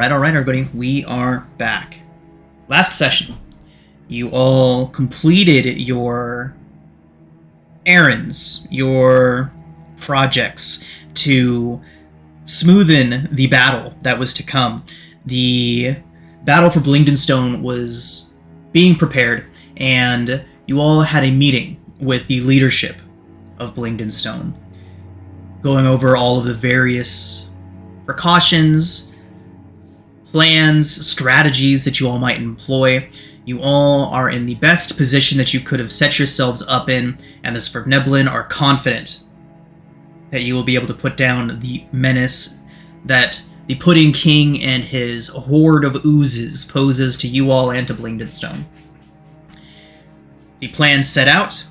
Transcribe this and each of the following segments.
All right, everybody. We are back. Last session, you all completed your errands, your projects to smoothen the battle that was to come. The battle for Blingdenstone was being prepared, and you all had a meeting with the leadership of Blingdenstone, going over all of the various precautions, plans, strategies that you all might employ. You all are in the best position that you could have set yourselves up in, and the Svervneblin are confident that you will be able to put down the menace that the Pudding King and his horde of oozes poses to you all and to Blingdenstone. The plan set out.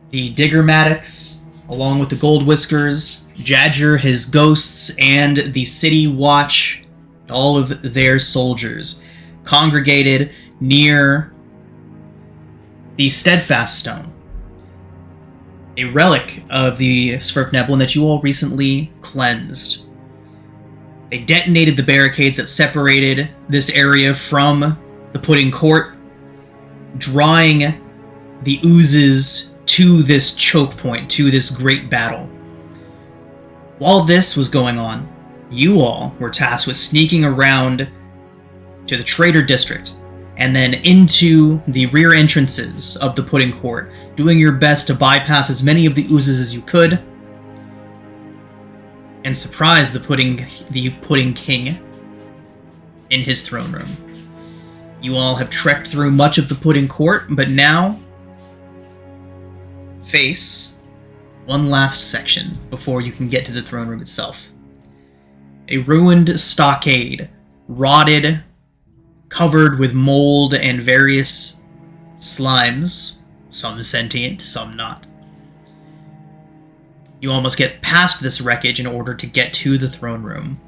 The Digger Maddox, along with the Gold Whiskers, Jadger, his ghosts, and the City Watch, all of their soldiers, congregated near the Steadfast Stone, a relic of the Sverfneblin that you all recently cleansed. They detonated the barricades that separated this area from the Pudding Court, drawing the oozes to this choke point, to this great battle. While this was going on, you all were tasked with sneaking around to the Trader District and then into the rear entrances of the Pudding Court, doing your best to bypass as many of the oozes as you could and surprise the Pudding King in his throne room. You all have trekked through much of the Pudding Court, but now face one last section before you can get to the throne room itself. A ruined stockade, rotted, covered with mold and various slimes, some sentient, some not. You all must get past this wreckage in order to get to the throne room.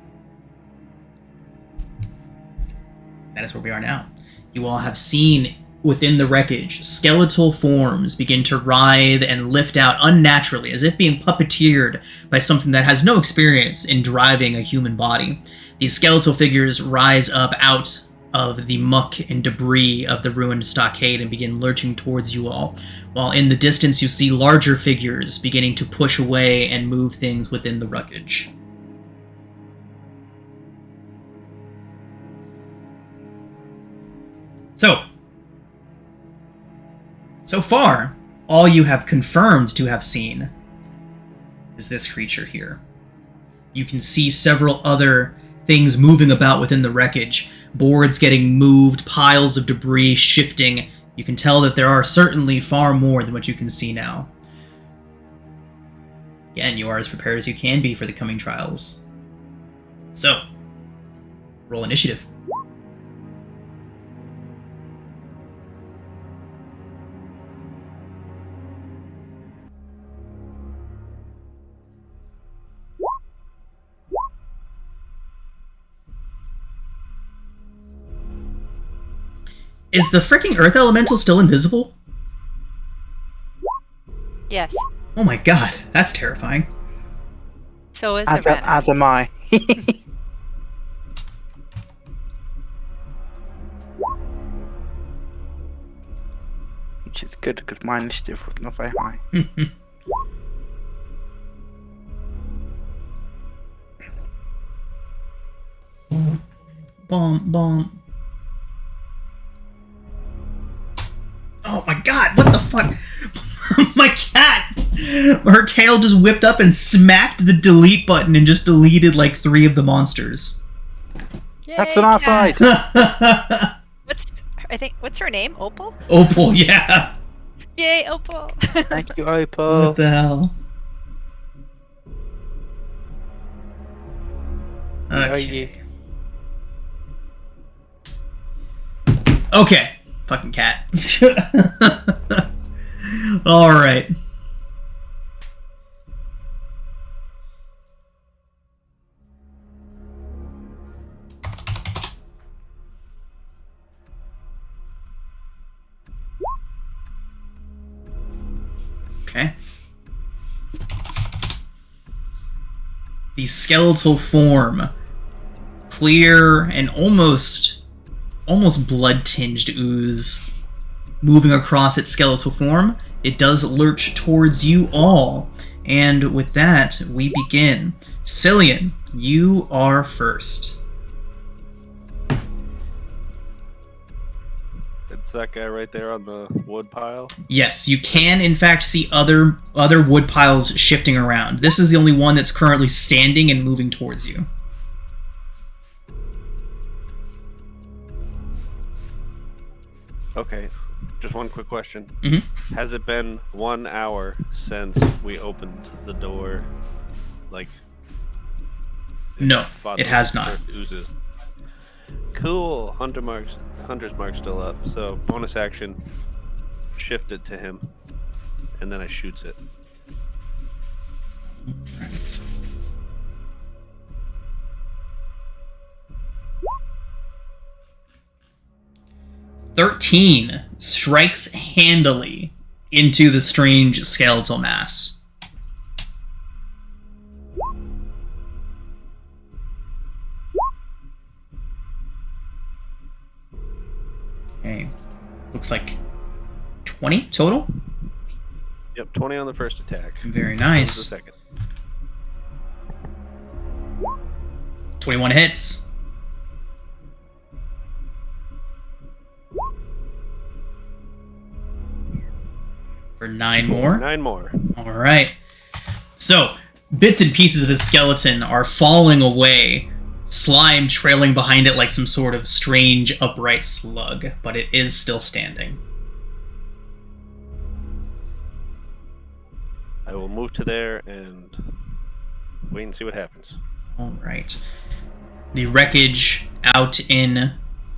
That is where we are now. You all have seen within the wreckage skeletal forms begin to writhe and lift out unnaturally, as if being puppeteered by something that has no experience in driving a human body. These skeletal figures rise up out of the muck and debris of the ruined stockade and begin lurching towards you all, while in the distance you see larger figures beginning to push away and move things within the wreckage. So far, all you have confirmed to have seen is this creature here. You can see several other things moving about within the wreckage, boards getting moved, piles of debris shifting. You can tell that there are certainly far more than what you can see now. Again, you are as prepared as you can be for the coming trials. So, roll initiative. Is the freaking Earth Elemental still invisible? Yes. Oh my god, that's terrifying. So is as am I. Which is good, because my initiative was not very high. Bomb. Oh my god, what the fuck? My cat! Her tail just whipped up and smacked the delete button and just deleted like 3 of the monsters. Yay, That's on our side. What's her name? Opal? Opal, yeah. Yay, Opal. Thank you, Opal. What the hell? Okay. Okay. Fucking cat. Alright. Okay. The skeletal form clear and almost blood-tinged ooze moving across its skeletal form. It does lurch towards you all. And with that, we begin. Cillian, you are first. It's that guy right there on the wood pile. Yes, you can in fact see other wood piles shifting around. This is the only one that's currently standing and moving towards you. Okay, just one quick question. Mm-hmm. Has it been 1 hour since we opened the door? Like, No, fought it the has not. first oozes? Cool. Hunter's mark still up. So bonus action, shift it to him, and then I shoots it. Right. "13 strikes handily into the strange skeletal mass. Okay. Looks like 20 total. Yep, 20 on the first attack. Very The nice. second. 21 hits. For 9 more. 9 more. Alright. So, bits and pieces of his skeleton are falling away, slime trailing behind it like some sort of strange upright slug, but it is still standing. I will move to there and wait and see what happens. Alright. The wreckage out in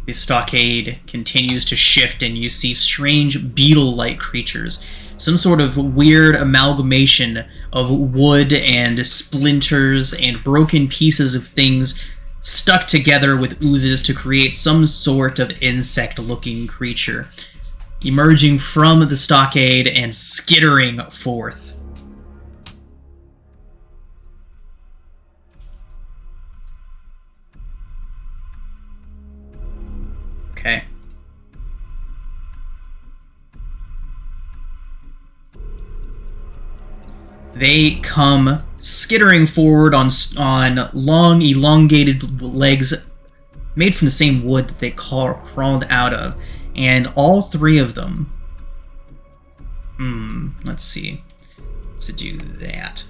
the stockade continues to shift, and you see strange beetle-like creatures. Some sort of weird amalgamation of wood and splinters and broken pieces of things stuck together with oozes to create some sort of insect-looking creature, emerging from the stockade and skittering forth. Okay. They come skittering forward on long, elongated legs made from the same wood that they crawled out of. And all 3 of them... let's see. Let's do that.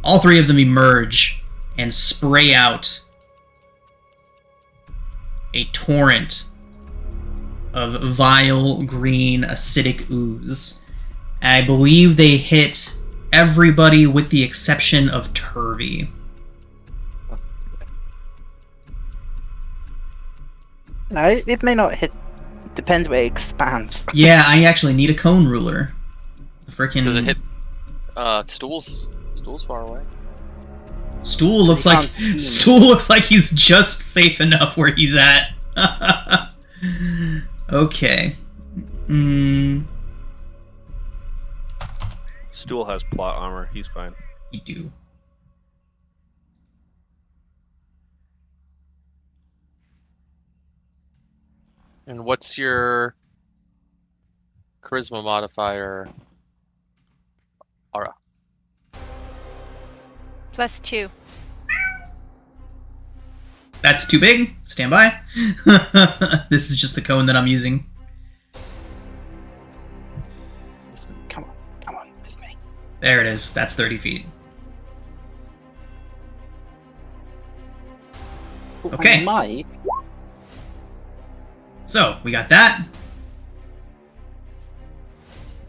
All 3 of them emerge and spray out a torrent of vile, green, acidic ooze. I believe they hit everybody with the exception of Turvy. No, it may not hit. Depends where it expands. Yeah, I actually need a cone ruler. Frickin' Does it hit stools? Stools far away. Stool looks like he's just safe enough where he's at. Okay. Stool has plot armor. He's fine. You do. And what's your charisma modifier? Aura. +2. That's too big. Stand by. This is just the cone that I'm using. Come on, it's me. There it is. That's 30 feet. Oh, Okay. I might. So, we got that.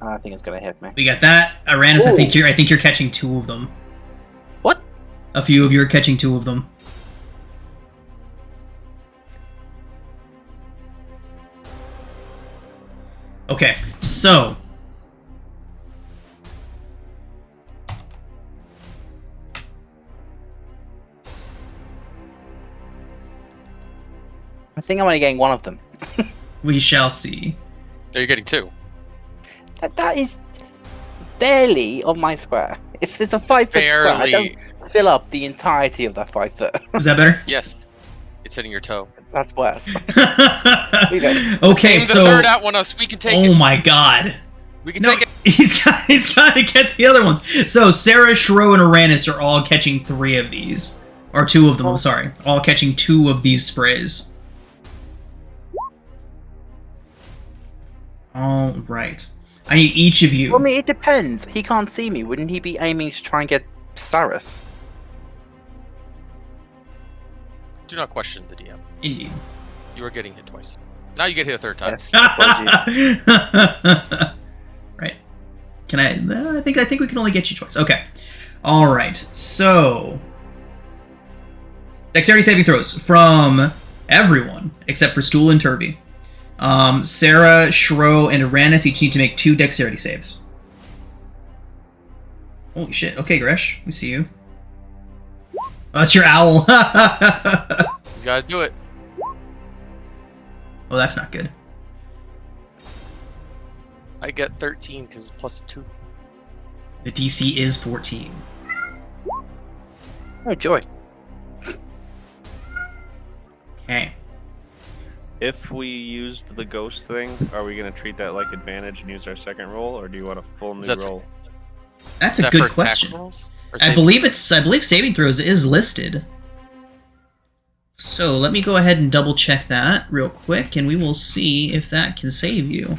I think it's gonna hit me. We got that. Aranis, I Ooh. think you're catching 2 of them. What? A few of you are catching 2 of them. Okay, so I think I'm only getting 1 of them. we shall see. Are you getting 2? That is barely on my square. If it's a 5 foot square, I Barely. don't fill up the entirety of that 5 foot. Is that better? Yes. It's hitting your toe. That's worse. Okay, Aim the so third at one of us. We can take oh it. my god. We can No, take it. he's got to get the other ones. So Sarah, Shro, and Uranus are all catching 3 of these. Or 2 of them, I'm sorry. All catching 2 of these sprays. All right. I need each of you. Well, I mean, it depends. He can't see me. Wouldn't he be aiming to try and get Sareth? Do not question the DM. Indeed. You are getting hit twice. Now you get hit a third time. Yes. Apologies. Right. Can I? I think we can only get you twice. Okay. All right. So, dexterity saving throws from everyone except for Stool and Turvy. Sarah, Shro, and Uranus each need to make 2 dexterity saves. Holy shit. Okay, Gresh, we see you. Oh, that's your owl. You gotta do it. Oh, that's not good. I get 13 because plus 2. The DC is 14. Oh, joy. Okay. If we used the ghost thing, are we going to treat that like advantage and use our second roll, or do you want a full new That's- roll? That's Is a that for good attack question. rolls? Or I saving? believe saving throws is listed. So let me go ahead and double check that real quick, and we will see if that can save you.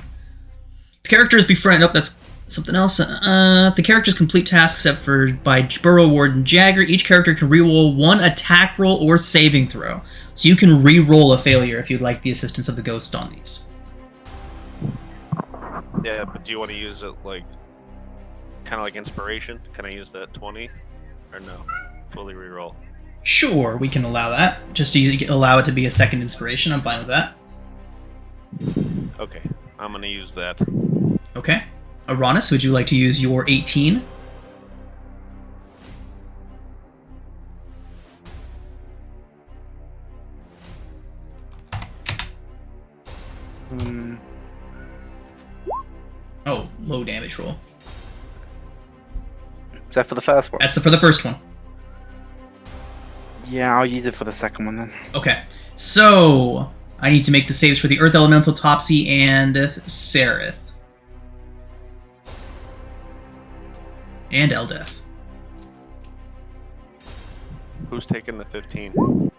The characters befriend. Oh, that's something else. If the characters complete tasks except for by Burrow, Ward, and Jagger, each character can reroll 1 attack roll or saving throw. So you can re-roll a failure if you'd like the assistance of the ghost on these. Yeah, but do you want to use it like, kind of like inspiration? Can I use that 20? Or no? Fully reroll. Sure, we can allow that. Just to allow it to be a second inspiration. I'm fine with that. Okay, I'm going to use that. Okay. Uranus, would you like to use your 18? Oh, low damage roll. Is that for the first one? That's for the first one. Yeah, I'll use it for the second one then. Okay. So, I need to make the saves for the Earth Elemental, Topsy, and Sereth. And Eldeth. Who's taking the 15?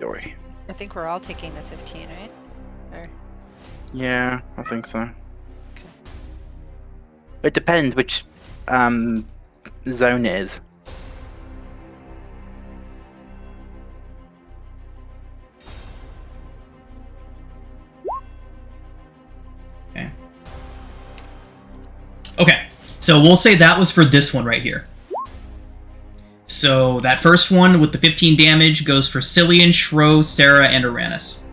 Joy. I think we're all taking the 15, right? Or Yeah, I think so. It depends which zone it is. Okay. Okay. So we'll say that was for this one right here. So that first one with the 15 damage goes for Cillian, Shro, Sarah, and Uranus.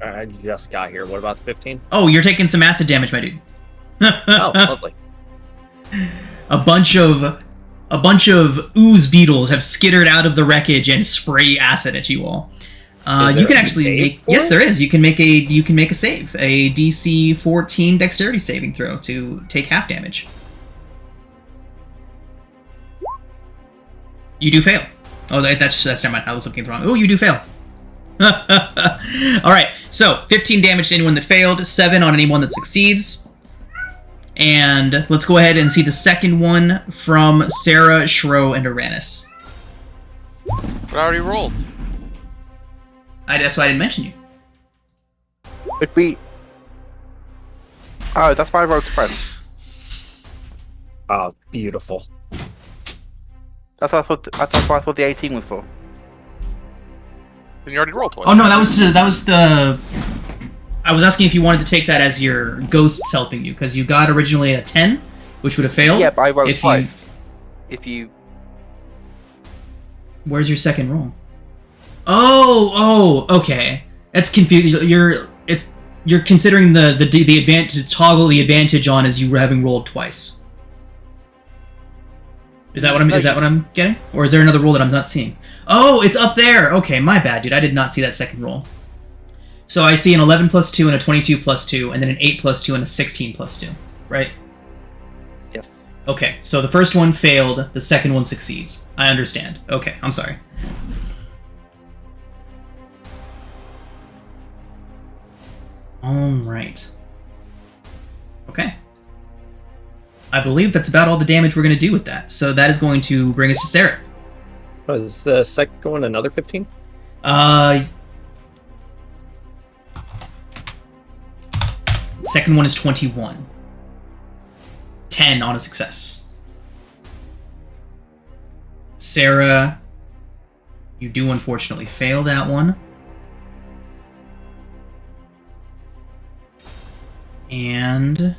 I just got here. What about the 15? Oh, you're taking some acid damage, my dude. Oh, lovely. A bunch of ooze beetles have skittered out of the wreckage and spray acid at you all. Is You there can a actually save make for yes, it? there is. You can make a save, a DC 14 dexterity saving throw to take half damage. You do fail. Oh, that's never mind. I was looking at the wrong. Oh, you do fail. All right. So 15 damage to anyone that failed, 7 on anyone that succeeds. And let's go ahead and see the second one from Sarah, Shro, and Uranus. But I already rolled. That's why I didn't mention you. Would we? Oh, that's why I rolled to press. Oh, beautiful. That's what I thought. That's what I thought the 18 was for. Then you already rolled twice. Oh no, that was the. I was asking if you wanted to take that as your ghosts helping you, because you got originally a 10, which would have failed. Yeah, but I rolled if twice. If you. Where's your second roll? Oh, okay. That's confusing. You're considering the advantage to toggle the advantage on as you having rolled twice. Is that what I'm getting? Or is there another roll that I'm not seeing? Oh, it's up there. Okay, my bad, dude. I did not see that second roll. So I see an 11 plus 2 and a 22 plus 2, and then an 8 plus 2 and a 16 plus 2, right? Yes. Okay, so the first one failed, the second one succeeds. I understand. Okay, I'm sorry. Alright. Okay. I believe that's about all the damage we're going to do with that. So that is going to bring us to Sereth. Was the second one another 15? Second one is 21. 10 on a success. Sarah, you do unfortunately fail that one. And...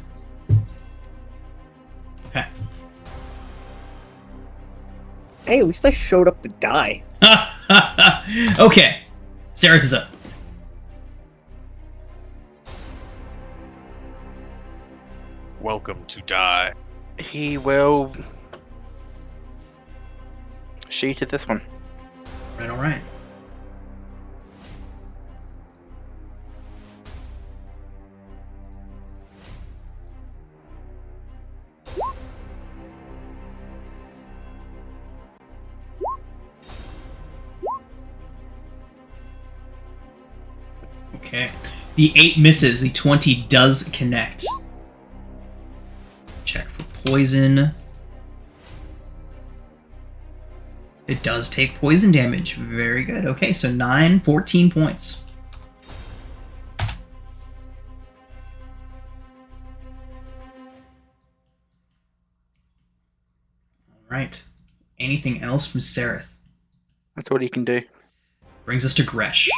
okay. Hey, at least I showed up to die. Okay. Sereth is up. Welcome to die. He will shoot at this one. Right, alright. Okay. The 8 misses. The 20 does connect. Check for poison. It does take poison damage. Very good. Okay, so 14 points. Alright. Anything else from Sereth? That's what he can do. Brings us to Gresh.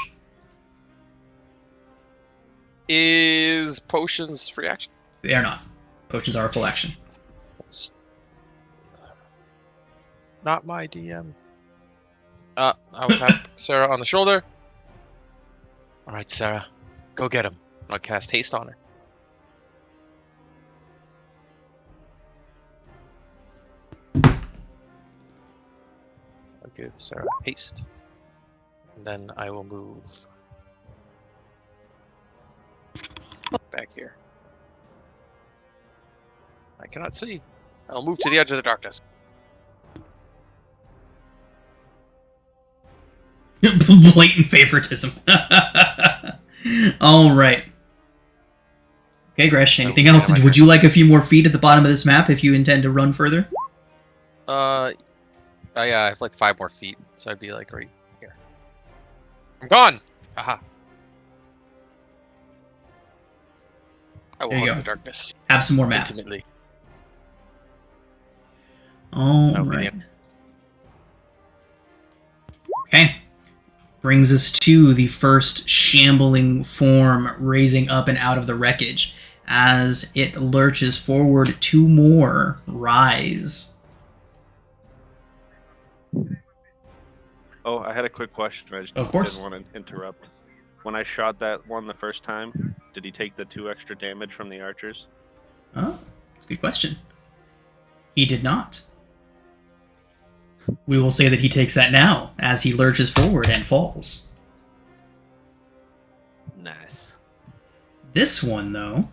Is potions free action? They are not. Potions are a full action. That's not my DM. I will tap Sarah on the shoulder. All right, Sarah, go get him. I'll cast haste on her. I'll give Sarah haste, and then I will move back here. I cannot see. I'll move to the edge of the darkness. Blatant favoritism. Alright. Okay, Gresh, anything yeah, else? my Would turn. you like a few more feet at the bottom of this map if you intend to run further? Yeah, I have like 5 more feet, so I'd be like right here. I'm gone! Aha. I will There you hug go. the darkness. Have some more map. Intimately. That'll be Alright. Okay. Brings us to the first shambling form raising up and out of the wreckage. As it lurches forward, 2 more rise. Oh, I had a quick question. I just Of course. didn't want to interrupt. When I shot that one the first time, did he take the 2 extra damage from the archers? Oh, that's a good question. He did not. We will say that he takes that now, as he lurches forward and falls. Nice. This one, though...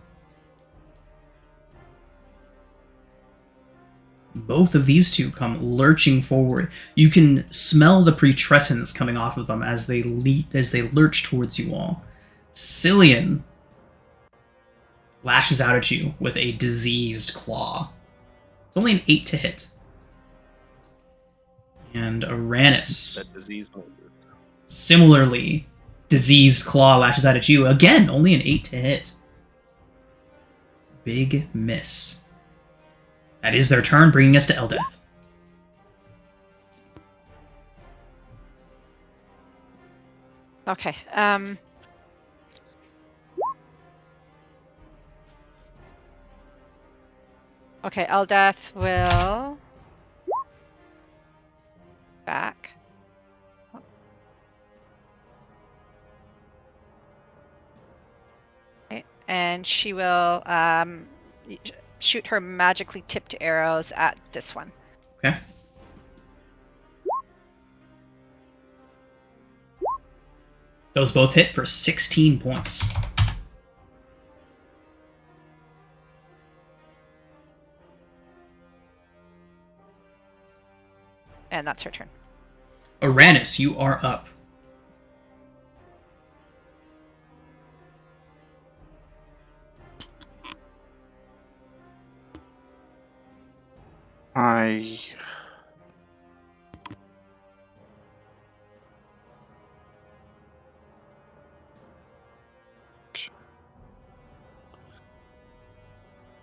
both of these two come lurching forward. You can smell the putrescence coming off of them as they lurch towards you all. Cillian lashes out at you with a diseased claw. It's only an 8 to hit. And Uranus, That disease. similarly, diseased claw lashes out at you. Again, only an 8 to hit. Big miss. That is their turn, bringing us to Eldeth. Okay. Okay, Eldeth will back. Okay, and she will shoot her magically tipped arrows at this one. Okay. Those both hit for 16 points. And that's her turn. Uranus, you are up. I.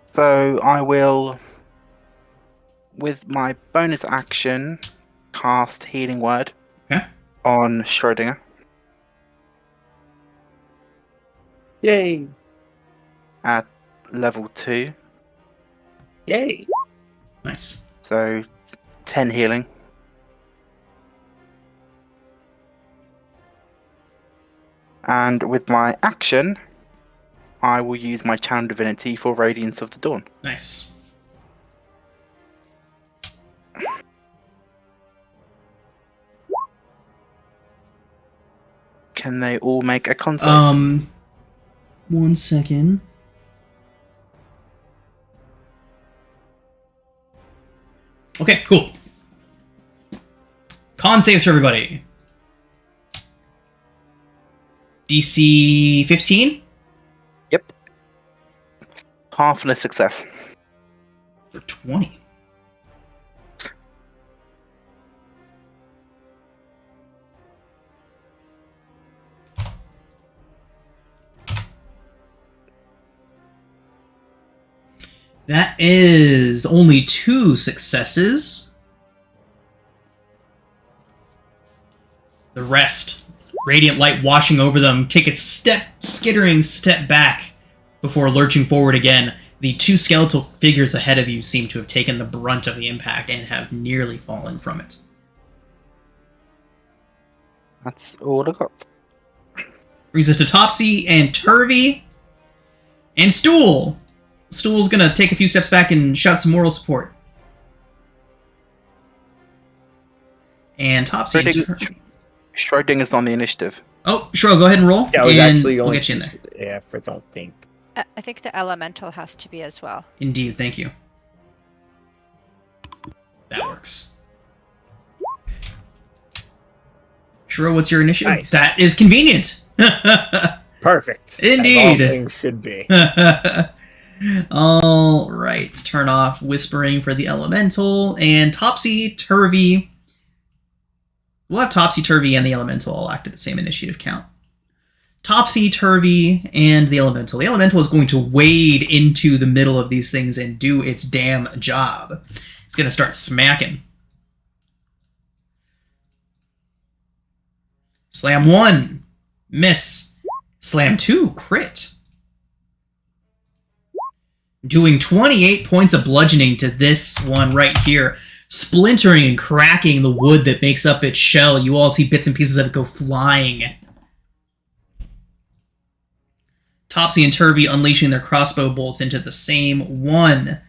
So I will, with my bonus action, cast Healing Word Okay. on Schrodinger. Yay! At level 2. Yay! Nice. So 10 healing. And with my action, I will use my Channel Divinity for Radiance of the Dawn. Nice. Can they all make a con save? 1 second. Okay, cool. Con saves for everybody. DC 15 Yep. Half and a success. for 20. That is only 2 successes. The rest, radiant light washing over them, take a skittering step back before lurching forward again. The 2 skeletal figures ahead of you seem to have taken the brunt of the impact and have nearly fallen from it. That's all I got. Brings us to Topsy and Turvy and Stool. Stool's gonna take a few steps back and shout some moral support. And Topsy and Turvy. Schrodinger's on the initiative. Oh, sure, go ahead and roll. Yeah, I was and actually we'll going get you in to. there. Yeah, for don't think. I think the elemental has to be as well. Indeed, thank you. That works. Shiro, what's your initiative? Nice. That is convenient. Perfect. Indeed. As all things should be. All right, turn off whispering for the elemental and Topsy Turvy. We'll have Topsy Turvy and the elemental all act at the same initiative count. Topsy Turvy and the elemental. The elemental is going to wade into the middle of these things and do its damn job. It's going to start smacking. Slam 1, miss. Slam 2, crit. Doing 28 points of bludgeoning to this one right here, splintering and cracking the wood that makes up its shell. You all see bits and pieces of it go flying. Topsy and Turvy unleashing their crossbow bolts into the same one.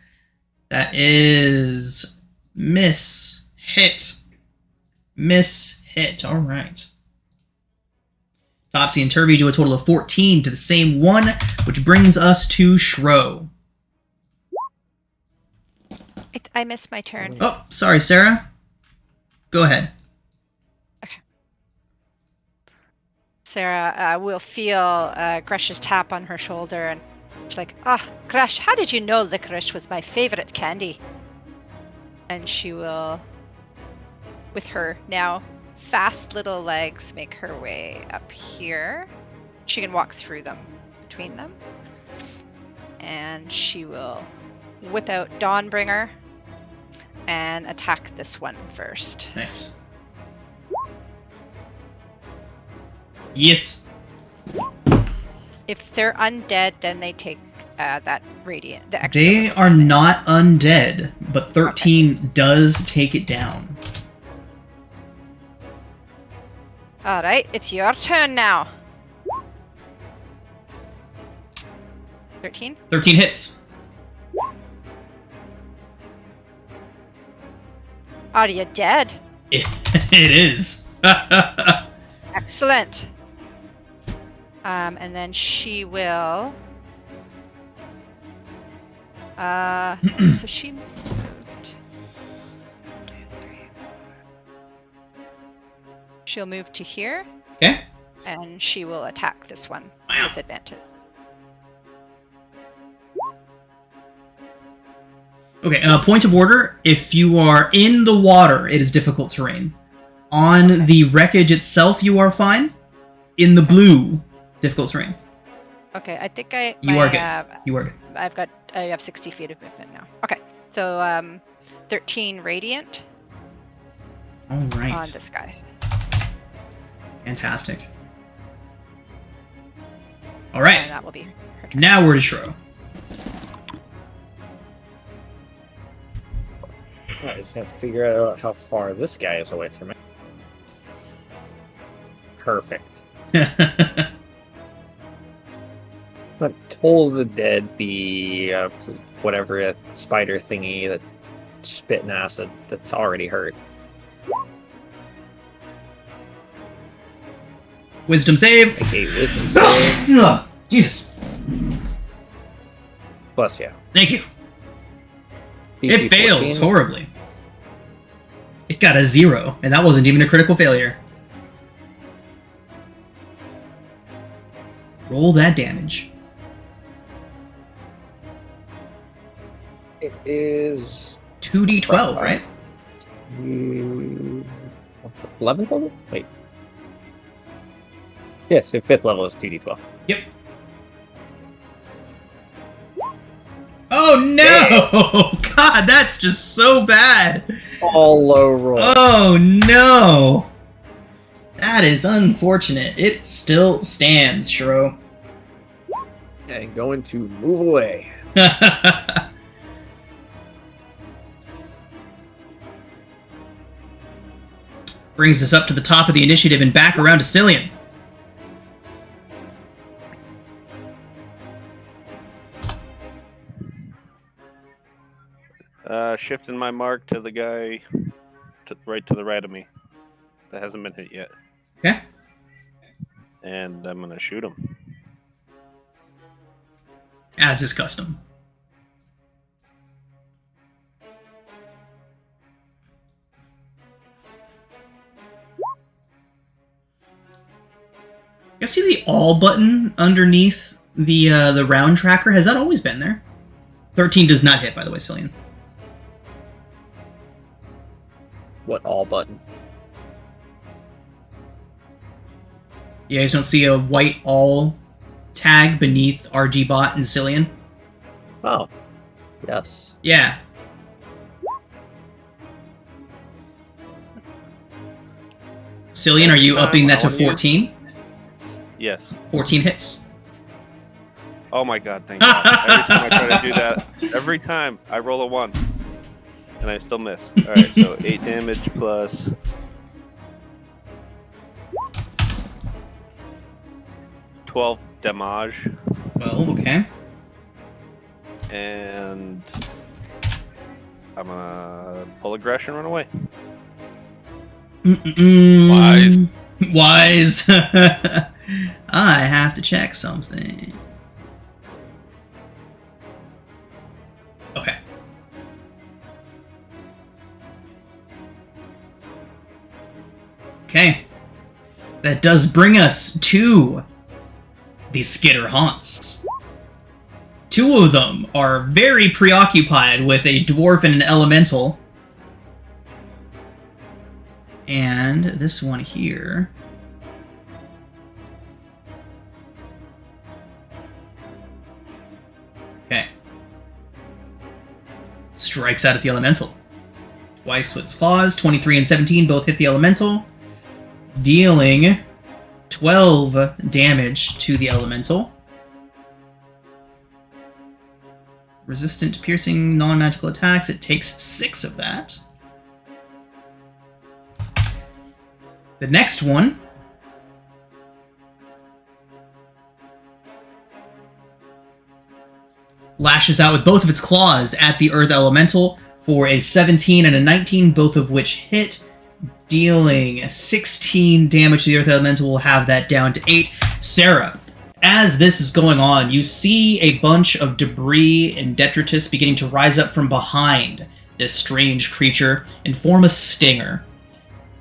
That is miss, hit, miss, hit. All right. Topsy and Turvy do a total of 14 to the same one, which brings us to Shro. I missed my turn. Oh, sorry, Sarah. Go ahead. Sarah will feel Gresh's tap on her shoulder, and she's like, "Ah, Gresh, how did you know licorice was my favorite candy?" And she will, with her now fast little legs, make her way up here. She can walk through them, between them. And she will whip out Dawnbringer and attack this one first. Nice. Yes. If they're undead, then they take that radiant. The extra They one. are not undead, but 13 does take it down. All right, it's your turn now. 13. 13 hits. Are you dead? It is. Excellent. And then she will. So she moved. 2, 3, 4. She'll move to here, Okay. and she will attack this one Wow. with advantage. Okay, point of order. If you are in the water, it is difficult terrain. On the wreckage itself, you are fine. In the blue, difficult terrain. Okay, I think You are good. You are good. I have 60 feet of movement now. Okay, so 13 radiant All right. on this guy. Fantastic. All And right. that will be her turn. Now we're to Shro. I just have to figure out how far this guy is away from me. Perfect. But Toll the Dead, the whatever spider thingy that spit in acid that's already hurt. Wisdom save. Okay, wisdom save. Ugh, Jesus. Bless you. Thank you. DC It fails 14. horribly. It got a 0, and that wasn't even a critical failure. Roll that damage. It is 2d12, right? 11th level? Wait. Yes, so 5th level is 2d12. Yep. Oh no! God, that's just so bad! All low roll. Oh no! That is unfortunate. It still stands, Shro. And going to move away. Brings us up to the top of the initiative and back around to Cillian. Shifting my mark to the guy to the right of me that hasn't been hit yet. Okay. And I'm gonna shoot him. As is custom. You see the all button underneath the round tracker? Has that always been there? 13 does not hit, by the way, Cillian. What all button? You guys don't see a white all tag beneath RG Bot and Cillian? Oh. Yes. Yeah. Cillian, are you upping that to 14? Yes. 14 hits. Oh my god, thank God. Every time I try to do that, every time I roll a 1. And I still miss. Alright, so 8 damage plus... $12 damage. Well, okay. And... I'm gonna pull aggression, run away. Wise. Wise. I have to check something. Okay. Okay. That does bring us to the Skitter Haunts. 2 of them are very preoccupied with a dwarf and an elemental. And this one here... Okay. Strikes out at the elemental. Twice with its claws. 23 and 17 both hit the elemental, dealing 12 damage to the elemental. Resistant to piercing non-magical attacks. It takes 6 of that. The next one lashes out with both of its claws at the Earth Elemental for a 17 and a 19, both of which hit, dealing 16 damage to the Earth Elemental. Will have that down to 8. Sarah, as this is going on, you see a bunch of debris and detritus beginning to rise up from behind this strange creature and form a stinger.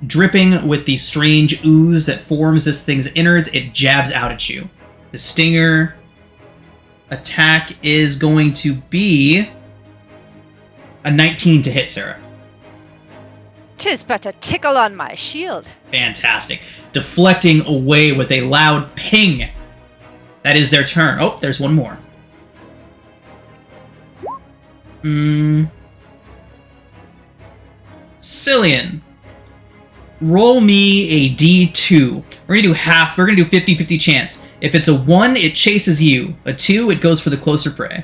dripping with the strange ooze that forms this thing's innards, it jabs out at you. The stinger attack is going to be a 19 to hit, Sarah. 'Tis but a tickle on my shield. Fantastic. Deflecting away with a loud ping. That is their turn. Oh, there's one more. Cillian. Roll me a D2. We're going to do half. We're going to do 50-50 chance. If it's a 1, it chases you. A 2, it goes for the closer prey.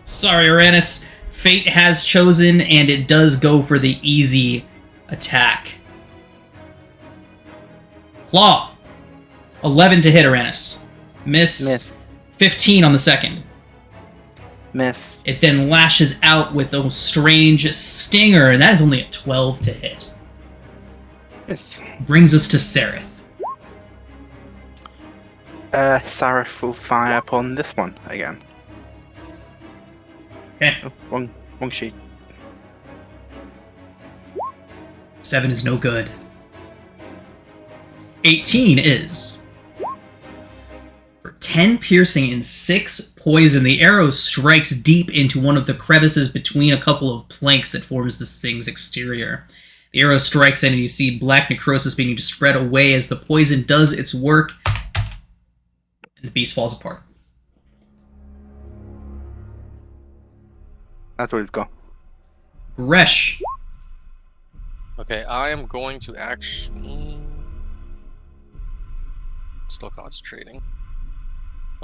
Sorry, Uranus. Fate has chosen, and it does go for the easy attack. Claw. 11 to hit, Uranus. Miss. 15 on the second. Miss. It then lashes out with a strange stinger, and that is only a 12 to hit. Miss. Brings us to Sereth. Sareth will fire upon this one again. Okay. Oh, wrong sheet. 7 is no good. 18 is. For 10 piercing and 6 poison, the arrow strikes deep into one of the crevices between a couple of planks that forms this thing's exterior. The arrow strikes in, and you see black necrosis beginning to spread away as the poison does its work, and the beast falls apart. That's what it's got. Gresh. Okay, I am going to actually... Still concentrating.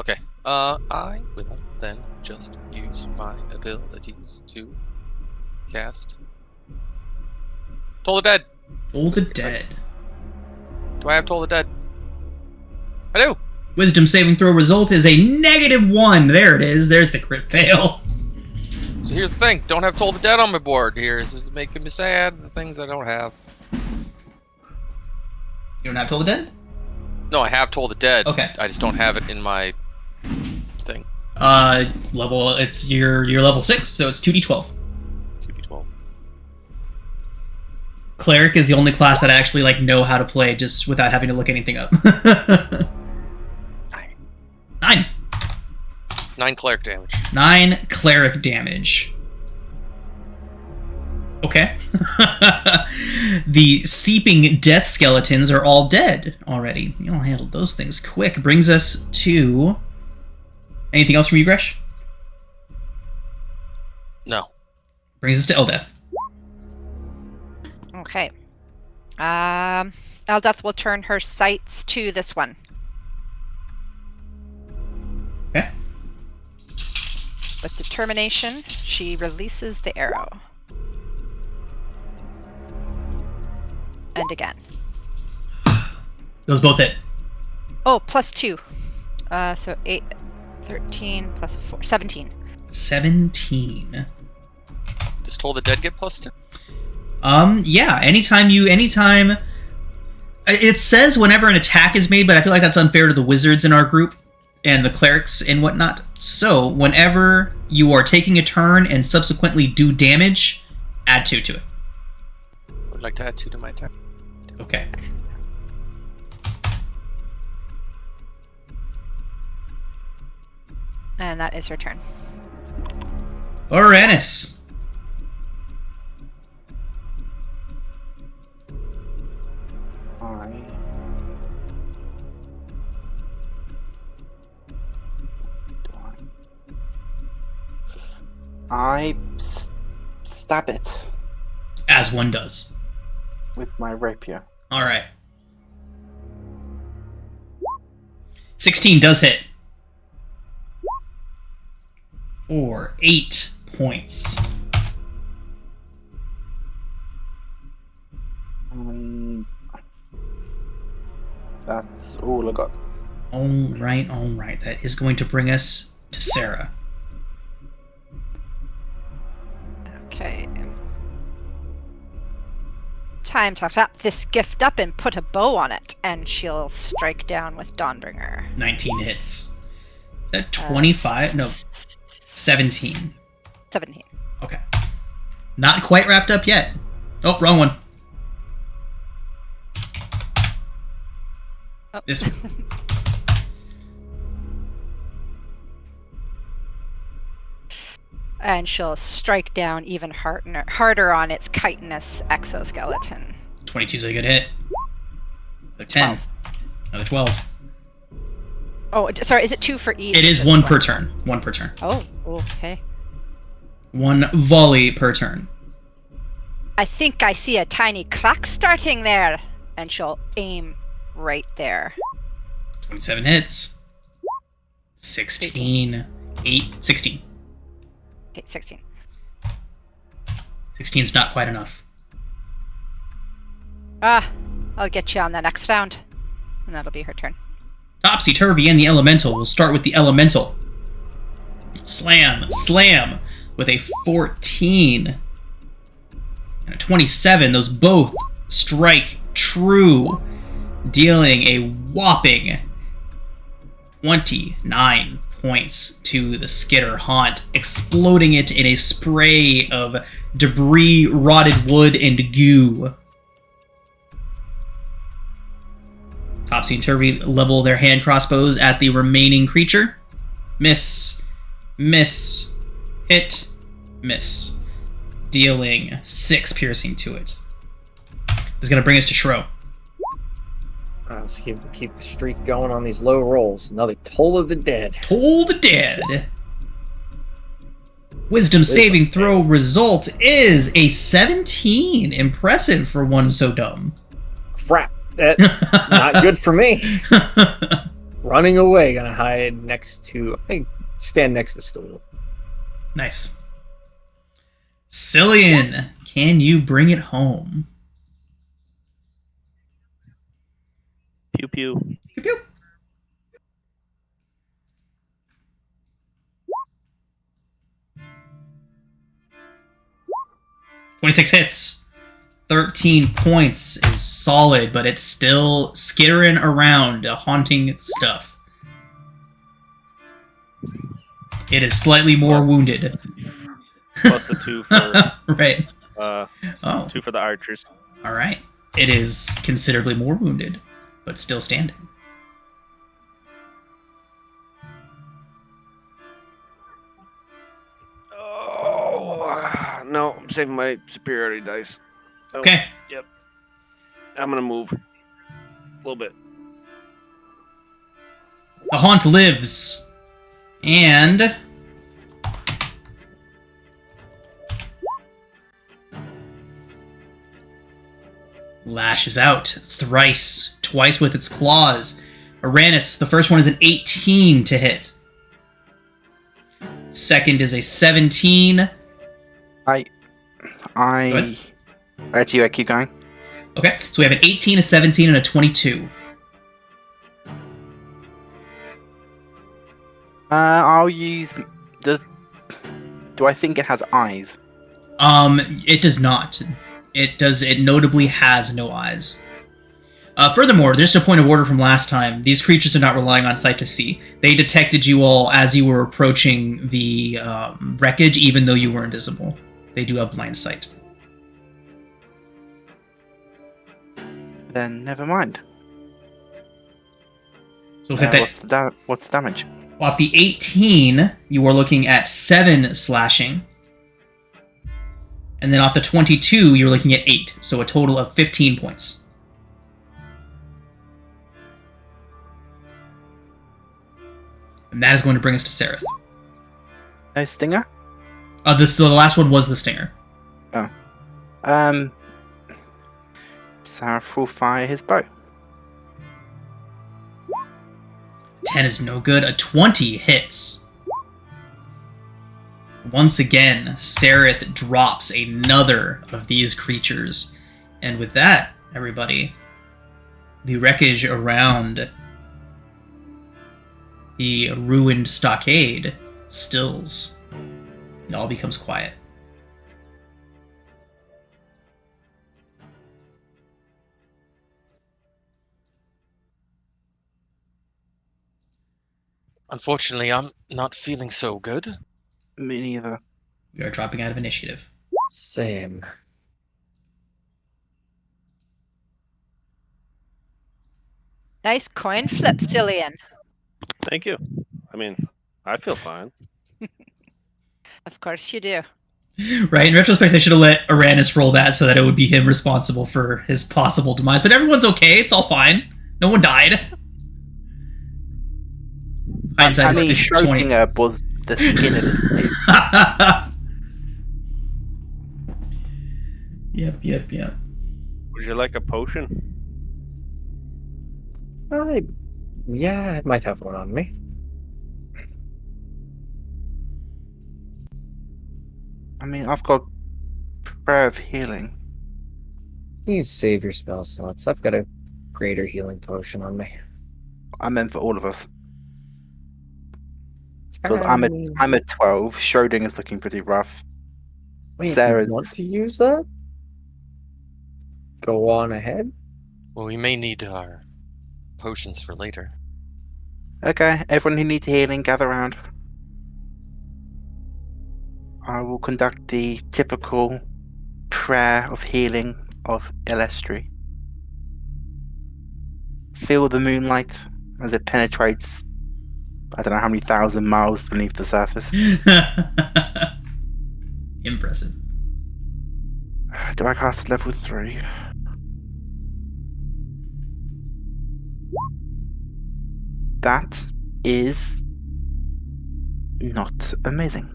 Okay, I will then just use my abilities to cast Toll the Dead. Toll the Dead. Do I have Toll the Dead? I do! Wisdom saving throw result is a -1. There it is. There's the crit fail. So here's the thing, don't have Toll the Dead on my board here. This is making me sad, the things I don't have. You don't have Toll the Dead? No, I have Toll the Dead. Okay. I just don't have it in my thing. You're level 6, so it's 2d12. 2d12. Cleric is the only class that I actually know how to play just without having to look anything up. 9. 9 cleric damage. 9 cleric damage. Okay. The seeping death skeletons are all dead already. You all handled those things quick. Brings us to... Anything else from you, Gresh? No. Brings us to Eldeth. Okay. Eldeth will turn her sights to this one. Okay. With determination, she releases the arrow. And again. Those both hit. Oh, +2. So 8, 13, plus 4, 17. 17. Does Toll the Dead get +2? Yeah. Anytime... It says whenever an attack is made, but I feel like that's unfair to the wizards in our group and the clerics and whatnot. So, whenever you are taking a turn and subsequently do damage, add 2 to it. Would like to add 2 to my attack. Okay. And that is her turn. Uranus. I stab it As one does. with my rapier. Alright. 16 does hit. For 8 points. That's all I got. Alright. That is going to bring us to Sarah. Okay. Time to wrap this gift up and put a bow on it, and she'll strike down with Dawnbringer. 19 hits. Is that 25? No. 17. 17. Okay. Not quite wrapped up yet. Oh, wrong one. Oh. This one. And she'll strike down even harder on its chitinous exoskeleton. 22 is a good hit. Another 10. 12. Another 12. Oh, sorry, is it 2 for each? It is Just one per turn. One per turn. Oh, okay. One volley per turn. I think I see a tiny crack starting there. And she'll aim right there. 27 hits. 16. 16. Okay, 16. 16's not quite enough. I'll get you on the next round. And that'll be her turn. Topsy-turvy and the elemental. We'll start with the elemental. Slam. Slam. With a 14. And a 27. Those both strike true. Dealing a whopping 29 points to the skitter haunt, exploding it in a spray of debris, rotted wood, and goo. Topsy-turvy level their hand crossbows at the remaining creature. Miss. Miss. Hit. Miss. Dealing 6 piercing to it. This is going to bring us to Shro. Let's keep the streak going on these low rolls. Another Toll of the Dead. Toll the Dead. Wisdom saving throw result is a 17. Impressive for one so dumb. Crap. That's not good for me. Running away, gonna hide next to... I stand next to the stool. Nice. Cillian, can you bring it home? Pew pew. Pew, pew. "26 hits. 13 points is solid, but it's still skittering around, haunting stuff. It is slightly more wounded. Plus the 2 for Right. 2 for the archers. All right. It is considerably more wounded, but still standing. Oh no! I'm saving my superiority dice. Oh, Okay. Yep. I'm gonna move a little bit. The haunt lives. And lashes out thrice, twice with its claws. Uranus, the first one is an 18 to hit. Second is a 17. Actually, I keep going. Okay, so we have an 18, a 17, and a 22. I'll use... Do I think it has eyes? It does not. It notably has no eyes. Furthermore, just a point of order from last time, these creatures are not relying on sight to see. They detected you all as you were approaching the wreckage, even though you were invisible. They do have blind sight. Then never mind. So we'll hit that. What's the damage? Off the 18, you are looking at 7 slashing. And then off the 22, you're looking at 8. So a total of 15 points. And that is going to bring us to Sereth. No stinger? The last one was the stinger. Oh. Sereth will fire his bow. 10 is no good. A 20 hits. Once again, Sereth drops another of these creatures. And with that, everybody, the wreckage around the ruined stockade stills. It all becomes quiet. Unfortunately, I'm not feeling so good. Me neither. We are dropping out of initiative. Same. Nice coin flip, Cillian. Thank you. I mean, I feel fine. Of course you do. Right, in retrospect, I should have let Aranis roll that so that it would be him responsible for his possible demise. But everyone's okay. It's all fine. No one died. Hindsight I mean, is 20. Schrodinger was the skin of his teeth. Yep. Would you like a potion? Yeah, I might have one on me. I mean, I've got Prayer of Healing. You can save your spell slots. I've got a greater healing potion on me. I meant for all of us. Because I'm at 12. Schrodinger's looking pretty rough. Wait, Sarah's- you want to use that? Go on ahead. Well, we may need our potions for later. Okay, everyone who needs healing, gather around. I will conduct the typical prayer of healing of Elestri. Feel the moonlight as it penetrates, I don't know how many thousand miles beneath the surface. Impressive. Do I cast level 3? That is not amazing.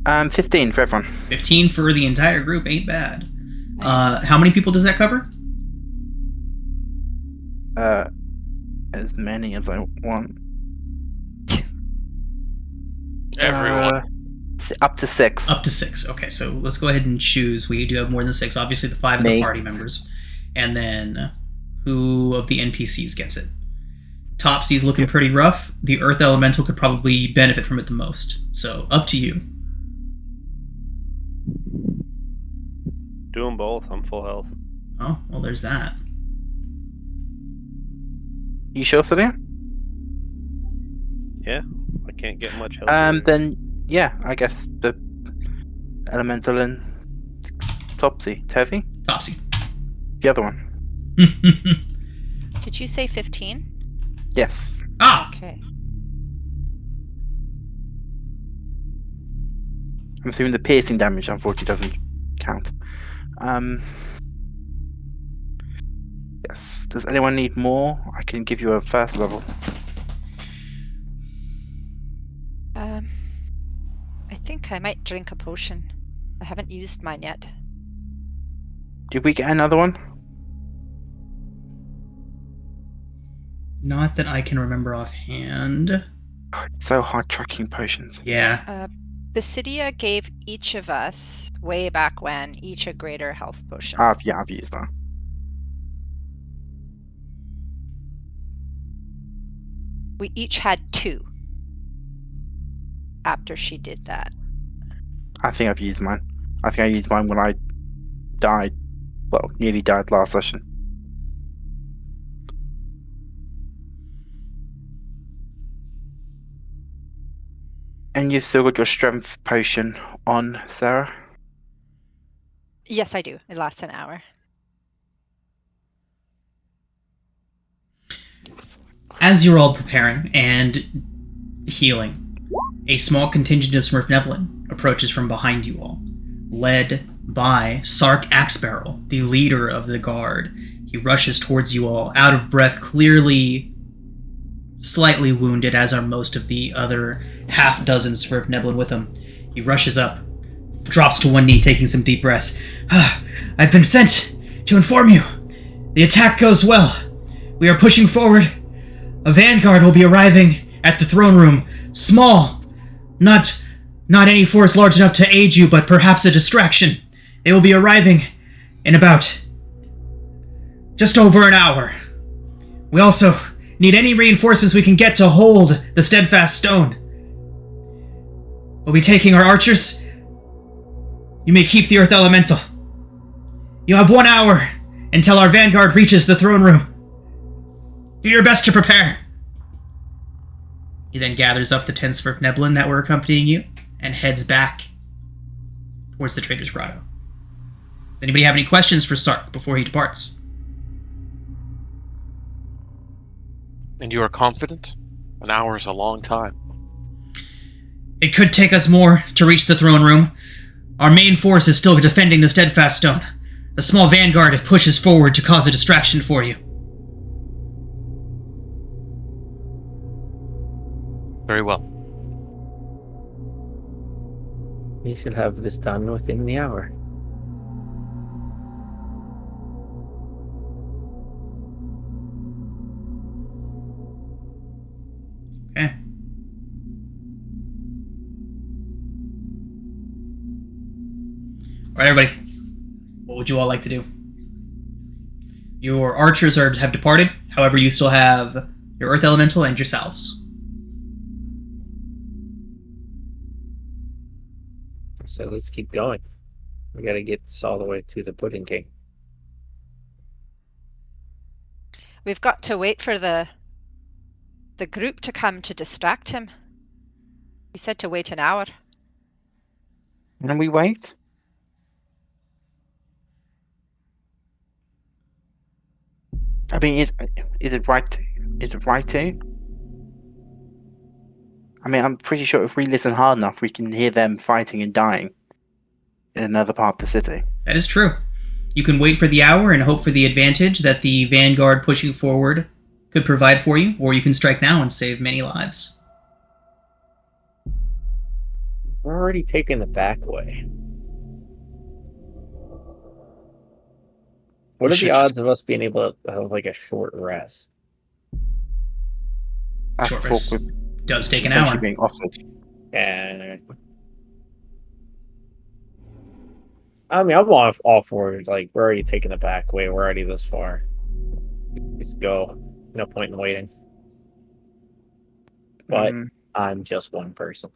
15 for everyone. 15 for the entire group ain't bad. How many people does that cover? As many as I want. Everyone. Up to 6. Up to 6. Okay, so let's go ahead and choose. We do have more than 6. Obviously, the 5 of the Me. party members. And then who of the NPCs gets it? Topsy's looking pretty rough. The Earth Elemental could probably benefit from it the most. So, up to you. Do them both. I'm full health. Oh, well, there's that. You sure, Celia? Yeah, I can't get much help. Then, yeah, I guess the Elemental and Topsy. Tevi? Topsy. The other one. Did you say 15? Yes. Ah! Okay. I'm assuming the piercing damage, unfortunately, doesn't count. Yes. Does anyone need more? I can give you a first level. I think I might drink a potion. I haven't used mine yet. Did we get another one? Not that I can remember offhand. Oh, it's so hard tracking potions. Yeah. Basidia gave each of us, way back when, each a greater health potion. I've used that. We each had 2 after she did that. I think I've used mine. I think I used mine when I died. Well, nearly died last session. And you've still got your strength potion on, Sarah? Yes, I do. It lasts an hour. As you're all preparing and healing, a small contingent of Smurfneblin approaches from behind you all, led by Sark Axebarrel, the leader of the guard. He rushes towards you all, out of breath, clearly slightly wounded, as are most of the other half dozen Smurfneblin with him. He rushes up, drops to one knee, taking some deep breaths. I've been sent to inform you. The attack goes well. We are pushing forward. A vanguard will be arriving at the throne room. Small. Not any force large enough to aid you, but perhaps a distraction. They will be arriving in about just over an hour. We also need any reinforcements we can get to hold the steadfast stone. We'll be taking our archers. You may keep the Earth Elemental. You have 1 hour until our vanguard reaches the throne room. Do your best to prepare. He then gathers up the 10 Svirfneblin that were accompanying you and heads back towards the Trader's Grotto. Does anybody have any questions for Sark before he departs? And you are confident? An hour is a long time. It could take us more to reach the throne room. Our main force is still defending the Steadfast Stone. A small vanguard pushes forward to cause a distraction for you. Very well. We should have this done within the hour. Okay. Alright, everybody. What would you all like to do? Your archers have departed. However, you still have your Earth Elemental and yourselves. So let's keep going. We gotta get this all the way to the Pudding King. We've got to wait for the group to come to distract him. He said to wait an hour. Can we wait? I mean, is it right to? Is it right to? I mean, I'm pretty sure if we listen hard enough, we can hear them fighting and dying in another part of the city. That is true. You can wait for the hour and hope for the advantage that the vanguard pushing forward could provide for you, or you can strike now and save many lives. We're already taking the back way. What We are should the just- odds of us being able to have like a short rest? That's Short what rest we're does take an essentially hour. being offered. And I mean, I'm all for it. Like, we're already taking the back way. We're already this far. Just go. No point in waiting. But I'm just one person.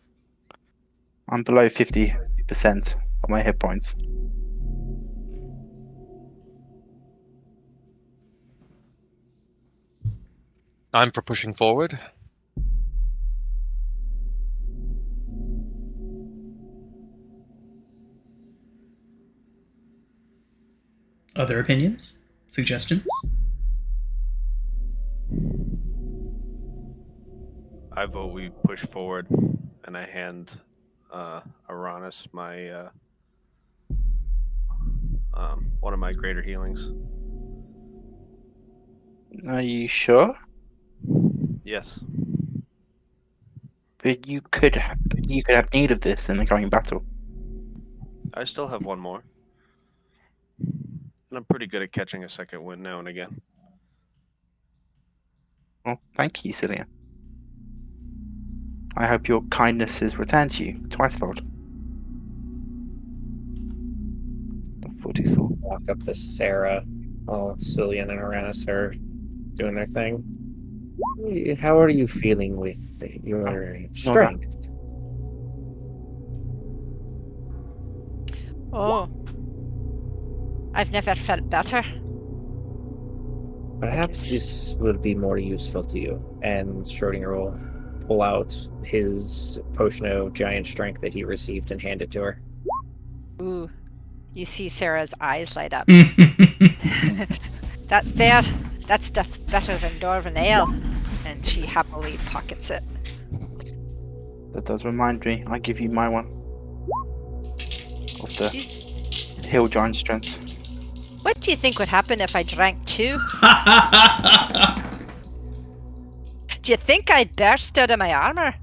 I'm below 50% of my hit points. I'm for pushing forward. Other opinions? Suggestions? I vote we push forward, and I hand Aranis my one of my greater healings. Are you sure? Yes. But you could have need of this in the coming battle. I still have one more. And I'm pretty good at catching a second wind now and again. Well, thank you, Cillian. I hope your kindness is returned to you twicefold. 44. Walk up to Sarah while Cillian and Aranis are doing their thing. How are you feeling with your strength? Oh. I've never felt better. Perhaps this would be more useful to you. And Schrodinger will pull out his potion of giant strength that he received and hand it to her. Ooh. You see Sarah's eyes light up. Okay. That stuff's better than Dwarven Ale. And she happily pockets it. That does remind me. I give you my one. Of the She's- hill giant strength. What do you think would happen if I drank two? Do you think I'd burst out of my armor?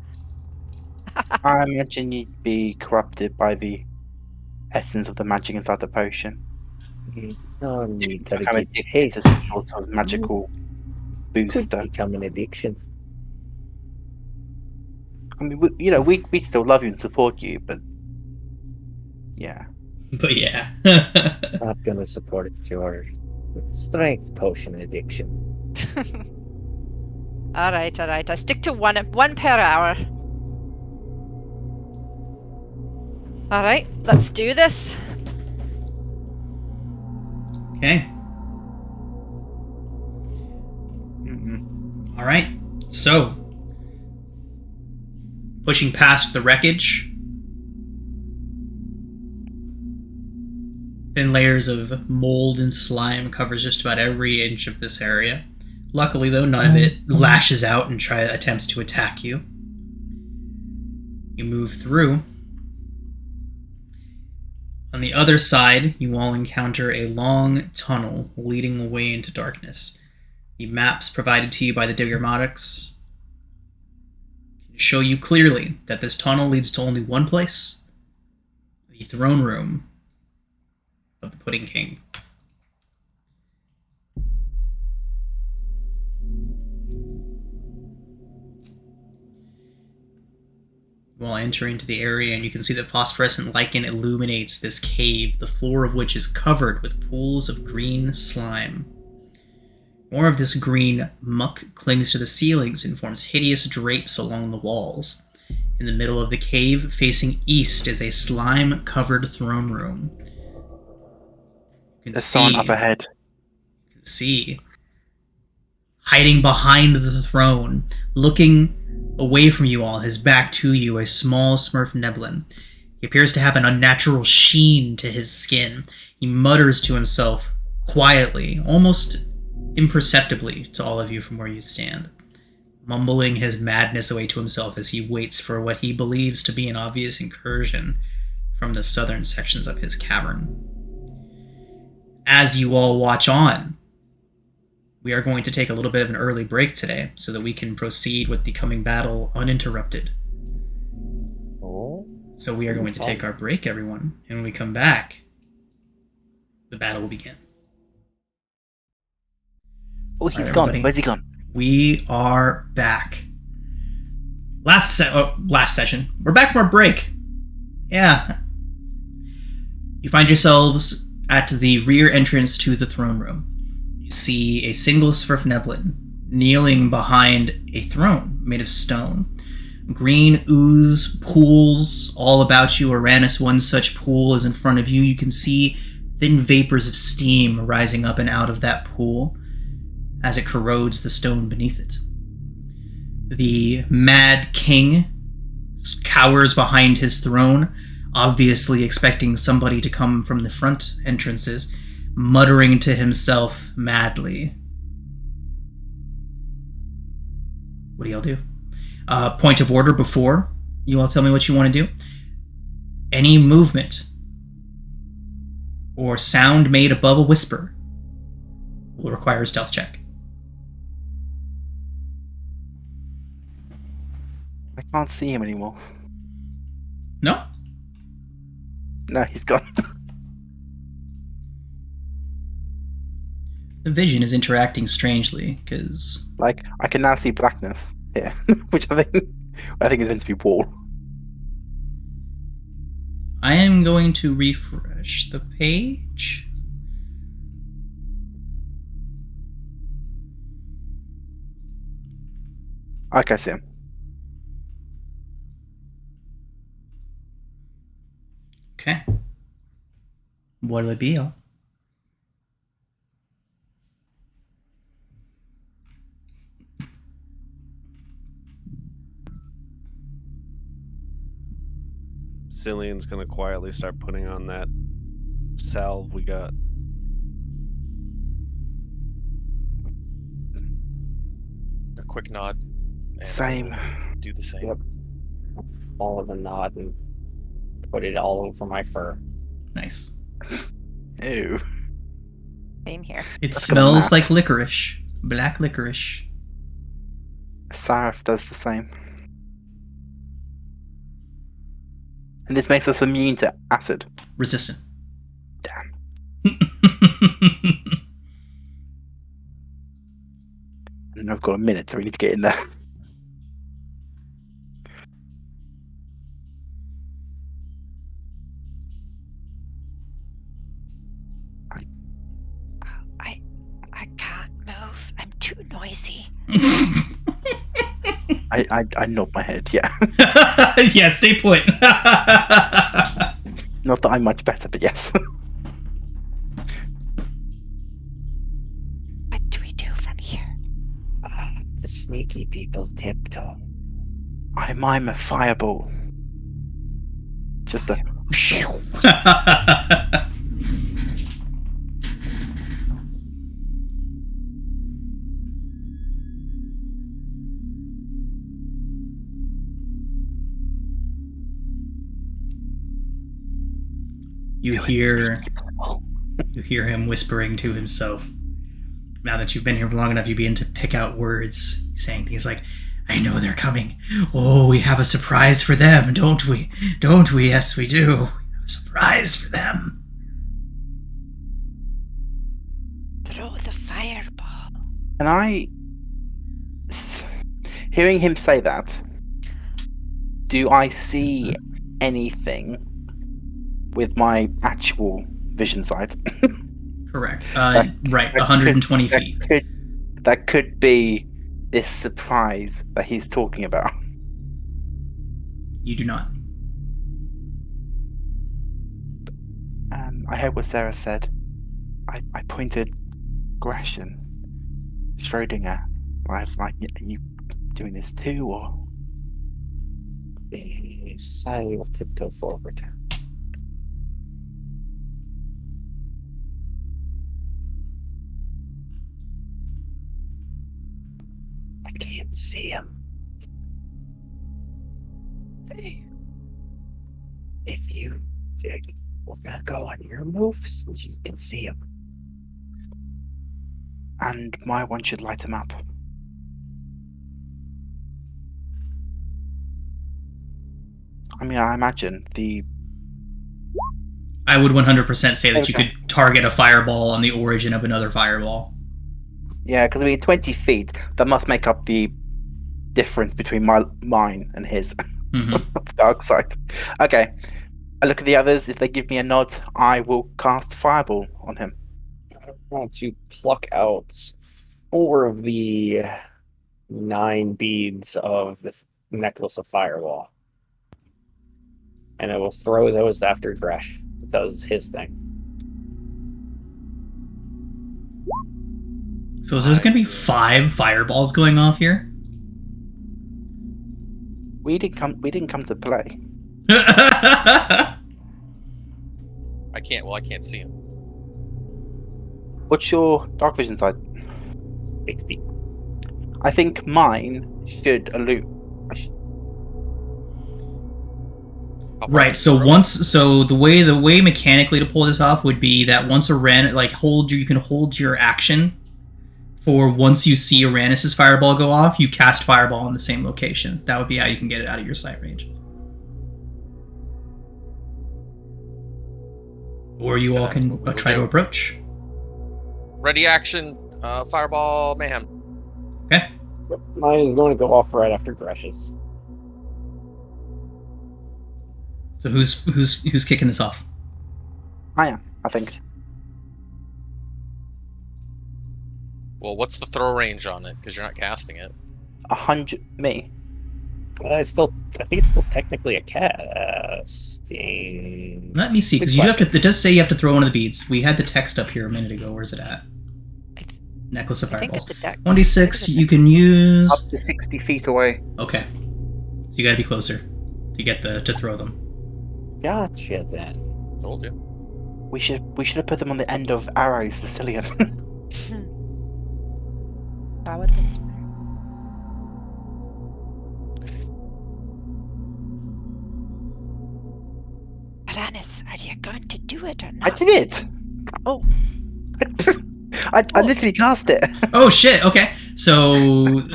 I imagine you'd be corrupted by the essence of the magic inside the potion. No need to Become get addicted to haste. some sort of magical Could booster. become an addiction. I mean, we still love you and support you, but yeah. But yeah. Not gonna support your strength potion addiction. Alright. I stick to one per hour. Alright, let's do this. Okay. Mm-mm. All right. So, Pushing past the wreckage, thin layers of mold and slime covers just about every inch of this area. Luckily, though, none of it lashes out and attempts to attack you. You move through. On the other side, you all encounter a long tunnel leading away into darkness. The maps provided to you by the Diggermatics can show you clearly that this tunnel leads to only one place: the throne room of the Pudding King. You all enter into the area, and you can see that phosphorescent lichen illuminates this cave, the floor of which is covered with pools of green slime. More of this green muck clings to the ceilings and forms hideous drapes along the walls. In the middle of the cave, facing east, is a slime-covered throne room. There's someone up ahead. You can see, hiding behind the throne, looking away from you all, his back to you, a small Smurf Neblin. He appears to have an unnatural sheen to his skin. He mutters to himself quietly, almost imperceptibly to all of you from where you stand, mumbling his madness away to himself as he waits for what he believes to be an obvious incursion from the southern sections of his cavern. As you all watch on, we are going to take a little bit of an early break today so that we can proceed with the coming battle uninterrupted. Oh. So we are going to take our break, everyone, and when we come back, the battle will begin. Oh, he's Alright, gone. everybody. Where's he gone? We are back. Last session. We're back from our break. Yeah. You find yourselves at the rear entrance to the throne room. You see a single Svirfneblin kneeling behind a throne made of stone. Green ooze pools all about you. Uranus, one such pool is in front of you. You can see thin vapors of steam rising up and out of that pool as it corrodes the stone beneath it. The Mad King cowers behind his throne, obviously expecting somebody to come from the front entrances, muttering to himself madly. What do y'all do? Point of order before you all tell me what you want to do. Any movement or sound made above a whisper will require a stealth check. I can't see him anymore. No? No, he's gone. The vision is interacting strangely, because... Like, I can now see blackness here, which I think is meant to be wall. I am going to refresh the page. I can see him. Okay. What'll it be, y'all? Cillian's gonna quietly start putting on that salve we got. A quick nod. And Same. Do the same. Yep. Follow the nod and put it all over my fur. Nice. Ew. Same here. It Let's go smells math. like licorice. Black licorice. Sarif does the same. And this makes us immune to acid. Resistant. Damn. And I've got a minute, so we need to get in there. I can't move. I'm too noisy. I nod my head, yeah. Yeah, stay put. Not that I'm much better, but yes. What do we do from here? The sneaky people tiptoe. I mime a fireball. Just a. You hear him whispering to himself. Now that you've been here for long enough, you begin to pick out words, saying things like, I know they're coming. Oh, we have a surprise for them, don't we? Don't we? Yes, we do. We have a surprise for them. Throw the fireball. And hearing him say that, do I see anything with my actual vision sight? Correct. That- Right, that 120 feet. That could be this surprise that he's talking about. You do not. I heard what Sarah said. I pointed Gresham, Schrodinger. I was like, are you doing this too, or? Sally will tiptoe forward. I can't see him. If you we're gonna go on your move since you can see him. And my one should light him up. I mean, I imagine I would 100% say that you could target a fireball on the origin of another fireball. Yeah, because I mean, 20 feet, that must make up the difference between mine and his. Mm-hmm. Dark side. Okay. I look at the others. If they give me a nod, I will cast Fireball on him. Why don't you pluck out 4 of the 9 beads of the necklace of fireball? And I will throw those after Gresh does his thing. So is there going to be 5 fireballs going off here? We didn't come to play. I can't see him. What's your dark vision side? 60. I think mine should elude. Right. So the way mechanically to pull this off would be that once you can hold your action for once you see Uranus's fireball go off, you cast fireball in the same location. That would be how you can get it out of your sight range. Or you all can try to approach. Ready action, fireball mayhem. Okay. Mine is going to go off right after Gresh's. So who's kicking this off? I am, I think. Well, what's the throw range on it? Because you're not casting it. 100 me. I think it's still technically a casting. Let me see, because you have to. It does say you have to throw one of the beads. We had the text up here a minute ago. Where's it at? Necklace of I think fireballs. it's the deck. 1d6. You can use Up to 60 feet away. Okay. So you got to be closer to get to throw them. Gotcha then. Told you. We should have put them on the end of arrows for Cillian. That would have been smart. Uranus, are you going to do it or not? I did it! Oh. I literally cast it. Oh shit! Okay, so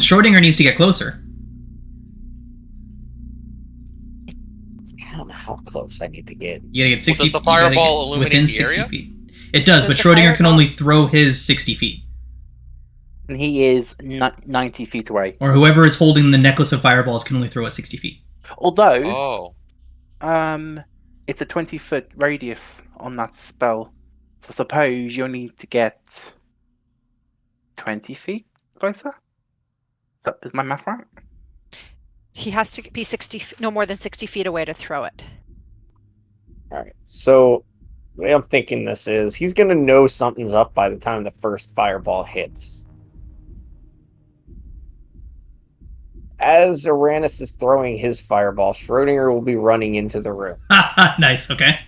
Schrodinger needs to get closer. I don't know how close I need to get. You gotta get 60. Does the you gotta fireball get illuminate within the 60 area? feet? It does, but Does the Schrodinger can fireball- only throw his 60 feet. And he is 90 feet away. Or whoever is holding the necklace of fireballs can only throw at 60 feet. Although, Oh. it's a 20-foot radius on that spell. So suppose you need to get 20 feet closer? Is my math right? He has to be no more than 60 feet away to throw it. Alright, so the way I'm thinking this is he's gonna know something's up by the time the first fireball hits. as Uranus is throwing his fireball, Schrodinger will be running into the room. Nice, okay.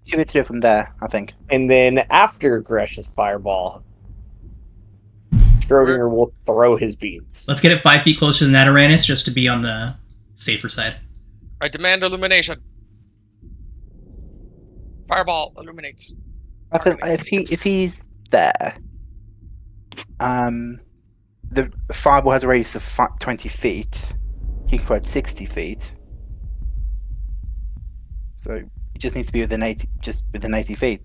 Should be to do from there, I think. And then after Gresh's fireball, Schrodinger will throw his beads. Let's get it 5 feet closer than that, Uranus, just to be on the safer side. I demand illumination. Fireball illuminates. I think if he's there, the fireball has a radius of 20 feet. He can provide 60 feet. So it just needs to be within 80 feet.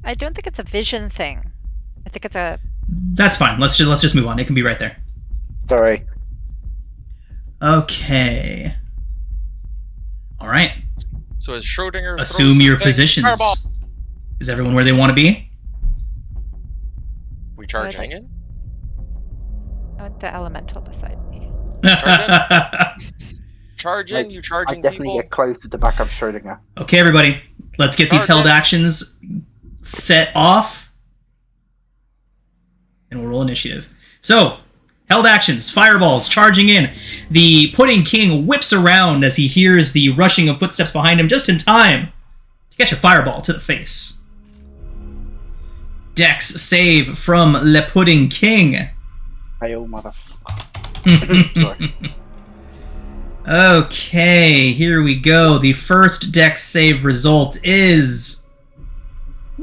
I don't think it's a vision thing. I think it's a. That's fine. Let's just move on. It can be right there. Sorry. Okay. All right. So as Schrodinger Assume throws your his thing, positions. Fireball. Is everyone where they want to be? We charging in? I want the elemental beside me. Charging? You I charging definitely people? get closer to back up Schrodinger. Okay, everybody. Let's get these held Charge it. actions set off. And we'll roll initiative. So, held actions, fireballs, charging in. The Pudding King whips around as he hears the rushing of footsteps behind him just in time to catch a fireball to the face. Dex save from Le Pudding King. Hey, oh motherfucker. Sorry. Okay, here we go. The first Dex save result is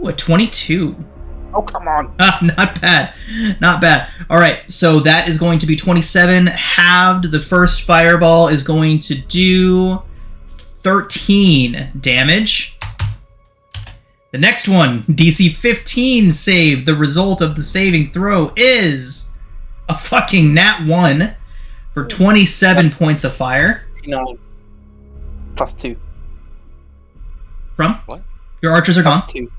a 22. Oh, come on. Not bad. Not bad. All right, so that is going to be 27 halved. The first fireball is going to do 13 damage. The next one, DC 15 save. The result of the saving throw is a fucking nat 1 for 27 points of fire. 9 plus 2. From? What? Your archers are gone. Plus 2.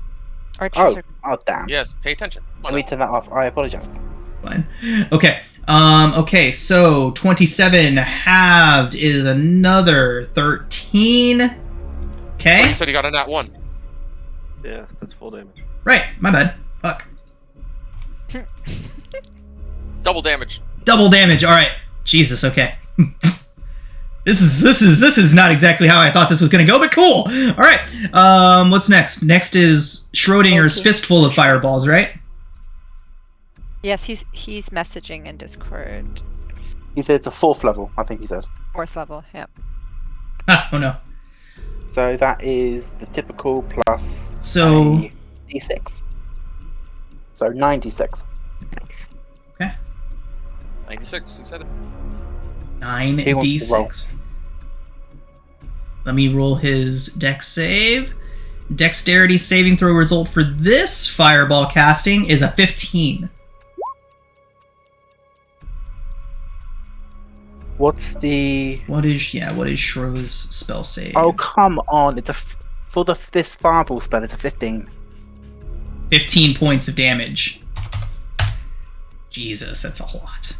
Archers are. Oh, damn. Yes, pay attention. Let me turn that off. I apologize. Fine. Okay. Okay, so 27 halved is another 13. Oh, Okay. you said he got a nat 1. Yeah, that's full damage. Right, my bad. Fuck. Double damage. Double damage. All right. Jesus, okay. This is not exactly how I thought this was going to go, but cool. All right. What's next? Next is Schrodinger's Okay. fistful of fireballs, right? Yes, he's messaging in Discord. He said it's a 4th level, I think he said. 4th level. Yep. Oh no. So that is the typical plus So a d6. So 96. 96, he said it. 9d6. Let me roll his dex save. Dexterity saving throw result for this fireball casting is a 15. What's the... What is Shro's spell save? Oh, come on. It's for this fireball spell, it's a 15. 15 points of damage. Jesus, that's a lot.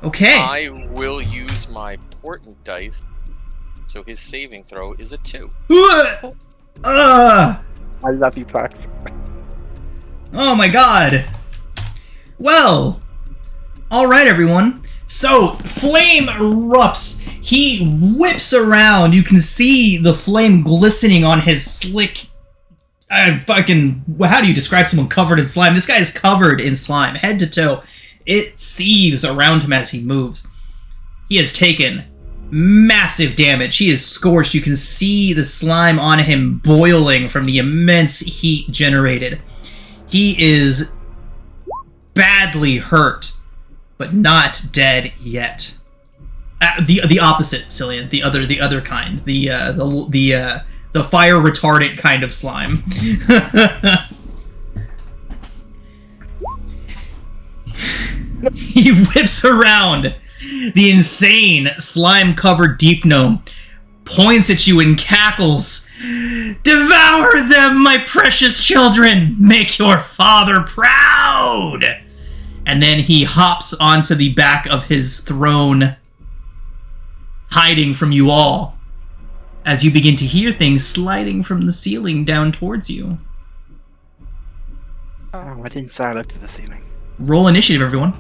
Okay. I will use my portent dice, so his saving throw is a 2. I love you, Plax. Oh my god. Well, alright everyone. So, flame erupts. He whips around. You can see the flame glistening on his slick... how do you describe someone covered in slime? This guy is covered in slime, head to toe. It seethes around him as he moves. He has taken massive damage. He is scorched. You can see the slime on him boiling from the immense heat generated. He is badly hurt, but not dead yet. The opposite, Cillian. The other kind. The fire retardant kind of slime. He whips around. The insane slime-covered deep gnome points at you and cackles. Devour them, my precious children! Make your father proud! And then he hops onto the back of his throne, hiding from you all, as you begin to hear things sliding from the ceiling down towards you. Oh, I didn't say I looked at the ceiling. Roll initiative, everyone.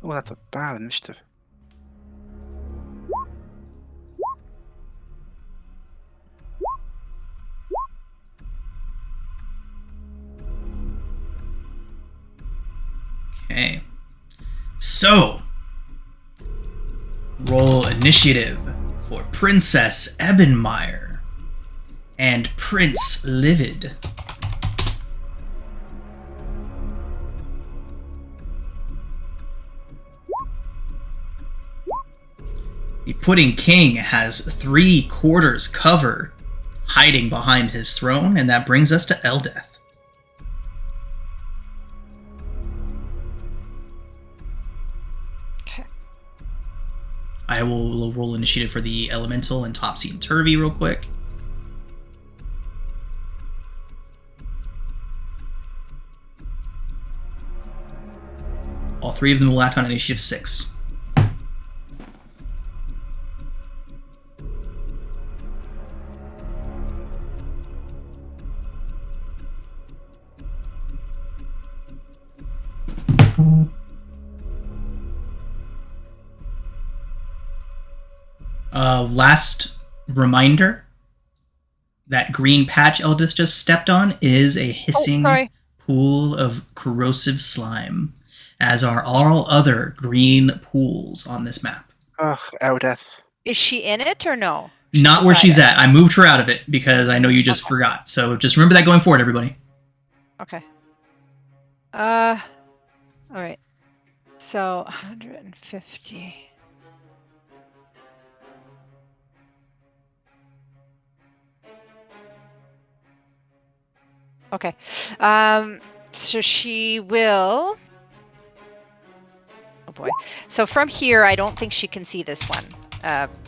Oh, that's a bad initiative. Okay. So, roll initiative for Princess Ebenmeyer and Prince Livid. The Pudding King has 3/4 cover hiding behind his throne, and that brings us to Eldeth. Okay. I will roll initiative for the Elemental and Topsy and Turvy real quick. All 3 of them will act on initiative 6. Last reminder, that green patch Eldith just stepped on is a hissing pool of corrosive slime, as are all other green pools on this map. Ugh, Eldeth. Is she in it or no? Not where she's at. I moved her out of it because I know you just forgot. So just remember that going forward, everybody. Okay. All right. So 150. Okay. So she will. Oh boy. So from here, I don't think she can see this one.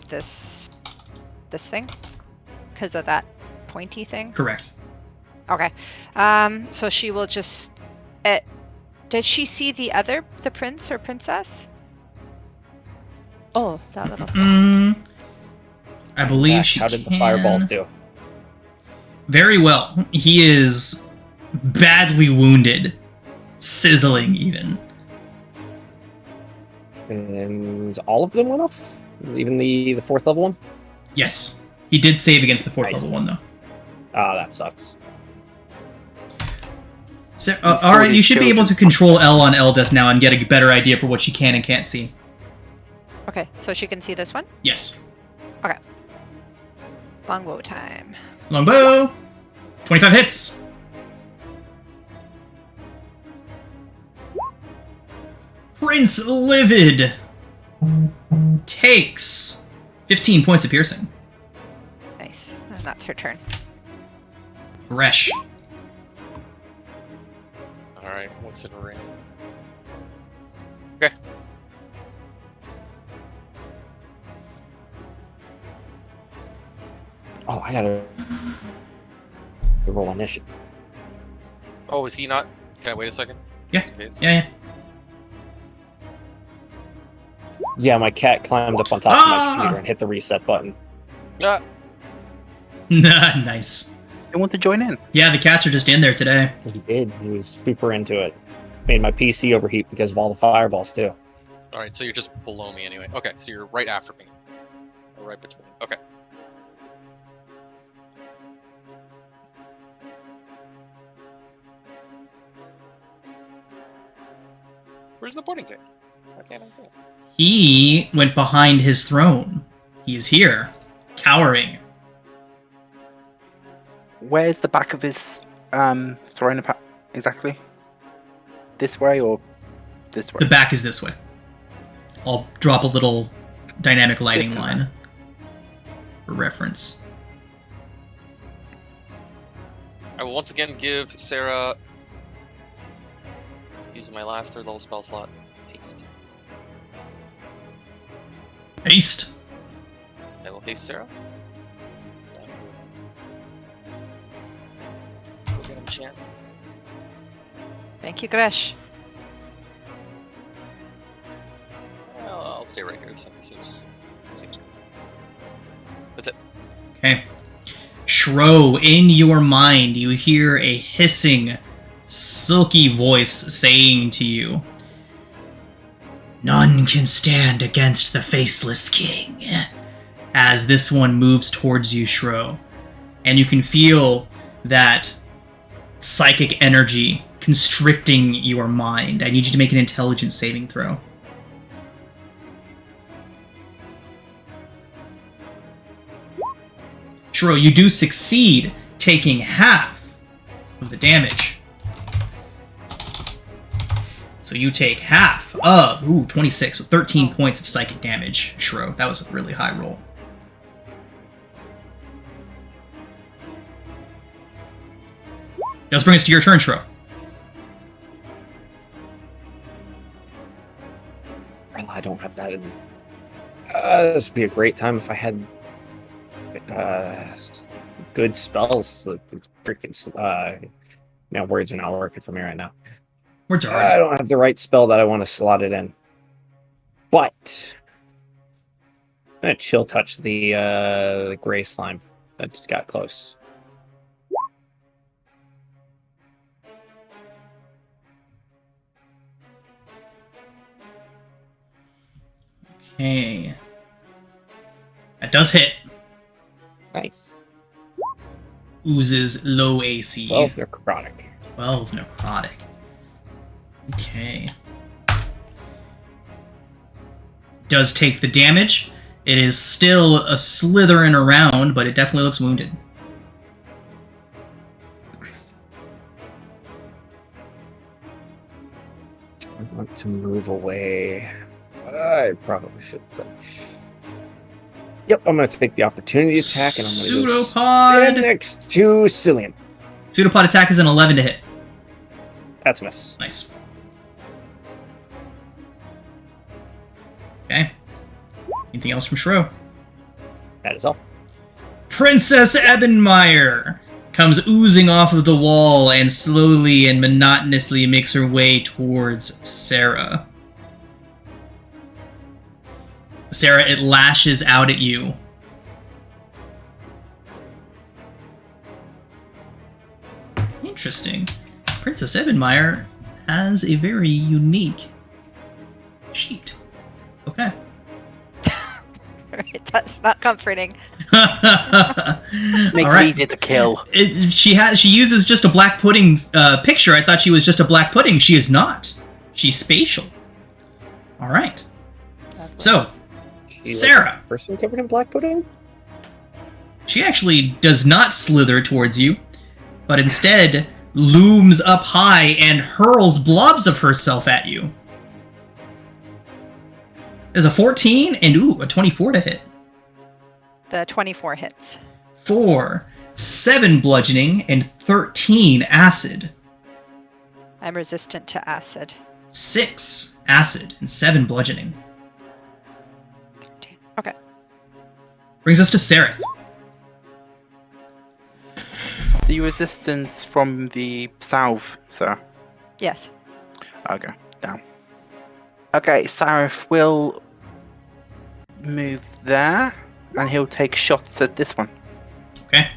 This thing, because of that pointy thing. Correct. Okay. So she will just. Did she see the prince or princess? Oh, that little thing. I believe she. How did the fireballs do? Very well. He is badly wounded, sizzling even. And all of them went off? Even the 4th level one? Yes. He did save against the 4th Nice. level one, though. Ah, that sucks. So, alright, you should be able to control L on Eldeth now and get a better idea for what she can and can't see. Okay, so she can see this one? Yes. Okay. Longbow time. Longbow! 25 hits! Prince Livid takes 15 points of piercing. Nice. And that's her turn. Gresh. Alright, what's in the ring? Okay. Oh, I gotta roll initiative. Oh, is he not? Can I wait a second? Yeah. Just in case? Yeah. Yeah, my cat climbed up on top of my computer and hit the reset button. Yeah. Nice. They want to join in. Yeah, the cats are just in there today. He did. He was super into it. Made my PC overheat because of all the fireballs, too. Alright, so you're just below me anyway. Okay, so you're right after me. Or right between. Okay. Where's the Pudding King? Why can't I see it? He went behind his throne. He is here, cowering. Where's the back of his throne exactly? This way or this way? The back is this way. I'll drop a little dynamic lighting Good to know. line for reference. I will once again give Sarah, using my last 3rd level spell slot, haste. Haste. I will haste Sarah. Go get him, champ. Thank you, Gresh. Well, I'll stay right here. This seems good. That's it. Okay. Shro, in your mind, you hear a hissing, silky voice saying to you, None can stand against the Faceless King. As this one moves towards you, Shro. And you can feel that psychic energy constricting your mind. I need you to make an intelligence saving throw. Shro, you do succeed, taking half of the damage. So you take half of, 26, so 13 points of psychic damage, Shro. That was a really high roll. Let's bring us to your turn, Shro. I don't have that in. This would be a great time if I had good spells. The freaking now words are not working for me right now. Words are I don't have the right spell that I want to slot it in. But I'm gonna chill touch the gray slime that just got close. Okay. That does hit. Nice. Oozes low AC. 12 necrotic. 12 necrotic. Okay. Does take the damage. It is still a slithering around, but it definitely looks wounded. I want to move away. I probably should. Yep, I'm going to take the opportunity attack, and I'm going to go stand next to Cillian. Pseudopod attack is an 11 to hit. That's a miss. Nice. Okay. Anything else from Shro? That is all. Princess Ebenmeyer comes oozing off of the wall and slowly and monotonously makes her way towards Sarah. Sarah, it lashes out at you. Interesting. Princess Ebenmeyer has a very unique sheet. Okay. Right, that's not comforting. Makes it easy to kill. She uses just a black pudding picture. I thought she was just a black pudding. She is not. She's spatial. All right. So, Sarah. Person covered in black pudding? She actually does not slither towards you, but instead looms up high and hurls blobs of herself at you. There's a 14 and a 24 to hit. The 24 hits. 4, 7 bludgeoning, and 13 acid. I'm resistant to acid. 6 acid and 7 bludgeoning. 13. Okay. Brings us to Sereth. The resistance from the south, sir. Yes. Okay, down. Okay, Sareth will move there, and he'll take shots at this one. Okay.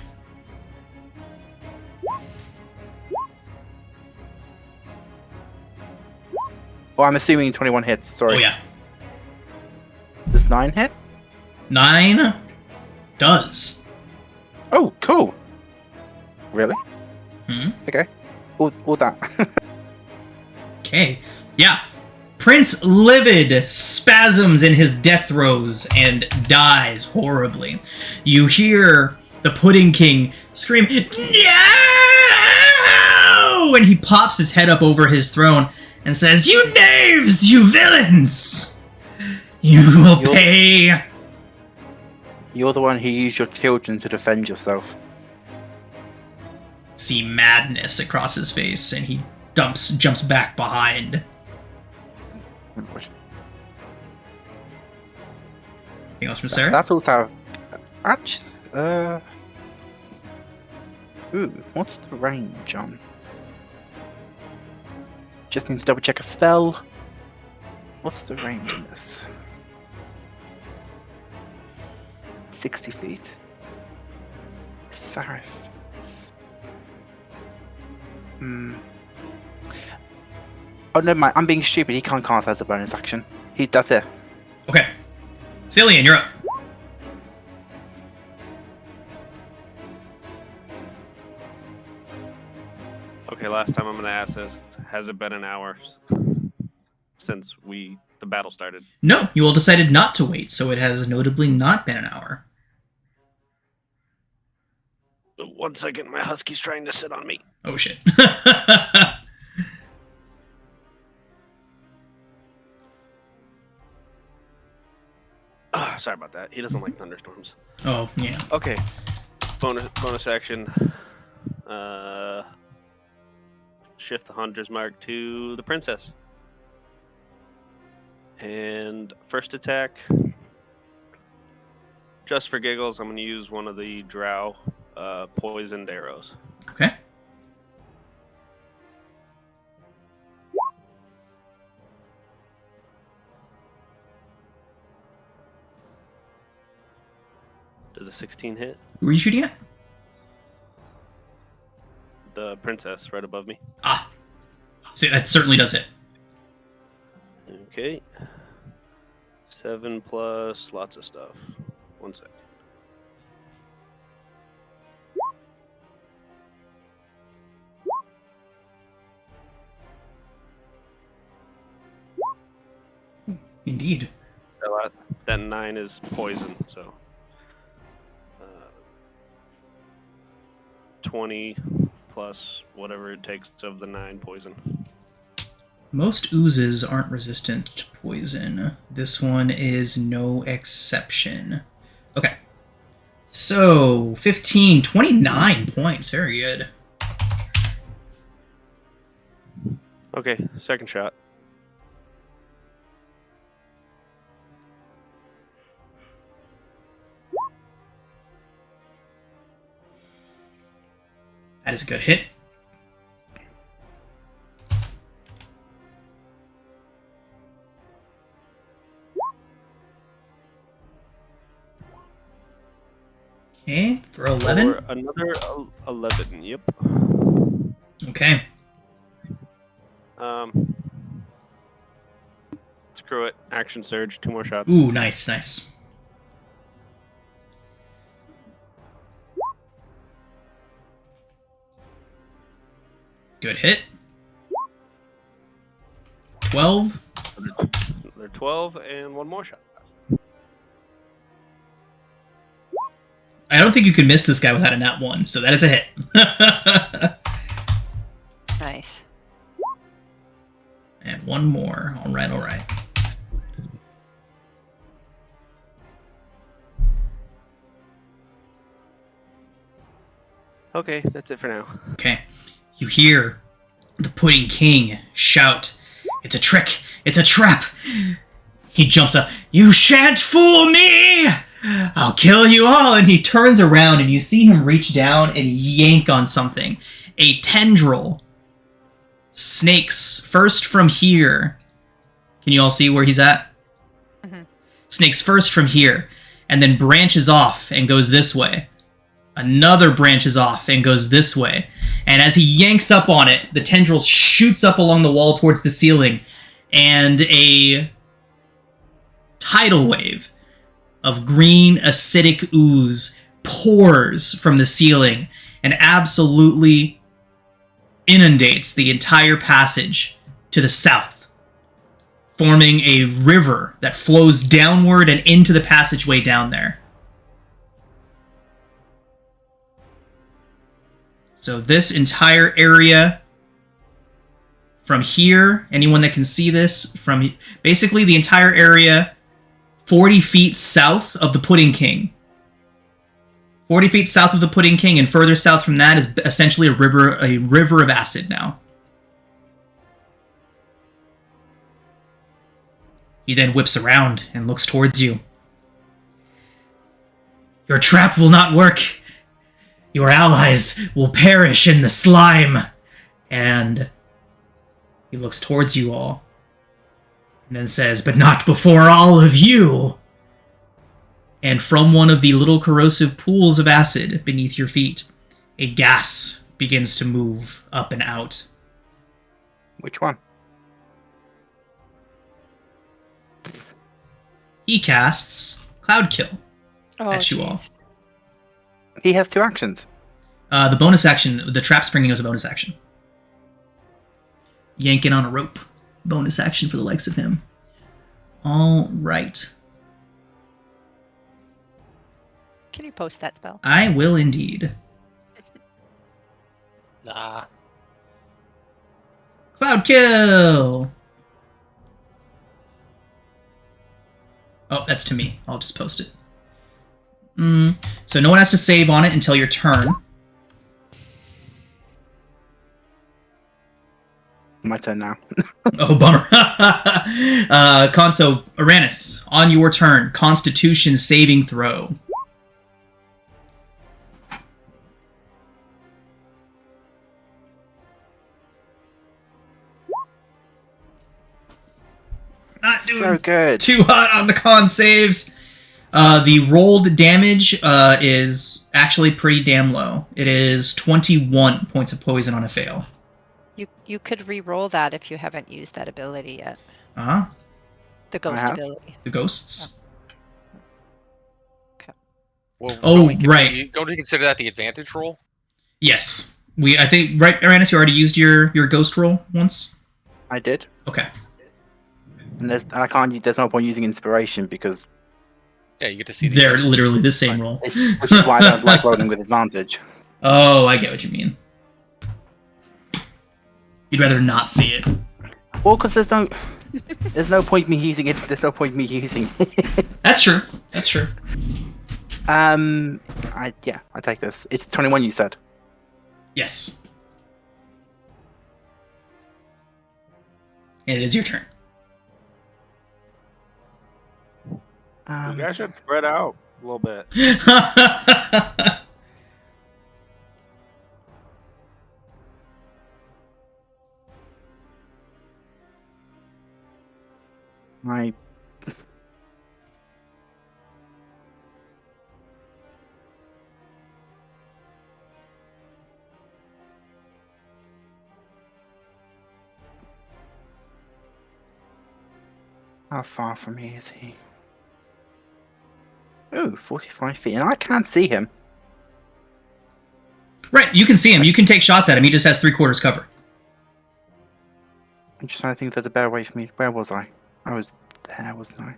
Oh, I'm assuming 21 hits, sorry. Oh, yeah. Does 9 hit? 9 does. Oh, cool. Really? Hmm? Okay. All that. Okay. Yeah. Prince Livid spasms in his death throes and dies horribly. You hear the Pudding King scream, "No!" And he pops his head up over his throne and says, "You knaves! You villains! You will pay!" You're the one who used your children to defend yourself. See madness across his face, and he jumps back behind. Anything else from Sarah? That's also actually. Ooh, what's the range on? Just need to double check a spell. What's the range in this? 60 feet. Sareth. Oh, never mind. I'm being stupid. He can't cast as a bonus action. That's it. Okay. Cillian, you're up. Okay, last time I'm going to ask this. Has it been an hour since the battle started? No, you all decided not to wait, so it has notably not been an hour. 1 second, my husky's trying to sit on me. Oh, shit. Sorry about that. He doesn't like thunderstorms. Oh, yeah. Okay. Bonus action. Shift the hunter's mark to the princess. And first attack. Just for giggles, I'm going to use one of the drow poisoned arrows. Okay. Does a 16 hit? Who are you shooting at? The princess right above me. Ah. See, that certainly does it. Okay. 7 plus lots of stuff. 1 sec. Indeed. That 9 is poison, so 20 plus whatever it takes of the 9 poison. Most oozes aren't resistant to poison. This one is no exception. Okay. So, 15, 29 points. Very good. Okay, second shot. That is a good hit. Okay, for 11. For another 11, yep. Okay. Screw it. Action surge, 2 more shots. Ooh, nice, nice. Good hit. 12. They're 12 and 1 more shot. I don't think you could miss this guy without a nat 1, so that is a hit. Nice. And 1 more. All right, all right. Okay, that's it for now. Okay. You hear the Pudding King shout, "It's a trick! It's a trap!" He jumps up. "You shan't fool me! I'll kill you all!" And he turns around and you see him reach down and yank on something. A tendril snakes first from here. Can you all see where he's at? Mhm. Snakes first from here and then branches off and goes this way. Another branches off and goes this way. And as he yanks up on it, the tendril shoots up along the wall towards the ceiling, and a tidal wave of green acidic ooze pours from the ceiling and absolutely inundates the entire passage to the south, forming a river that flows downward and into the passageway down there. So this entire area from here, anyone that can see this, from basically the entire area 40 feet south of the Pudding King. 40 feet south of the Pudding King, and further south from that is essentially a river of acid now. He then whips around and looks towards you. "Your trap will not work. Your allies will perish in the slime." And he looks towards you all and then says, "But not before all of you." And from one of the little corrosive pools of acid beneath your feet, a gas begins to move up and out. Which one? he casts Cloud Kill Oh, at you all. jeez. He has 2 actions. The bonus action, the trap springing is a bonus action. Yanking on a rope. Bonus action for the likes of him. All right. Can you post that spell? I will indeed. Nah. Cloud Kill! Oh, that's to me. I'll just post it. So no one has to save on it until your turn. My turn now. Oh, bummer. So, Uranus, on your turn, Constitution saving throw. Not doing So good. too hot on the con saves. The rolled damage is actually pretty damn low. It is 21 points of poison on a fail. You could re-roll that if you haven't used that ability yet. Uh-huh. The ghost have. ability. The ghosts. Well, Oh, don't we consider- right. Don't we consider that the advantage roll? Yes. I think, right, Uranus, you already used your ghost roll once? I did. Okay. And there's no point using inspiration because Yeah, you get to see the They're advantage. literally the same roll. which is why I don't like rolling with advantage. Oh, I get what you mean. You'd rather not see it. Well, because there's no point me using it. There's no point me using it. That's true. That's true. I take this. It's 21. You said. Yes. And it is your turn. You guys should spread out a little bit. My how far from me is he? Ooh, 45 feet, and I can't see him. Right, you can see him. You can take shots at him. He just has 3/4 cover. I'm just trying to think if there's a better way for me. Where was I? I was there, wasn't I?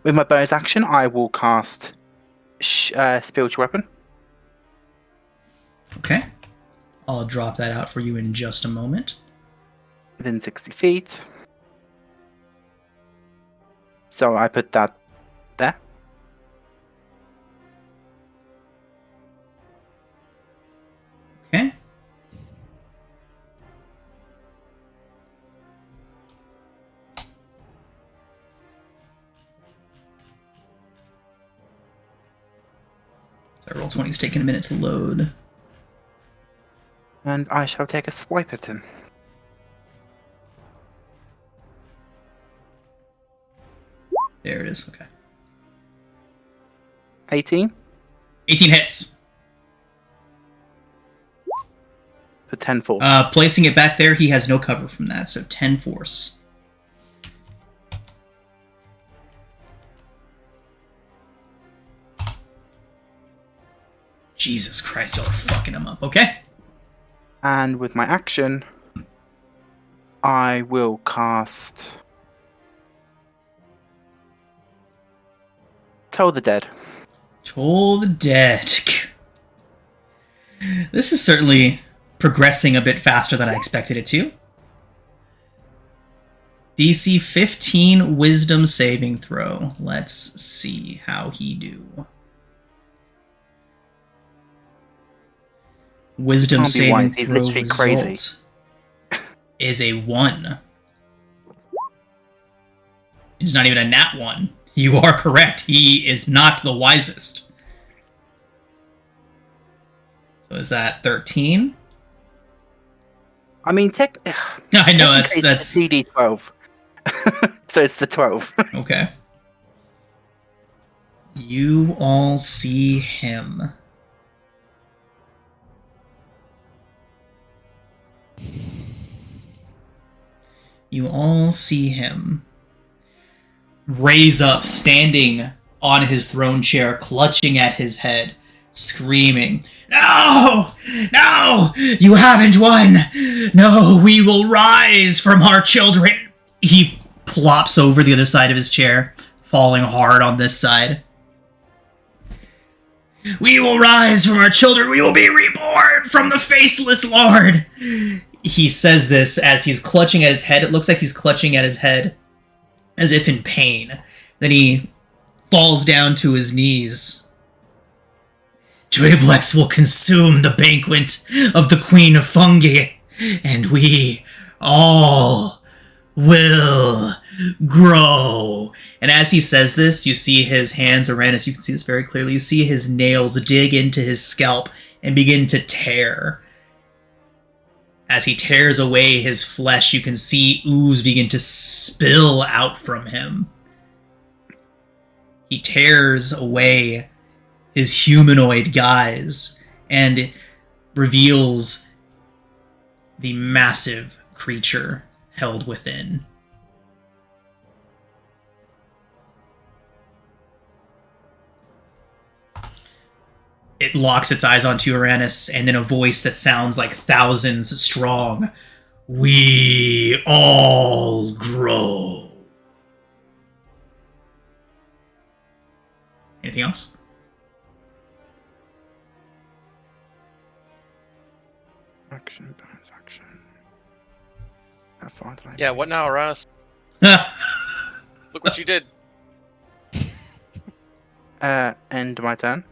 With my bonus action, I will cast spiritual weapon. Okay. I'll drop that out for you in just a moment. Within 60 feet. So I put that there. Okay. So roll 20 is taking a minute to load. And I shall take a swipe at him. There it is. Okay. 18 18 hits. for 10 force. Placing it back there, he has no cover from that, so 10 force. Jesus Christ, y'all are fucking him up. Okay. And with my action, I will cast Toll the Dead. Toll the Dead. This is certainly progressing a bit faster than I expected it to. DC 15 Wisdom saving throw. Let's see how he do. Wisdom Can't be saving wise, he's throw literally crazy. result is a 1. It's not even a nat 1. You are correct. He is not the wisest. So is that 13? I mean, I know technically it's that's CD 12. So it's the 12. okay. You all see him. you all see him raise up, standing on his throne chair, clutching at his head, screaming, "No! No! You haven't won! No, we will rise from our children!" He plops over the other side of his chair, falling hard on this side. "We will rise from our children! We will be reborn from the faceless lord!" He says this as he's clutching at his head. It looks like he's clutching at his head as if in pain. Then he falls down to his knees. "Drablex will consume the banquet of the Queen of Fungi, and we all will grow." And as he says this, you see his hands, Uranus, you can see this very clearly, you see his nails dig into his scalp and begin to tear. As he tears away his flesh, you can see ooze begin to spill out from him. He tears away his humanoid guise and reveals the massive creature held within. It locks its eyes onto Uranus, and then a voice that sounds like thousands strong. "We all grow." Anything else? Action, bonus action. How far did I Yeah, go? what now, Uranus? Look what you did. End my turn.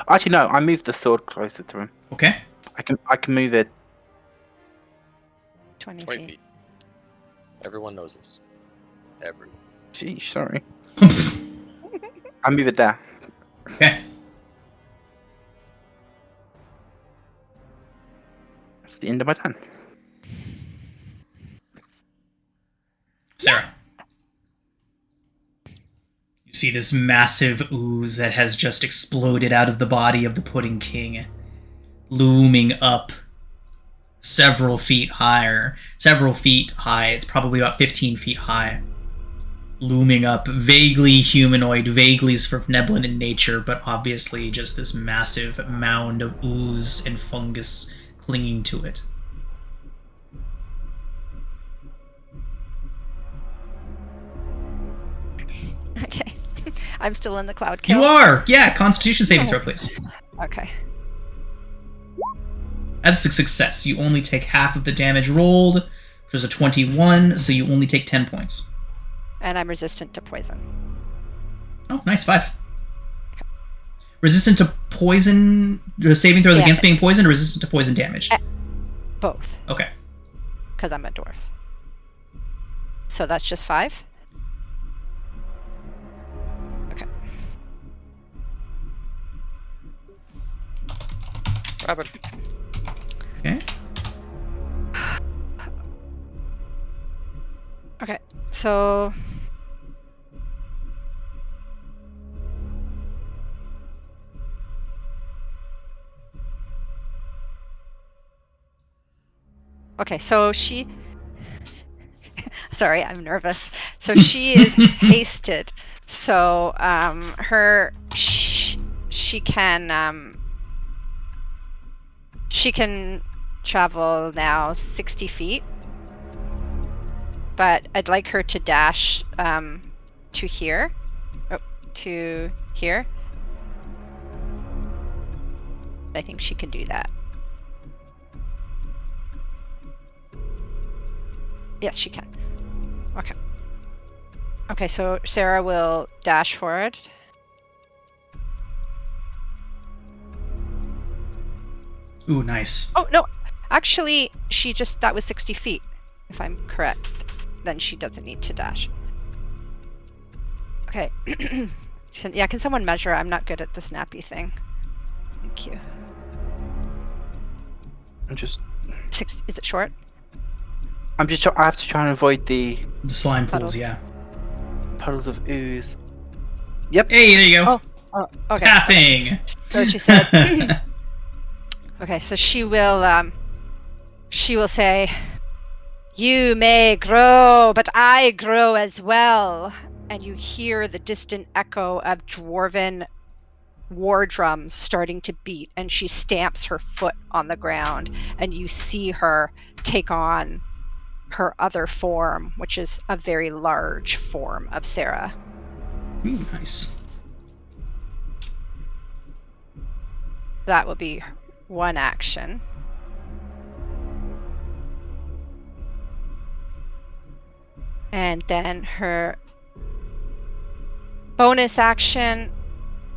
Actually, no. I moved the sword closer to him. Okay. I can move it. 20 20 feet. feet. Everyone knows this. Everyone. Sheesh, sorry. I move it there. Okay. That's the end of my turn. Sarah. You see this massive ooze that has just exploded out of the body of the Pudding King, looming up several feet higher. Several feet high. It's probably about 15 feet high. Looming up, vaguely humanoid, vaguely sort of Neblin in nature, but obviously just this massive mound of ooze and fungus clinging to it. Okay. I'm still in the cloud kill. You are! Yeah, Constitution saving throw, please. Okay. That's a success. You only take half of the damage rolled, which was a 21, so you only take 10 points. And I'm resistant to poison. Oh, nice, 5. Resistant to poison, saving throws Yeah. against being poisoned, or resistant to poison damage? Both. Okay. Because I'm a dwarf. So that's just 5? Okay. Rapid. Okay. Okay. So... Okay, so she... Sorry, I'm nervous. So she is hasted. So, she can travel now 60 feet. But I'd like her to dash to here. Oh, to here. I think she can do that. Yes, she can. Okay. Okay, so Sarah will dash forward. Ooh, nice. Oh, no. Actually, that was 60 feet, if I'm correct. Then she doesn't need to dash. Okay. Can someone measure? I'm not good at the snappy thing. Thank you. I'm just. Is it short? I have to try and avoid the The slime pools, Puddles. yeah. puddles of ooze. Yep. Hey, there you go. Oh, okay. Tapping! So she said. Okay, so she will say, You may grow, but I grow as well. And you hear the distant echo of dwarven war drums starting to beat, and she stamps her foot on the ground, and you see her take on her other form, which is a very large form of Sarah. Ooh, nice. That will be one action. And then her bonus action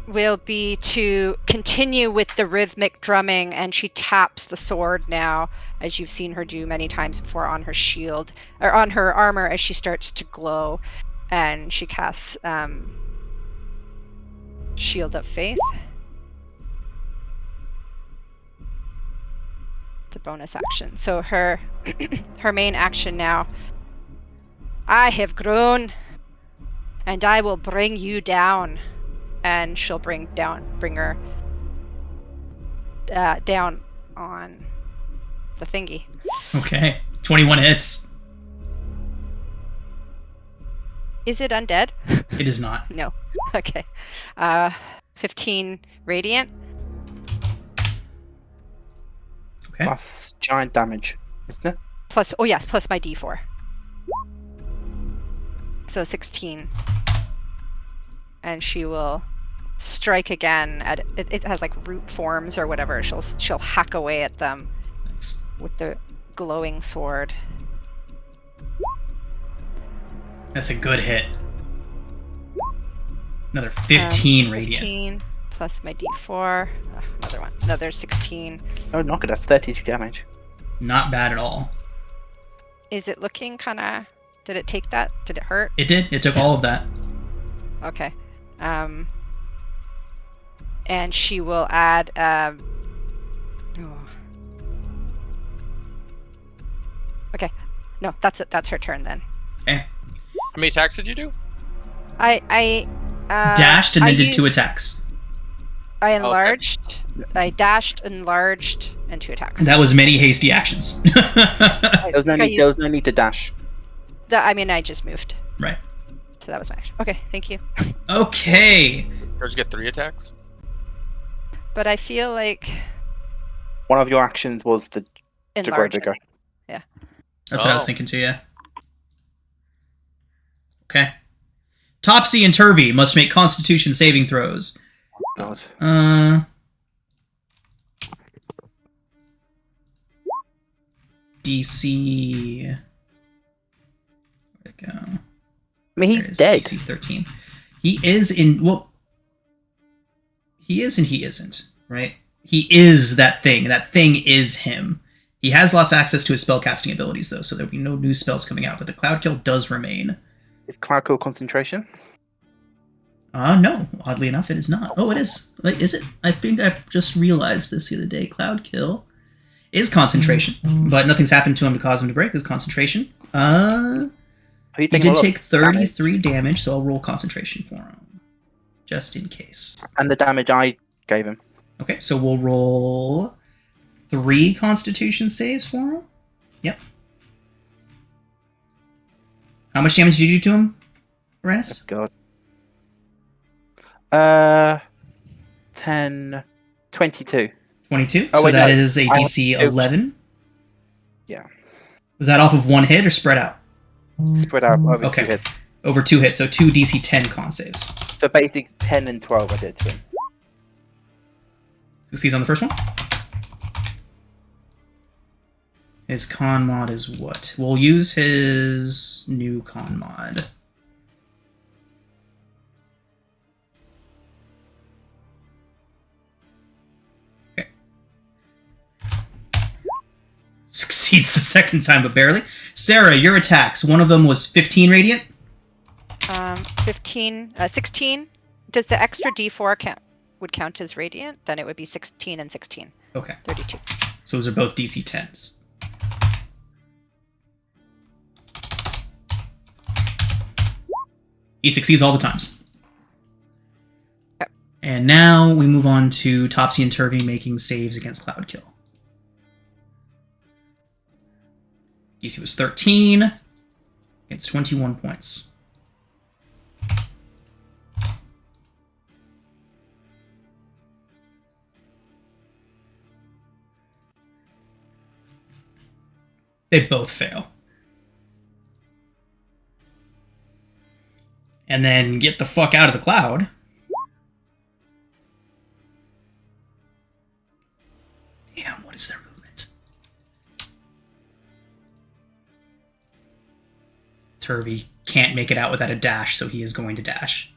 will be to continue with the rhythmic drumming, and she taps the sword now, as you've seen her do many times before, on her shield, or on her armor as she starts to glow, and she casts Shield of Faith. It's a bonus action. So her her main action now, I have grown, and I will bring you down. And she'll bring her down on the thingy. Okay. 21 hits. Is it undead? It is not. No. Okay. 15 radiant. Okay. Plus giant damage, isn't it? Plus, oh yes, plus my d4. So 16. And she will strike again at it has like root forms or whatever. She'll hack away at them Nice. with the glowing sword. That's a good hit. Another 15 radiant. 15 plus my d4. Another one. Another 16. Oh, knock it. That's 32 damage. Not bad at all. Is it looking kind of... Did it take that? Did it hurt? It did. It took all of that. Okay. And she will add... Okay. No, that's it. That's her turn then. Okay. How many attacks did you do? I Dashed and then did used- 2 attacks. I enlarged. I dashed, enlarged, and 2 attacks. That was many hasty actions. I There was no think I need. There was no need to dash. I mean, I just moved. Right. So that was my action. Okay, thank you. Okay. Yours get 3 attacks? But I feel like One of your actions was to grow enlarge. I bigger. think. That's what I was Oh. thinking too, yeah. Okay. Topsy and Turvy must make Constitution saving throws. God. DC. Where'd it go? I mean, he's There it is, dead. DC 13. He is in. Well, he is and he isn't, right? He is that thing. That thing is him. He has lost access to his spellcasting abilities, though, so there'll be no new spells coming out, but the Cloud Kill does remain. Is Cloud Kill concentration? No. Oddly enough, it is not. Oh, it is. Wait, is it? I think I just realized this the other day. Cloud Kill is concentration, but nothing's happened to him to cause him to break his concentration. Are you He taking a did lot take of 33 damage, so I'll roll concentration for him. Just in case. and the damage I gave him. Okay, so we'll roll 3 Constitution saves for him. Yep. How much damage did you do to him, Renus? God. 10, 22. 22. Oh, So wait, that no. is a I- DC 11. Yeah. Was that off of one hit or spread out? Spread out over Okay. 2 hits. Over 2 hits, so 2 DC 10 con saves. So basic 10 and 12 I did to him. Succeeds on the first one. His con mod is what? We'll use his new con mod. Okay. Succeeds the second time, but barely. Sarah, your attacks. One of them was 15 radiant. 16. Does the extra d4 would count as radiant? Then it would be 16 and 16. Okay. 32. So those are both DC 10s. He succeeds all the times. Okay. And now we move on to Topsy and Turvy making saves against Cloud Kill. DC was 13. It's 21 points. They both fail. And then get the fuck out of the cloud. Damn, what is their movement? Turvey can't make it out without a dash, so he is going to dash.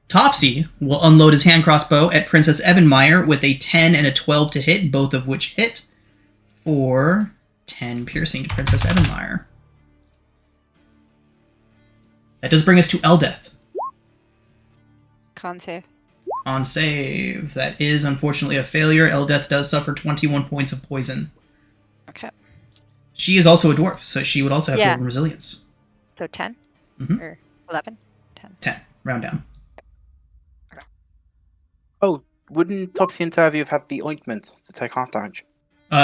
Topsy will unload his hand crossbow at Princess Ebenmeyer with a 10 and a 12 to hit, both of which hit for 10 piercing to Princess Ebenmeyer. That does bring us to Eldeth. Con save. On save. That is unfortunately a failure. Eldeth does suffer 21 points of poison. Okay. She is also a dwarf, so she would also have Yeah. dwarven resilience. So 10? Mhm. Or 11? 10. 10. Round down. Oh, wouldn't Topsy and Turvy have had the ointment to take half damage?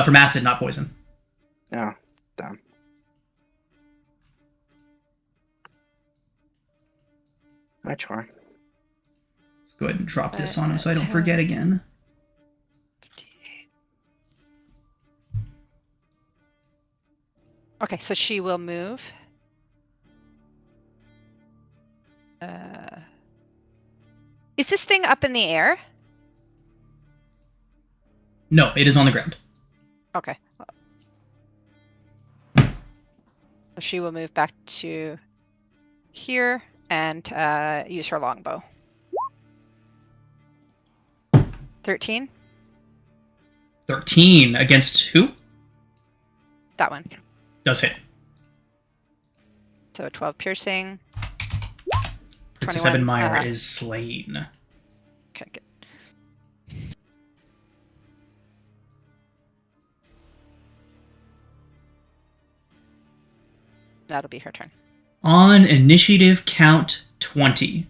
From acid, not poison. Oh, damn. I try. Let's go ahead and drop this on him so I don't forget again. 58. Okay, so she will move. Is this thing up in the air? No, it is on the ground. Okay. So she will move back to here and use her longbow. 13? 13 against who? That one. Does hit. So 12 piercing. Princess 21, Ebenmeyer is slain. Okay, good. That'll be her turn. On initiative count 20.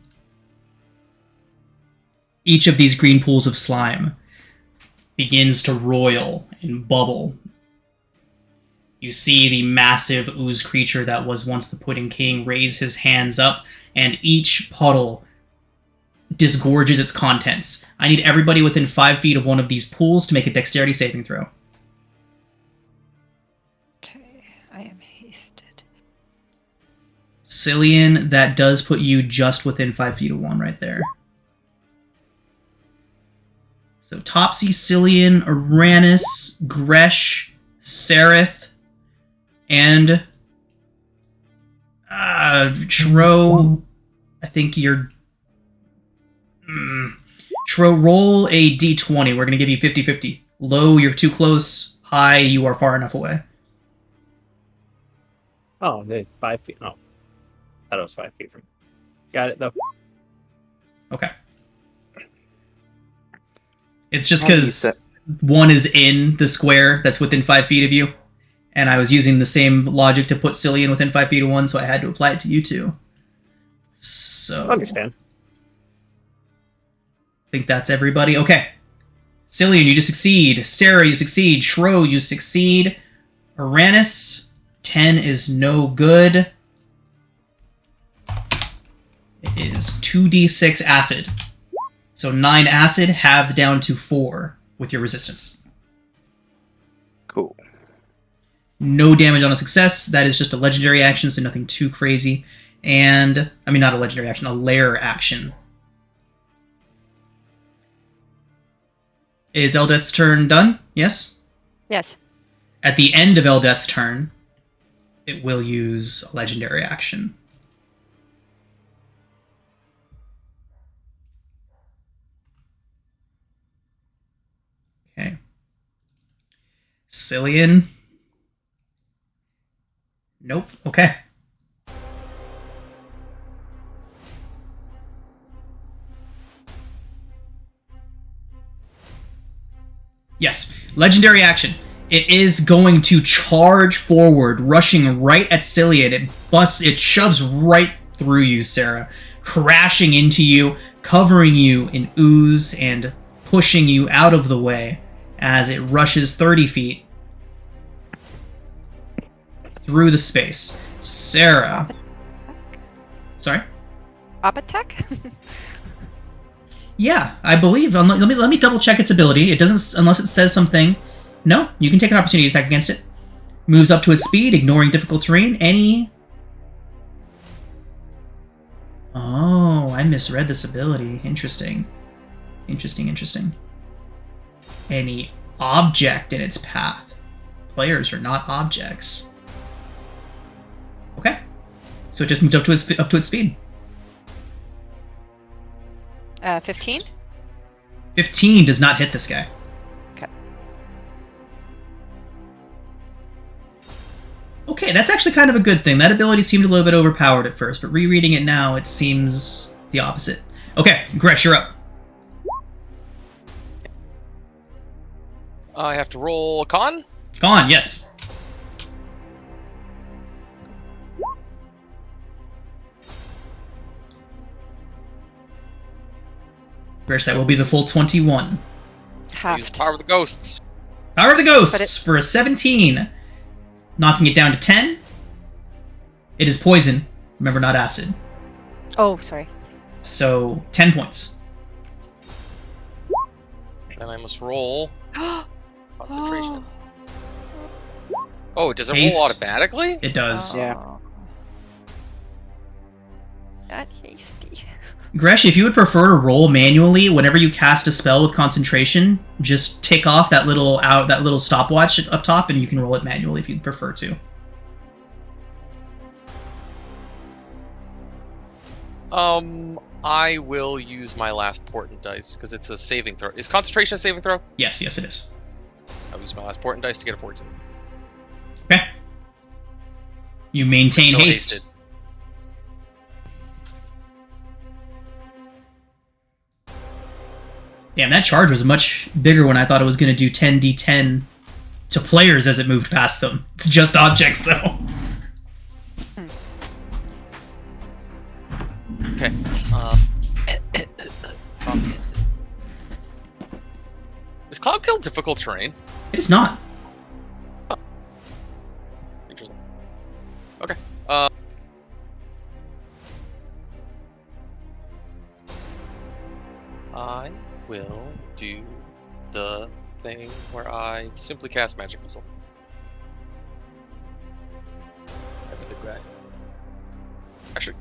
Each of these green pools of slime begins to roil and bubble. You see the massive ooze creature that was once the Pudding King raise his hands up, and each puddle disgorges its contents. I need everybody within 5 feet of one of these pools to make a dexterity saving throw. Okay, I am hasted. Cillian, that does put you just within 5 feet of one right there. So Topsy, Cillian, Uranus, Gresh, Sereth, and Shro. I think you're... Shro, roll a d20. We're going to give you 50-50. Low, you're too close. High, you are far enough away. Oh, they're 5 feet. Oh, I thought it was 5 feet from. Got it though. Okay. It's just because one is in the square that's within 5 feet of you, and I was using the same logic to put Cillian within 5 feet of one, so I had to apply it to you two. So Understand. I think that's everybody. Okay. Cillian, you succeed. Sarah, you succeed. Shro, you succeed. Uranus, 10 is no good. It is 2d6 acid. So 9 acid halved down to 4 with your resistance. Cool. No damage on a success. That is just a legendary action, so nothing too crazy. And, I mean, not a legendary action, a lair action. Is Eldeth's turn done? Yes? Yes. At the end of Eldeth's turn, it will use a legendary action. Okay. Cillian. Nope. Okay. Yes. Legendary action. It is going to charge forward, rushing right at Cillian. It shoves right through you, Sarah, crashing into you, covering you in ooze, and pushing you out of the way as it rushes 30 feet through the space. Sarah. Sorry? Op attack? Yeah, I believe. Let me double check its ability. It doesn't, unless it says something. No, you can take an opportunity attack against it. Moves up to its speed, ignoring difficult terrain. Any. Oh, I misread this ability. Interesting. Interesting. Any object in its path. Players are not objects. Okay. So it just moved up to its speed. 15? 15 does not hit this guy. Okay, that's actually kind of a good thing. That ability seemed a little bit overpowered at first, but rereading it now, it seems the opposite. Okay, Gresh, you're up. I have to roll a con. Gone, yes. Gresh, that will be the full 21. I use Power of the Ghosts. Power of the Ghosts for a 17. Knocking it down to 10. It is poison. Remember, not acid. Oh, sorry. So, 10 points. Then I must roll concentration. Oh, does it roll automatically? It does. Yeah. Not hasty. Gresh, if you would prefer to roll manually whenever you cast a spell with concentration, just tick off that little stopwatch up top, and you can roll it manually if you'd prefer to. I will use my last portent dice because it's a saving throw. Is concentration a saving throw? Yes, it is. I'll use my last portent dice to get a 14. Okay. You maintain Still haste. hasted. Damn, that charge was much bigger when I thought it was going to do 10d10 to players as it moved past them. It's just objects, though. Okay. Is Cloud Kill difficult terrain? It is not. Interesting. Okay. I will do the thing where I simply cast Magic Missile at the big guy. Actually,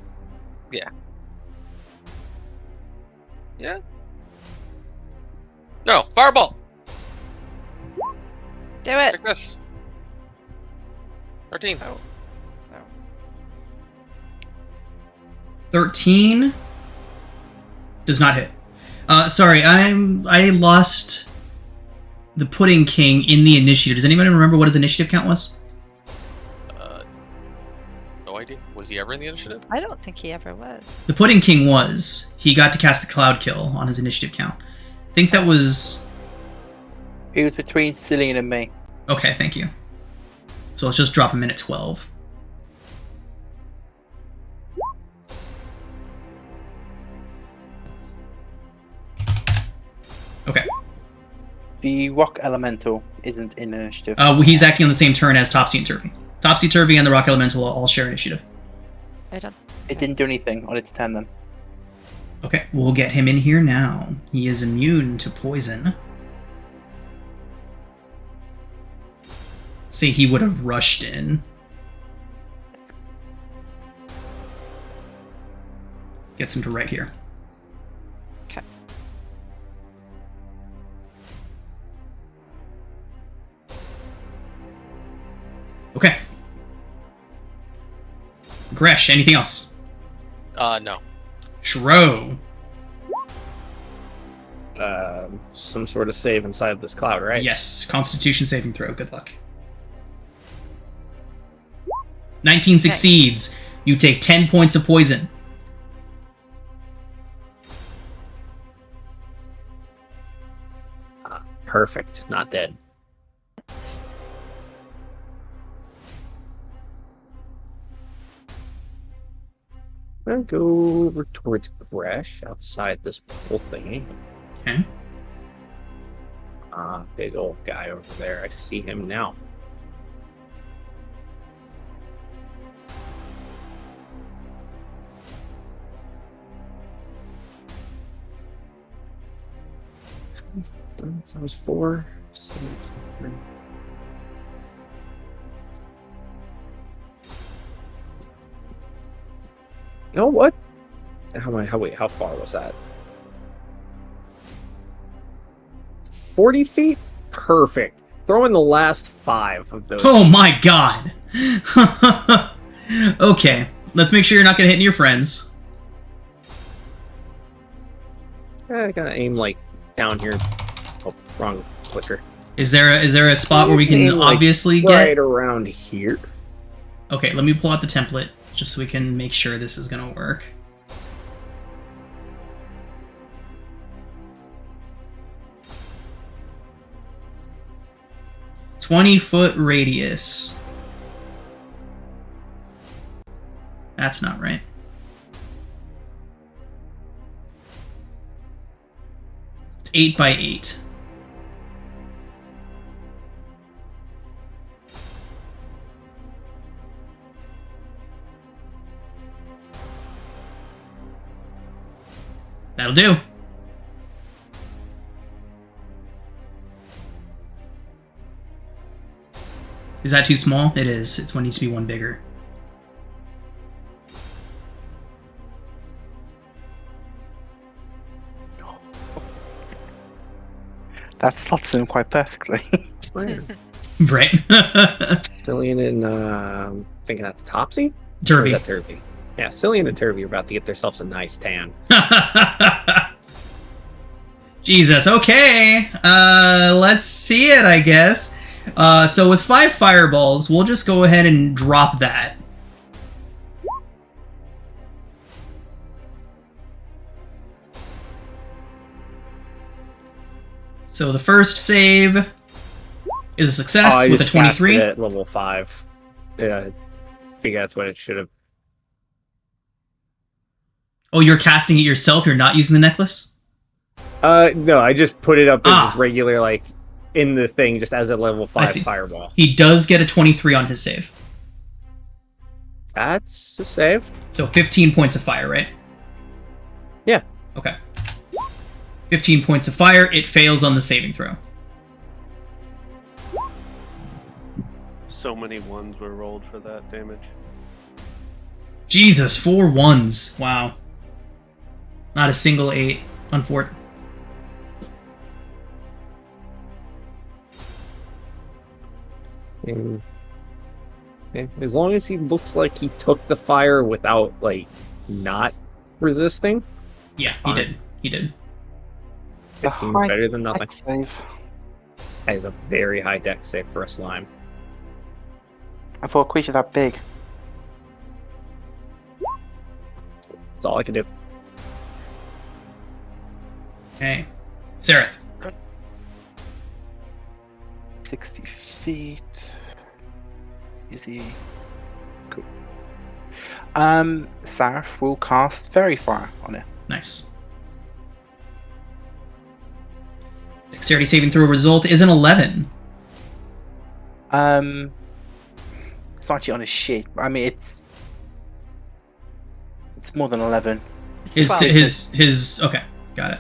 yeah. Yeah. No, Fireball! Do it! Take this. 13. Oh. 13 does not hit. Sorry, I lost the Pudding King in the initiative. Does anybody remember what his initiative count was? No idea. Was he ever in the initiative? I don't think he ever was. The Pudding King was. He got to cast the Cloud Kill on his initiative count. I think that was... It was between Cillian and me. Okay, thank you. So let's just drop him in at 12. Okay. The Rock Elemental isn't in initiative. He's acting on the same turn as Topsy and Turvy. Topsy Turvy and the Rock Elemental all share initiative. I don't. It didn't do anything on its turn then. Okay, we'll get him in here now. He is immune to poison. See, he would have rushed in. Gets him to right here. Okay. Okay. Gresh, anything else? No. Shro. Some sort of save inside this cloud, right? Yes, Constitution saving throw. Good luck. 19 succeeds. You take 10 points of poison. Perfect. Not dead. I'm gonna go over towards Gresh outside this pool thingy. Okay. Big old guy over there. I see him now. That was 4. 6, 3. You know what? How far was that? 40 feet? Perfect. Throw in the last 5 of those. Oh my god! Okay, let's make sure you're not gonna hit any of your friends. I gotta aim like down here. Oh, wrong clicker. Is there a spot where we can Aim, like, obviously right get? around here. Okay, let me pull out the template just so we can make sure this is gonna work. "20-foot radius." That's not right. It's 8 by 8. That'll do. Is that too small? It is. It needs to be one bigger. That slots in quite perfectly. Right. Right. Cillian and thinking that's Topsy? Or is Derby. that Turvy? Yeah, Cillian and Turvy are about to get themselves a nice tan. Jesus, okay. Let's see it, I guess. So with 5 fireballs, we'll just go ahead and drop that. So the first save is a success I with a just cast 23. it at level 5. Yeah, I think that's what it should have. Oh, you're casting it yourself? You're not using the necklace? No, I just put it up as Ah. just regular, like, in the thing, just as a level 5 see. fireball. He does get a 23 on his save. That's a save. So 15 points of fire, right? Yeah. Okay. 15 points of fire. It fails on the saving throw. So many ones were rolled for that damage. Jesus, 4 ones. Wow. Not a single 8. Unfortunate. Yeah, as long as he looks like he took the fire without, like, not resisting. Yeah, he Fine. did. He did. It's a 15 high better than nothing. dex save. That is a very high dex save for a slime. And for a creature that big. That's all I can do. Okay. Sereth. 60 feet. Is he? Cool. Saraf will cast Fairy Fire on it. Nice. Dexterity saving throw result is an 11. It's actually on his sheet. I mean, it's more than 11. His okay, got it.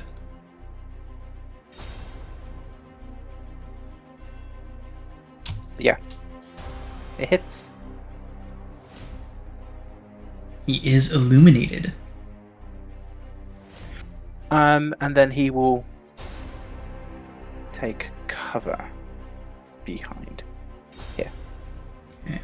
Yeah, it hits. He is illuminated. And then he will take cover behind here. Okay.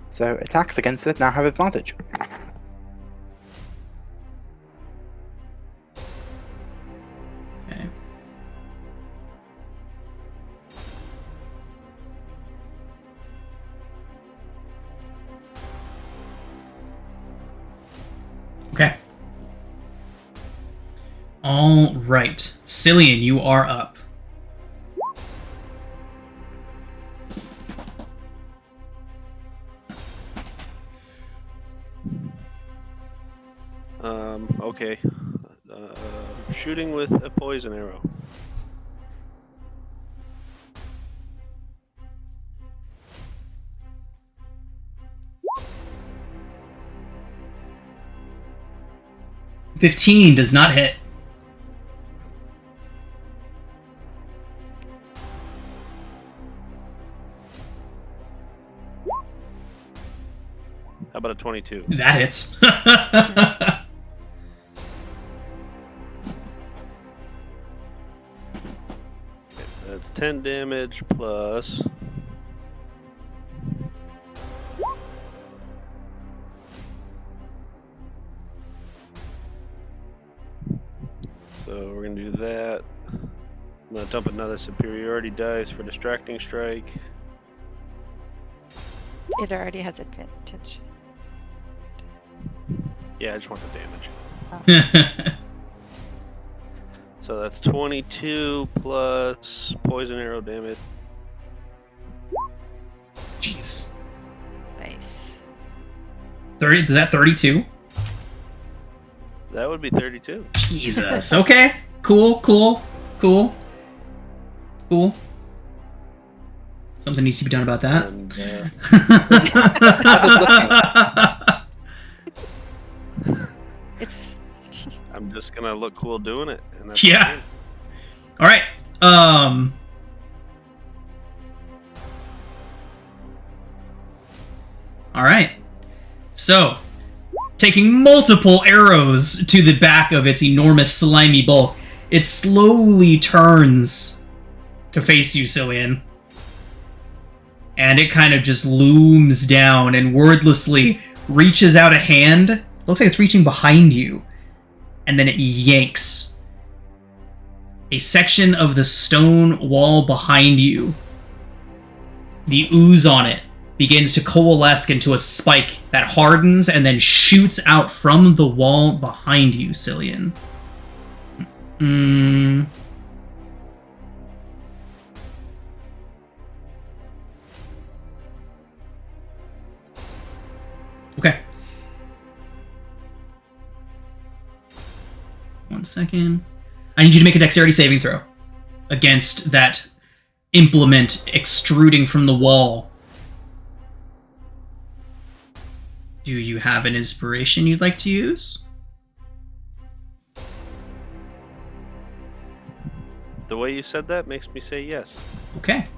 So attacks against it now have advantage. Okay. Okay. All right. Cillian, you are up. Okay. Shooting with a poison arrow. 15 does not hit. How about a 22? That hits. That's 10 damage plus. So we're gonna do that. I'm gonna dump another superiority dice for distracting strike. It already has advantage. Yeah, I just want the damage. So that's 22 plus poison arrow damage. Jeez. Nice. 30, is that 32? That would be 32. Jesus. Okay. Cool. Something needs to be done about that. And, It's I'm just gonna look cool doing it. And that's Yeah. it. All right. All right. So, taking multiple arrows to the back of its enormous slimy bulk, it slowly turns to face you, Cillian. And it kind of just looms down and wordlessly reaches out a hand. Looks like it's reaching behind you. And then it yanks a section of the stone wall behind you. The ooze on it begins to coalesce into a spike that hardens and then shoots out from the wall behind you, Cillian. Okay. 1 second. I need you to make a dexterity saving throw against that implement extruding from the wall. Do you have an inspiration you'd like to use? The way you said that makes me say yes. Okay.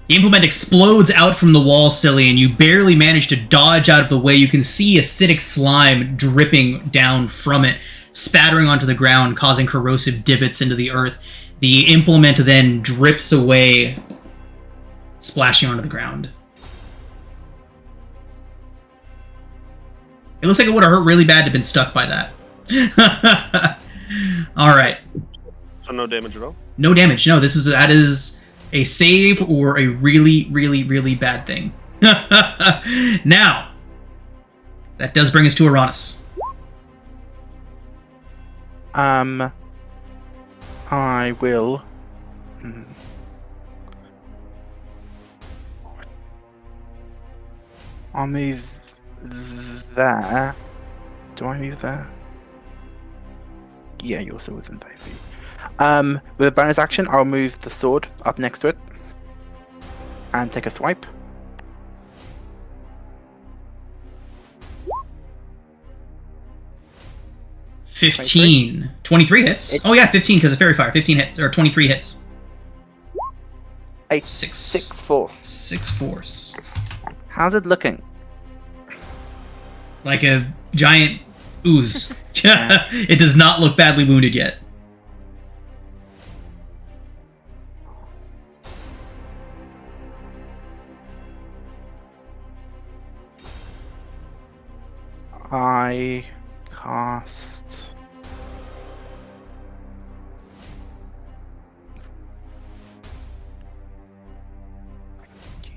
The implement explodes out from the wall, Cillian. You barely manage to dodge out of the way. You can see acidic slime dripping down from it, spattering onto the ground, causing corrosive divots into the earth. The implement then drips away, splashing onto the ground. It looks like it would have hurt really bad to have been stuck by that. All right. So no damage at all? No damage. No, that is a save or a really, really, really bad thing. Now, that does bring us to Uranus. I will. I'll move there. Do I move there? Yeah, you're still within 5 feet. With a bonus action, I'll move the sword up next to it and take a swipe. $15. 23 hits. Oh yeah, 15 because of fairy fire. 15 hits, or 23 hits. 6 force. 6 force. How's it looking? Like a giant ooze. It does not look badly wounded yet. I cast.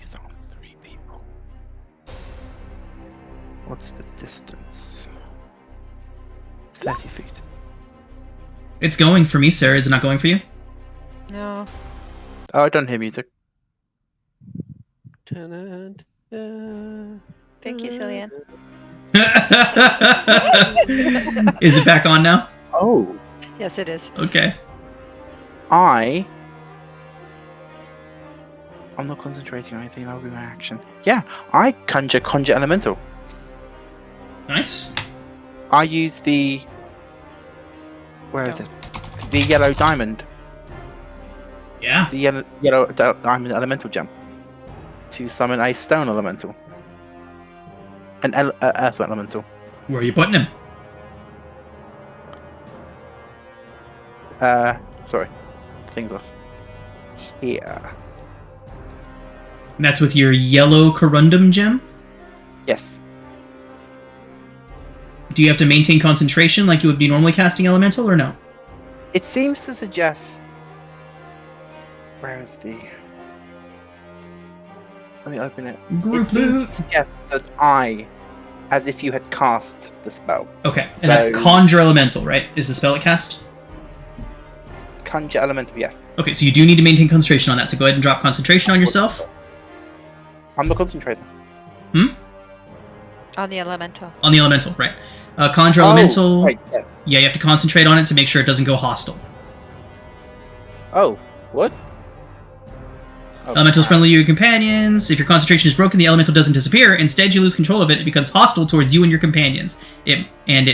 Use that on 3 people. What's the distance? 30 feet. It's going for me, Sarah. Is it not going for you? no. Oh, I don't hear music. Thank you, Cillian. Is it back on now? Oh. Yes, it is. Okay. I'm not concentrating on anything. That would be my action. Yeah, I conjure elemental. Nice. I use the... Where is it? The yellow diamond. Yeah. The diamond elemental gem. To summon a stone elemental. An earth elemental. Where are you putting him? Sorry. Things off. Here. And that's with your yellow corundum gem? Yes. Do you have to maintain concentration like you would be normally casting elemental, or no? It seems to suggest... Where is the... Let me open it. It seems to suggest that as if you had cast the spell. Okay, and that's Conjure Elemental, right? Is the spell it cast? Conjure Elemental, yes. Okay, so you do need to maintain concentration on that, so go ahead and drop concentration on yourself. I'm the concentrator. On the elemental. On the elemental, right. Conjure Elemental, right, yes. yeah, you have to concentrate on it to make sure it doesn't go hostile. Oh, what? Oh, Elemental's friendly to your companions. If your concentration is broken, the elemental doesn't disappear. Instead, you lose control of it. It becomes hostile towards you and your companions. It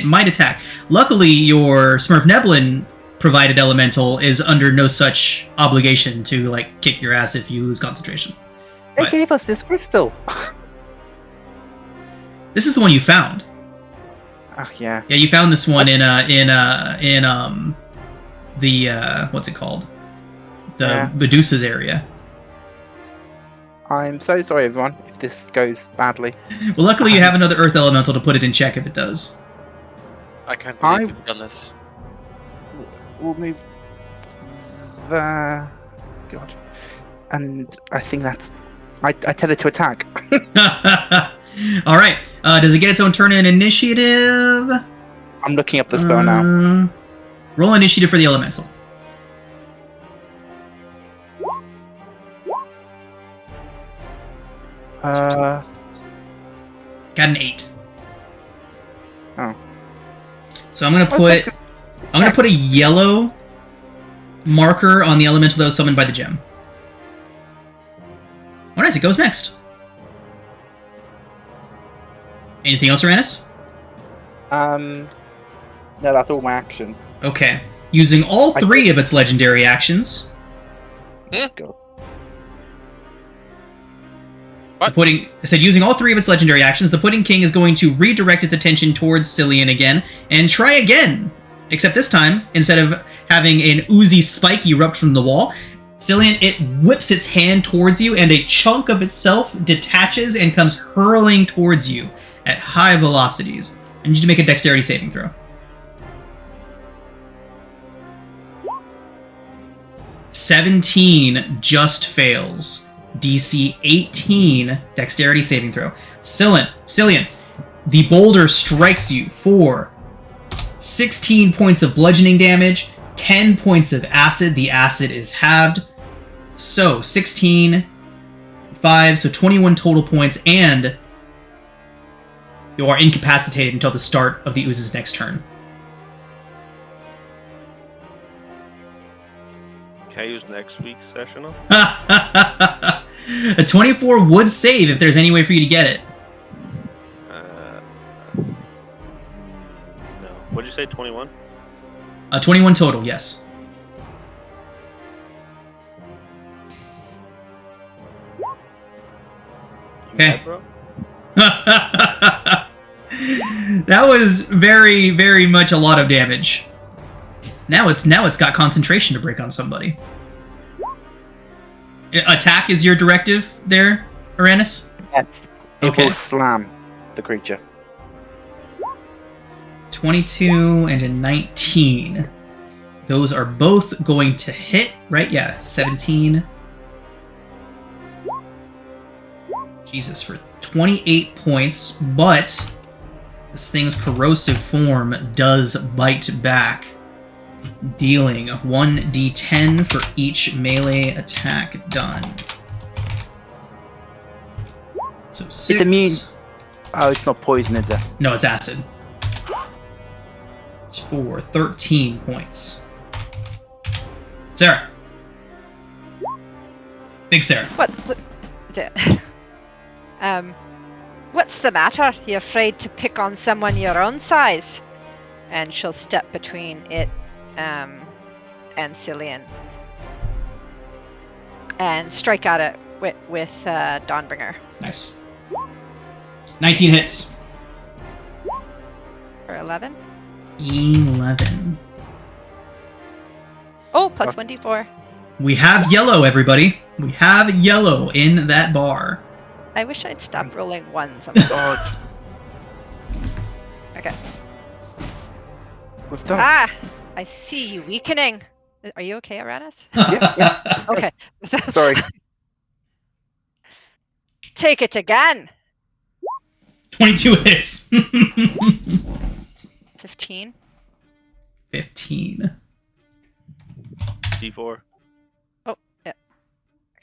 might attack. Luckily, your Smurf Neblin provided elemental is under no such obligation to like kick your ass if you lose concentration. They But gave us this crystal. this is the one you found. Yeah. Yeah, you found this one in the what's it called? The Medusa's area. I'm so sorry, everyone, if this goes badly. Well, luckily you have another Earth Elemental to put it in check if it does. I can't believe you've done this. We'll move the... God. And I think that's... I tell it to attack. Alright, does it get its own turn in initiative? I'm looking up the spell now. Roll initiative for the Elemental. Uh, Got an 8. Oh. So I'm gonna put a yellow marker on the elemental that was summoned by the gem. Alright, so it goes next. Anything else, Uranus? no, that's all my actions. Okay. Using all 3 of its legendary actions. God. What? I said using all 3 of its legendary actions, the Pudding King is going to redirect its attention towards Cillian again and try again. Except this time, instead of having an oozy spike erupt from the wall, Cillian, it whips its hand towards you and a chunk of itself detaches and comes hurling towards you at high velocities. I need you to make a dexterity saving throw. 17 just fails. DC 18 dexterity saving throw. Cillian, the boulder strikes you for 16 points of bludgeoning damage, 10 points of acid. The acid is halved. So 16, 5, so 21 total points, and you are incapacitated until the start of the ooze's next turn. Can I use next week's sessional? A 24 would save if there's any way for you to get it. No. What'd you say, 21? 21 total, yes. Okay. Bro? That was very, very much a lot of damage. Now it's got concentration to break on somebody. Attack is your directive there, Uranus? Yes. It Okay. will slam the creature. 22 and a 19. Those are both going to hit, right? Yeah, 17. Jesus, for 28 points, but this thing's corrosive form does bite back, dealing 1d10 for each melee attack done. So 6. It's immune. Oh, it's not poison, is it? No, it's acid. It's for 13 points. Sarah. Big Sarah. What what's the matter? You afraid to pick on someone your own size? and she'll step between it and Cillian and strike at it with Dawnbringer Nice. 19 hits. for 11. 11. Oh, plus 1d4. We have yellow, everybody. We have yellow in that bar. I wish I'd stop rolling ones. God. Okay. We've done. Ah, I see you weakening. Are you okay, Aranis? Yeah. Okay. Sorry. Take it again. 22 hits. 15. 15. D4. Oh, yeah.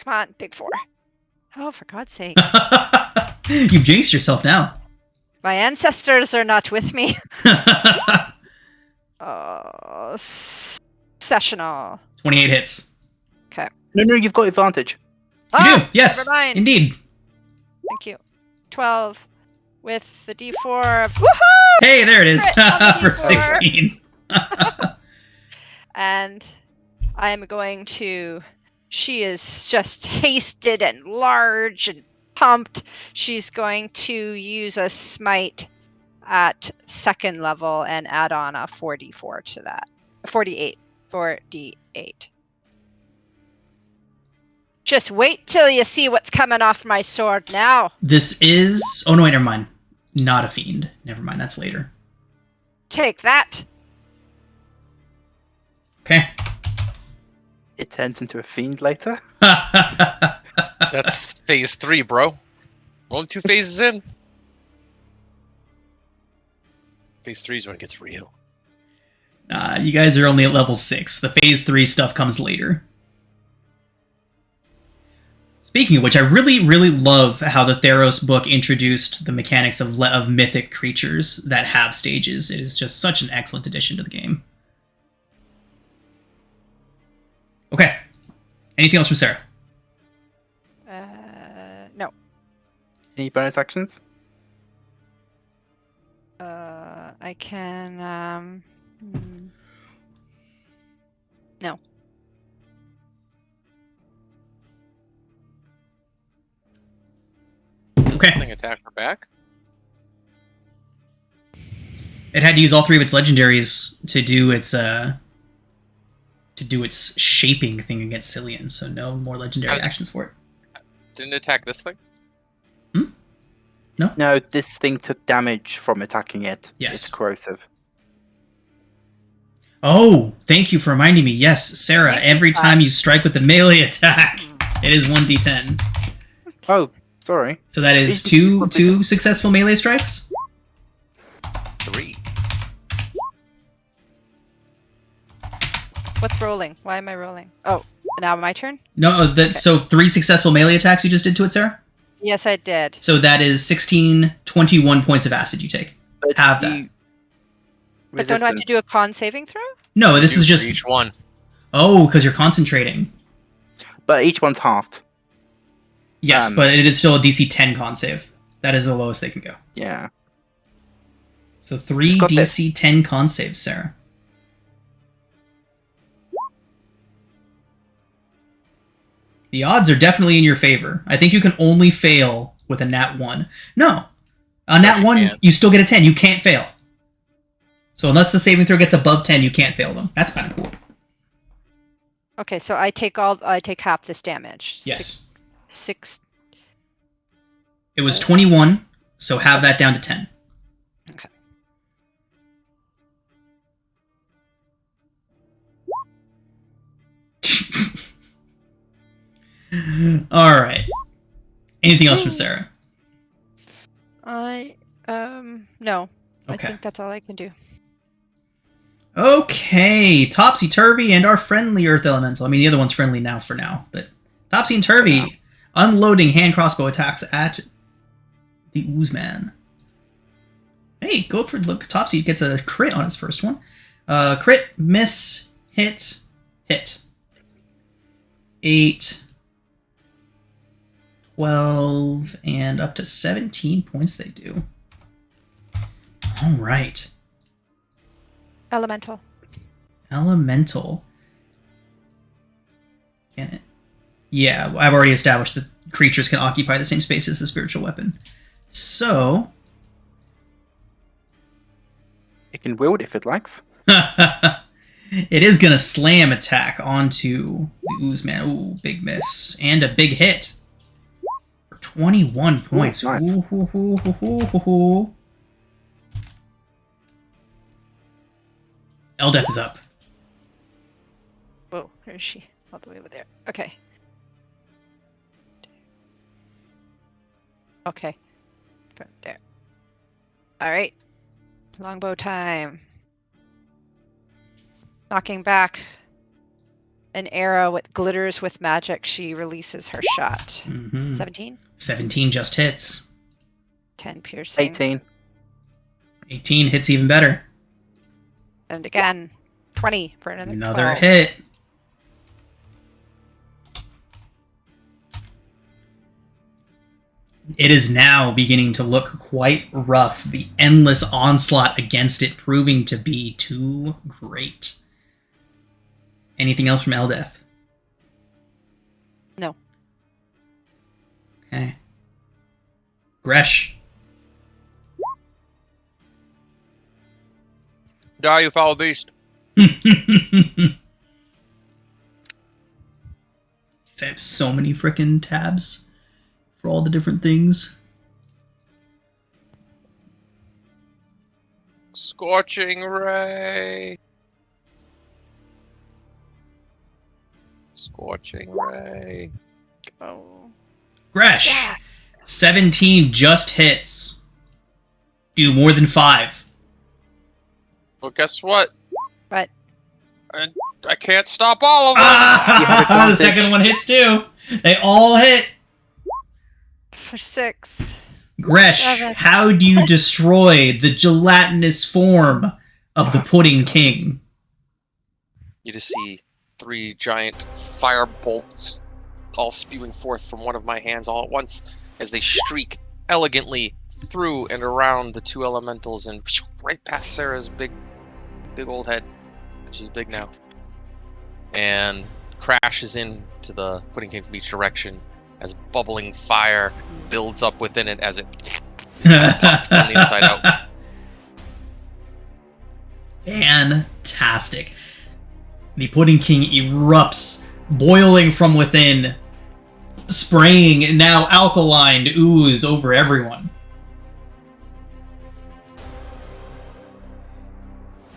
Come on, big 4. Oh, for God's sake. You've jinxed yourself now. My ancestors are not with me. Oh, sessional. 28 hits. No, you've got advantage. You Oh, do, yes. never mind. Indeed. Thank you. 12 with the D4 of woohoo! Hey, there it is. Crit on the For D4. 16. And I'm going to. She is just hasted and large and pumped. She's going to use a smite at 2nd level and add on a 4d4 to that. 48. 4d8. Just wait till you see what's coming off my sword now. This is... Oh, no, wait, never mind. Not a fiend. Never mind, that's later. Take that. Okay. It turns into a fiend later. That's phase 3, bro. Only 2 phases in. Phase 3 is when it gets real. You guys are only at level 6. The phase 3 stuff comes later. Speaking of which, I really, really love how the Theros book introduced the mechanics of mythic creatures that have stages. It is just such an excellent addition to the game. Okay. Anything else from Sarah? No. Any bonus actions? I can, no. Does Okay. this thing attack her back? It had to use all 3 of its legendaries to do its shaping thing against Cillian, so no more legendary How's it- actions for it. Didn't it attack this thing? No, this thing took damage from attacking it. Yes. It's corrosive. Oh, thank you for reminding me. Yes, Sarah, Thank you, every Todd. time you strike with the melee attack, it is 1d10. Oh, sorry. So that is These- two successful melee strikes? 3. What's rolling? Why am I rolling? Oh, now my turn? No, so 3 successful melee attacks you just did to it, Sarah? Yes, I did. So that is 16, 21 points of acid you take. But Have that. you- But don't I have to resistant. do a con saving throw? No, this Two is for just... each one. Oh, because you're concentrating. But each one's halved. Yes, but it is still a DC 10 con save. That is the lowest they can go. Yeah. So 3 You've got DC 10 con saves, Sarah. The odds are definitely in your favor. I think you can only fail with a nat 1. No. On nat Yes, you 1, can. you still get a 10. You can't fail. So unless the saving throw gets above 10, you can't fail them. That's kind of cool. Okay, so I take half this damage. Yes. 6. It was 21, so have that down to 10. Okay. All right. Anything else from Sarah? No. I Okay. think that's all I can do. Okay, Topsy Turvy and our friendly Earth Elemental. I mean, the other one's friendly now for now, but Topsy and Turvy unloading hand crossbow attacks at the Oozman. Hey, go for look. Topsy gets a crit on his first one. Crit, miss, hit, hit. 8, 12, and up to 17 points they do. All right. Elemental. Elemental. Can it? Yeah, I've already established that creatures can occupy the same space as the spiritual weapon. So... It can wield if it likes. it is going to slam attack onto the Oozman. Ooh, big miss. And a big hit. For 21 points. Ooh, nice. Eldeth is up. Whoa, where is she? All the way over there. Okay. Okay. From there. Alright. Longbow time. Knocking back an arrow that glitters with magic, she releases her shot. 17? 17 just hits. 10 piercing. 18. 18 hits even better. And again, 20 for another Another 12. hit. It is now beginning to look quite rough. The endless onslaught against it proving to be too great. Anything else from Eldeth? No. Okay. Gresh. Die, you foul beast. I have so many frickin' tabs for all the different things. Scorching ray. Scorching ray. Oh. Gresh. Yeah. 17 just hits. Do more than 5. Well, guess what? But I can't stop all of them. The second one hits too. They all hit. for 6. Gresh, 7. how do you destroy the gelatinous form of the Pudding King? You just see 3 giant fire bolts all spewing forth from one of my hands all at once as they streak elegantly through and around the 2 elementals and right past Sarah's big old head. She's big now. And crashes into the Pudding King from each direction as bubbling fire builds up within it as it pops on the inside out. Fantastic. The Pudding King erupts, boiling from within, spraying now alkaline ooze over everyone.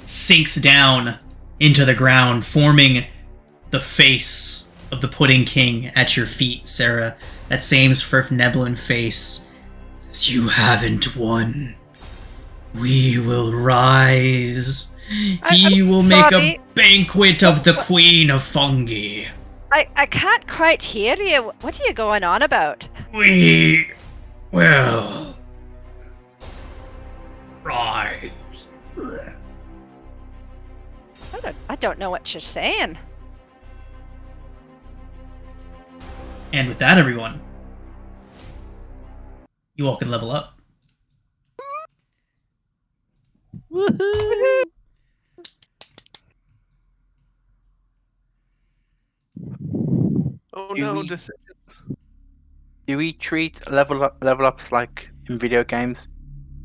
Sinks down into the ground, forming the face of the Pudding King at your feet, Sarah. That same Svirfneblin face says, "You haven't won. We will rise. He will make a banquet of the Queen of Fungi. I can't quite hear you. What are you going on about? We will rise." I don't know what you're saying. And with that, everyone, you all can level up. Woohoo! Oh no, decisions. Do we treat level ups like in video games,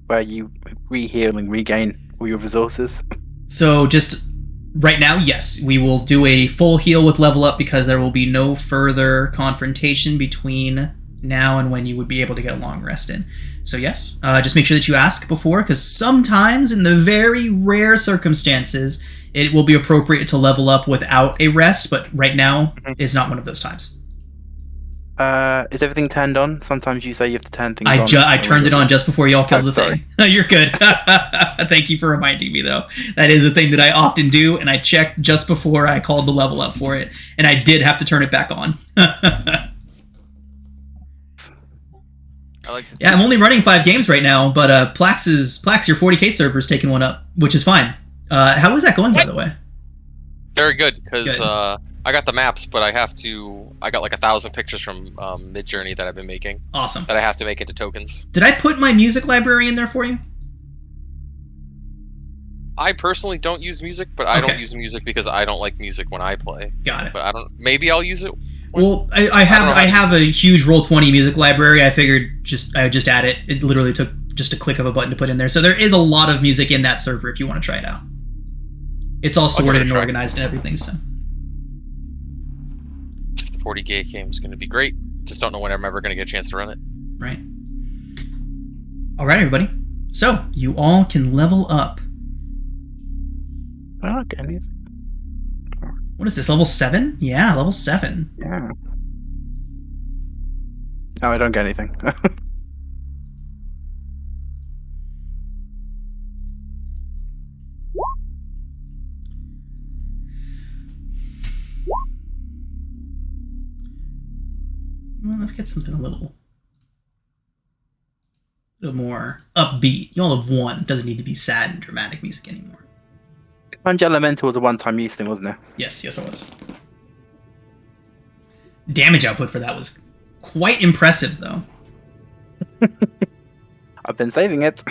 where you re-heal and regain all your resources? So just right now, yes, we will do a full heal with level up because there will be no further confrontation between now and when you would be able to get a long rest in. So yes, just make sure that you ask before, because sometimes in the very rare circumstances, it will be appropriate to level up without a rest, but right now is not one of those times. Is everything turned on? Sometimes you say you have to turn things on. I turned it on just before y'all killed the sorry. thing. You're good. Thank you for reminding me, though. That is a thing that I often do, and I checked just before I called the level up for it, and I did have to turn it back on. Yeah, I'm only running 5 games right now, but Plax, your 40k server is taking one up, which is fine. How is that going, by the way? Very good, because I got the maps, but I got like 1,000 pictures from Midjourney that I've been making. Awesome. That I have to make into tokens. Did I put my music library in there for you? I personally don't use music, but I Okay. don't use music because I don't like music when I play. Got it. But I don't. Maybe I'll use it. Well, I don't know how have a huge Roll20 music library. I figured I would just add it. It literally took just a click of a button to put in there. So there is a lot of music in that server if you want to try it out. It's all sorted and organized and everything. So the 40 gay game is going to be great. Just don't know when I'm ever going to get a chance to run it. right. All right, everybody. So you all can level up. I don't get anything. What is this? Level 7? Yeah, level 7. Yeah. No, I don't get anything. Well, let's get something a little more upbeat. You all have 1. It doesn't need to be sad and dramatic music anymore. Sponge Elemental was a one-time use thing, wasn't it? Yes, it was. Damage output for that was quite impressive, though. I've been saving it.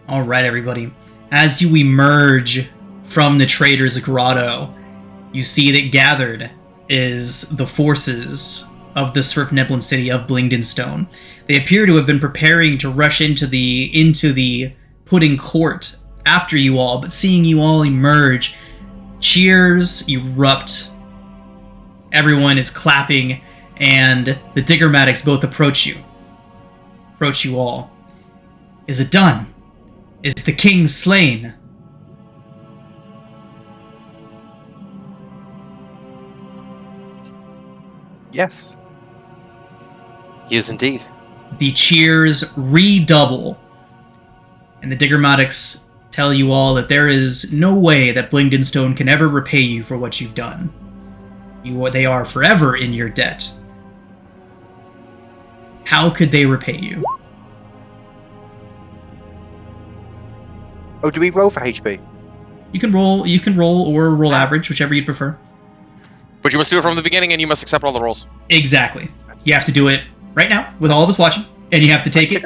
All right, everybody. As you emerge from the Trader's Grotto, you see that gathered is the forces of the Swift Neblin city of Blingdenstone. They appear to have been preparing to rush into the Pudding Court after you all, but seeing you all emerge, cheers erupt. Everyone is clapping, and the Diggermatics both approach you all. Is it done? Is the king slain? Yes. He is indeed. The cheers redouble, and the Diggermatics tell you all that there is no way that Blingdenstone can ever repay you for what you've done. They are forever in your debt. How could they repay you? Oh, do we roll for HP? You can roll or roll average, whichever you'd prefer. But you must do it from the beginning, and you must accept all the rolls. Exactly. You have to do it right now with all of us watching, and you have to take it.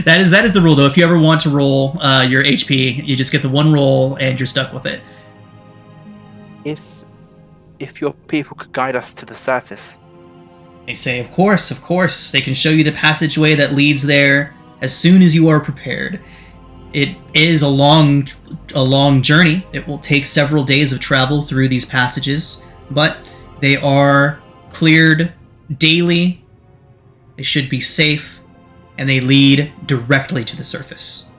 That is the rule, though. If you ever want to roll your HP, you just get the 1 roll, and you're stuck with it. If your people could guide us to the surface. They say, of course. They can show you the passageway that leads there as soon as you are prepared. It is a long journey. It will take several days of travel through these passages, but they are cleared daily. They should be safe, and they lead directly to the surface.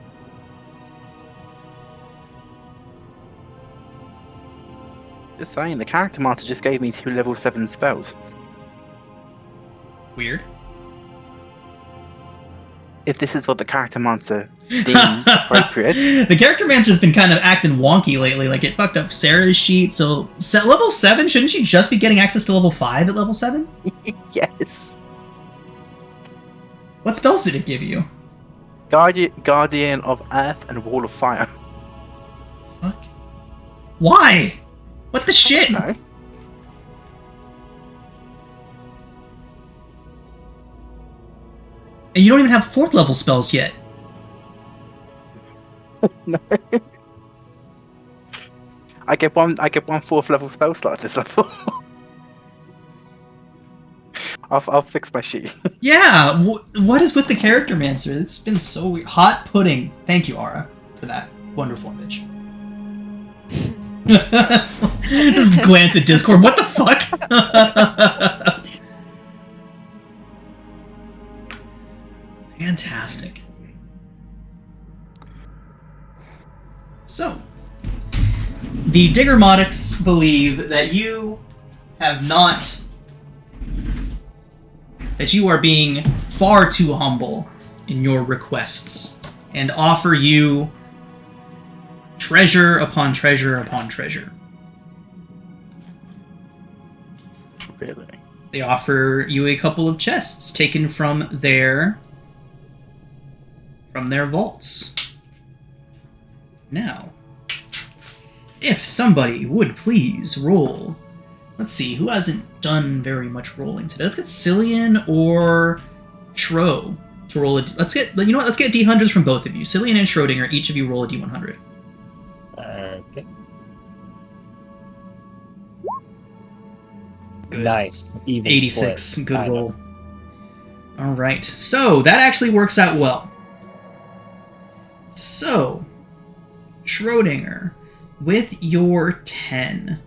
Just saying, the character master just gave me 2 level 7 spells. Weird. If this is what the character master deems appropriate. The character master's been kind of acting wonky lately. Like, it fucked up Sarah's sheet. So, level 7, shouldn't she just be getting access to level 5 at level 7? Yes. What spells did it give you? Guardian of Earth and Wall of Fire. Fuck. Why? What the shit? No. And you don't even have 4th level spells yet. No. I get one 4th level spell slot at this level. I'll fix my sheet. Yeah, what is with the character mancer? It's been so weird. Hot pudding. Thank you, Ara, for that wonderful image. Just glance at Discord. What the fuck? Fantastic. So, the Diggermatics believe that you have not... that you are being far too humble in your requests, and offer you treasure upon treasure upon treasure. Really? They offer you a couple of chests taken from their vaults. Now, if somebody would please roll. Let's see, who hasn't done very much rolling today? Let's get Cillian or Shro to roll a. Let's get D100s from both of you. Cillian and Schrodinger, each of you roll a D100. Okay. Good. Nice. Even 86. split. Good Kind roll. of. All right. So that actually works out well. So, Schrodinger, with your 10,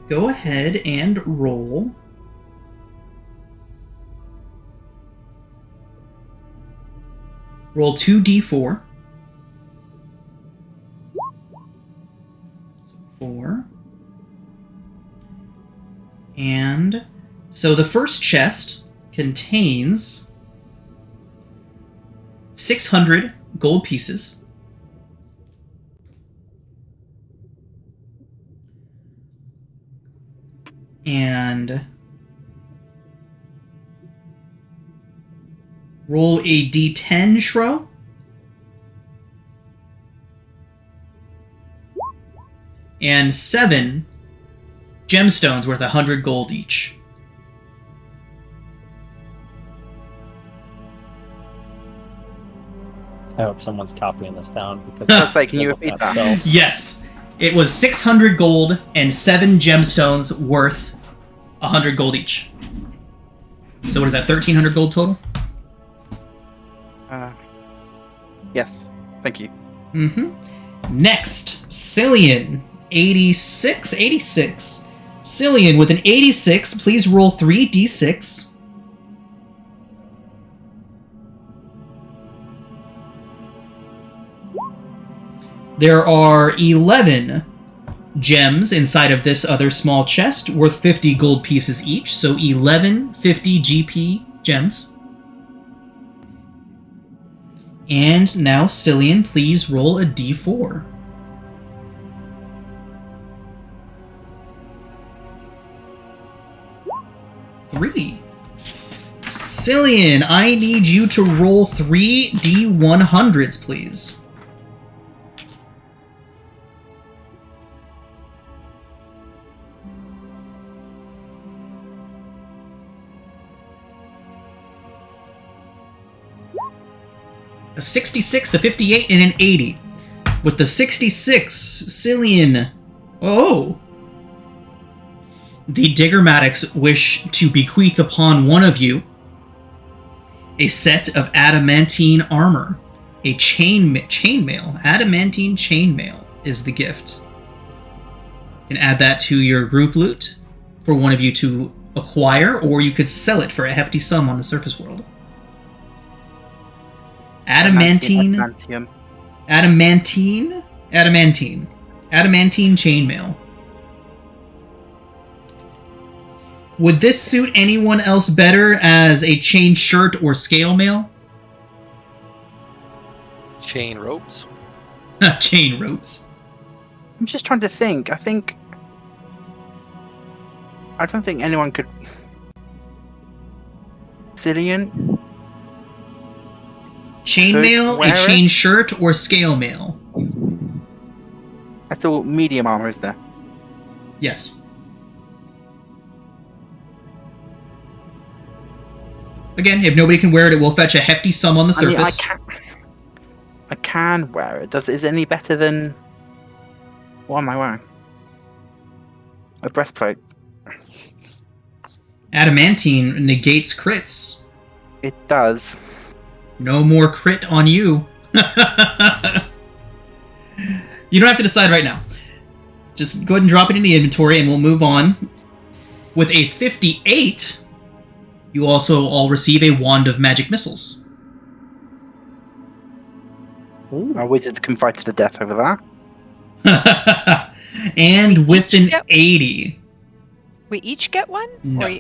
go ahead and roll. Roll 2d4. So 4. And so the first chest contains 600 gold pieces. And roll a d10, Shro. And 7 gemstones worth 100 gold each. I hope someone's copying this down because I was like, can you repeat that? spells. Yes, it was 600 gold and 7 gemstones worth 100 gold each. So what is that, 1,300 gold total? Yes. Thank you. Mm-hmm. Next, Cillian, 86. Cillian, with an 86, please roll 3d6. There are 11 gems inside of this other small chest worth 50 gold pieces each, so 11 50 GP gems. And now, Cillian, please roll a d4. Three. Cillian, I need you to roll 3 d100s, please. A 66, a 58, and an 80. With the 66, Cillian... Oh! The Diggermatics wish to bequeath upon one of you a set of adamantine armor. A chainmail. Adamantine chainmail is the gift. You can add that to your group loot for one of you to acquire, or you could sell it for a hefty sum on the surface world. Adamantine chainmail. Would this suit anyone else better as a chain shirt or scale mail? Chain ropes. Chain ropes. I'm just trying to think. I don't think anyone could. Cillian? Chainmail, a chain shirt, or scale mail? That's all medium armor, is there? Yes. Again, if nobody can wear it, it will fetch a hefty sum on the surface. I can wear it. Is it any better than... What am I wearing? A breastplate. Adamantine negates crits. It does. No more crit on you. You don't have to decide right now. Just go ahead and drop it in the inventory and we'll move on. With a 58, you also all receive a Wand of Magic Missiles. Our wizards can fight to the death over that. And with an 80. We each get one? No. Or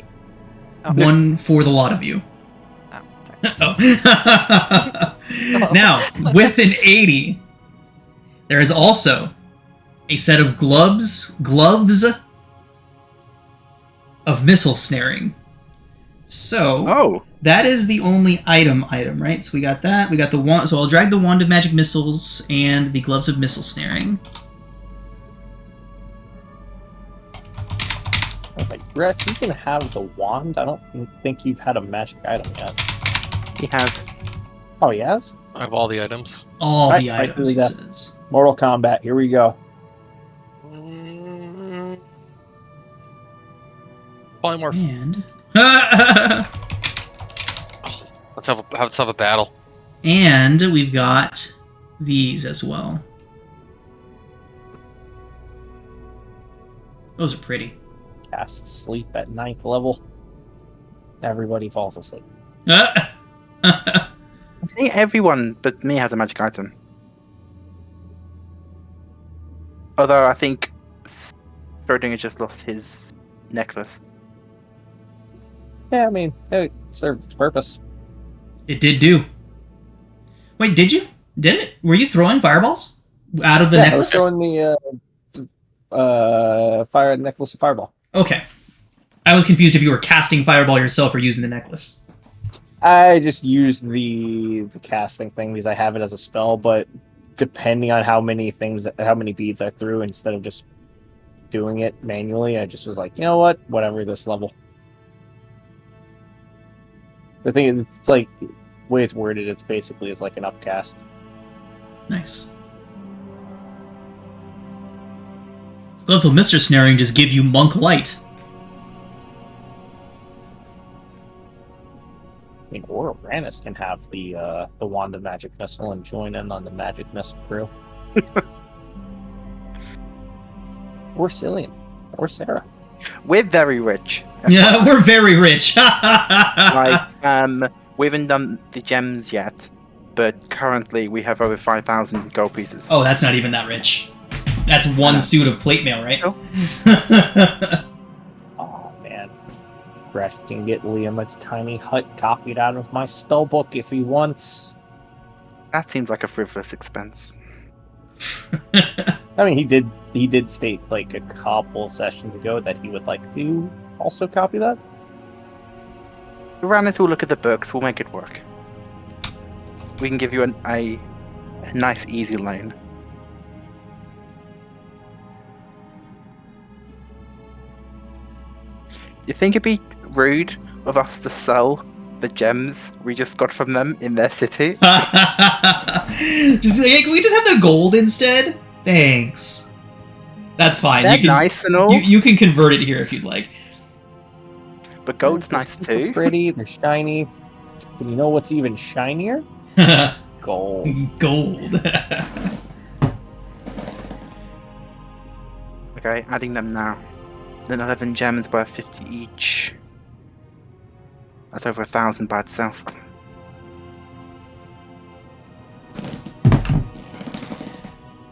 One for the lot of you. Oh, Now, with an 80, there is also a set of gloves of missile snaring. So, that is the only item, right? So we got that. We got the wand. So I'll drag the Wand of Magic Missiles and the gloves of missile snaring. Like, Gretch, you can have the wand. I don't think you've had a magic item yet. He has. Oh, he has? I have all the items. All Right, the right, items, he really says. Mortal Kombat, here we go. Polymorph. And... Let's have a battle. and we've got these as well. Those are pretty. Cast sleep at 9th level. Everybody falls asleep. I think everyone but me has a magic item. Although I think Schrodinger just lost his necklace. Yeah, I mean, it served its purpose. It did do. Wait, did you? Didn't it? Were you throwing fireballs out of the necklace? I was throwing the fire necklace of fireball. Okay. I was confused if you were casting fireball yourself or using the necklace. I just used the casting thing because I have it as a spell, but depending on how many beads I threw, instead of just doing it manually, I just was like, you know what? Whatever, this level. The thing is, it's like, the way it's worded, it's basically it's like an upcast. Nice. So Mr. Snaring just give you monk light. I mean, or Uranus can have the wand of magic missile and join in on the magic missile crew. Or Cillian. Or Sarah. We're very rich. Yeah, we're very rich. Like, we haven't done the gems yet, but currently we have over 5,000 gold pieces. Oh, that's not even that rich. That's one suit of plate mail, right? Oh. Oh, man. Thresh can get Liam's tiny hut copied out of my spellbook if he wants. That seems like a frivolous expense. I mean, he did state like a couple sessions ago that he would like to also copy that. Uranus will look at the books, we'll make it work. We can give you a nice, easy loan. You think it'd be rude of us to sell the gems we just got from them in their city? Just be like, hey, can we just have the gold instead? Thanks. That's fine. They're You can, nice and all, you can convert it here if you'd like. but gold's They're nice super too. Pretty, they're shiny. But you know what's even shinier? Gold. Gold. Okay, adding them now. Then 11 gems worth 50 each. That's over 1,000 by itself.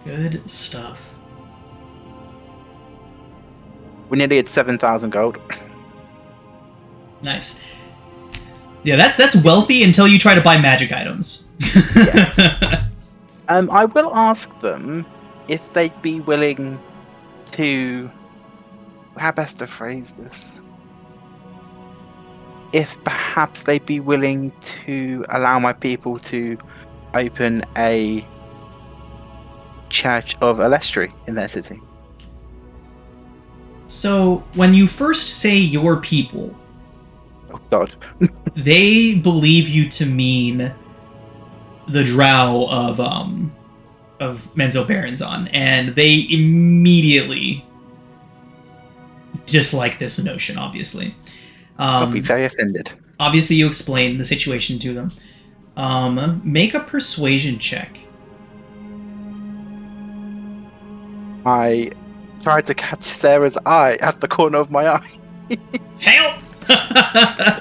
Good stuff. We nearly had 7,000 gold. Nice. Yeah, that's wealthy until you try to buy magic items. I will ask them if they'd be willing to... How best to phrase this? If perhaps they'd be willing to allow my people to open a Church of Alestri in their city. So, when you first say your people, Oh god. they believe you to mean the drow of Menzo Baronzon, and they immediately dislike this notion, obviously. I'll be very offended. Obviously, you explain the situation to them. Make a persuasion check. I tried to catch Sarah's eye at the corner of my eye. Help!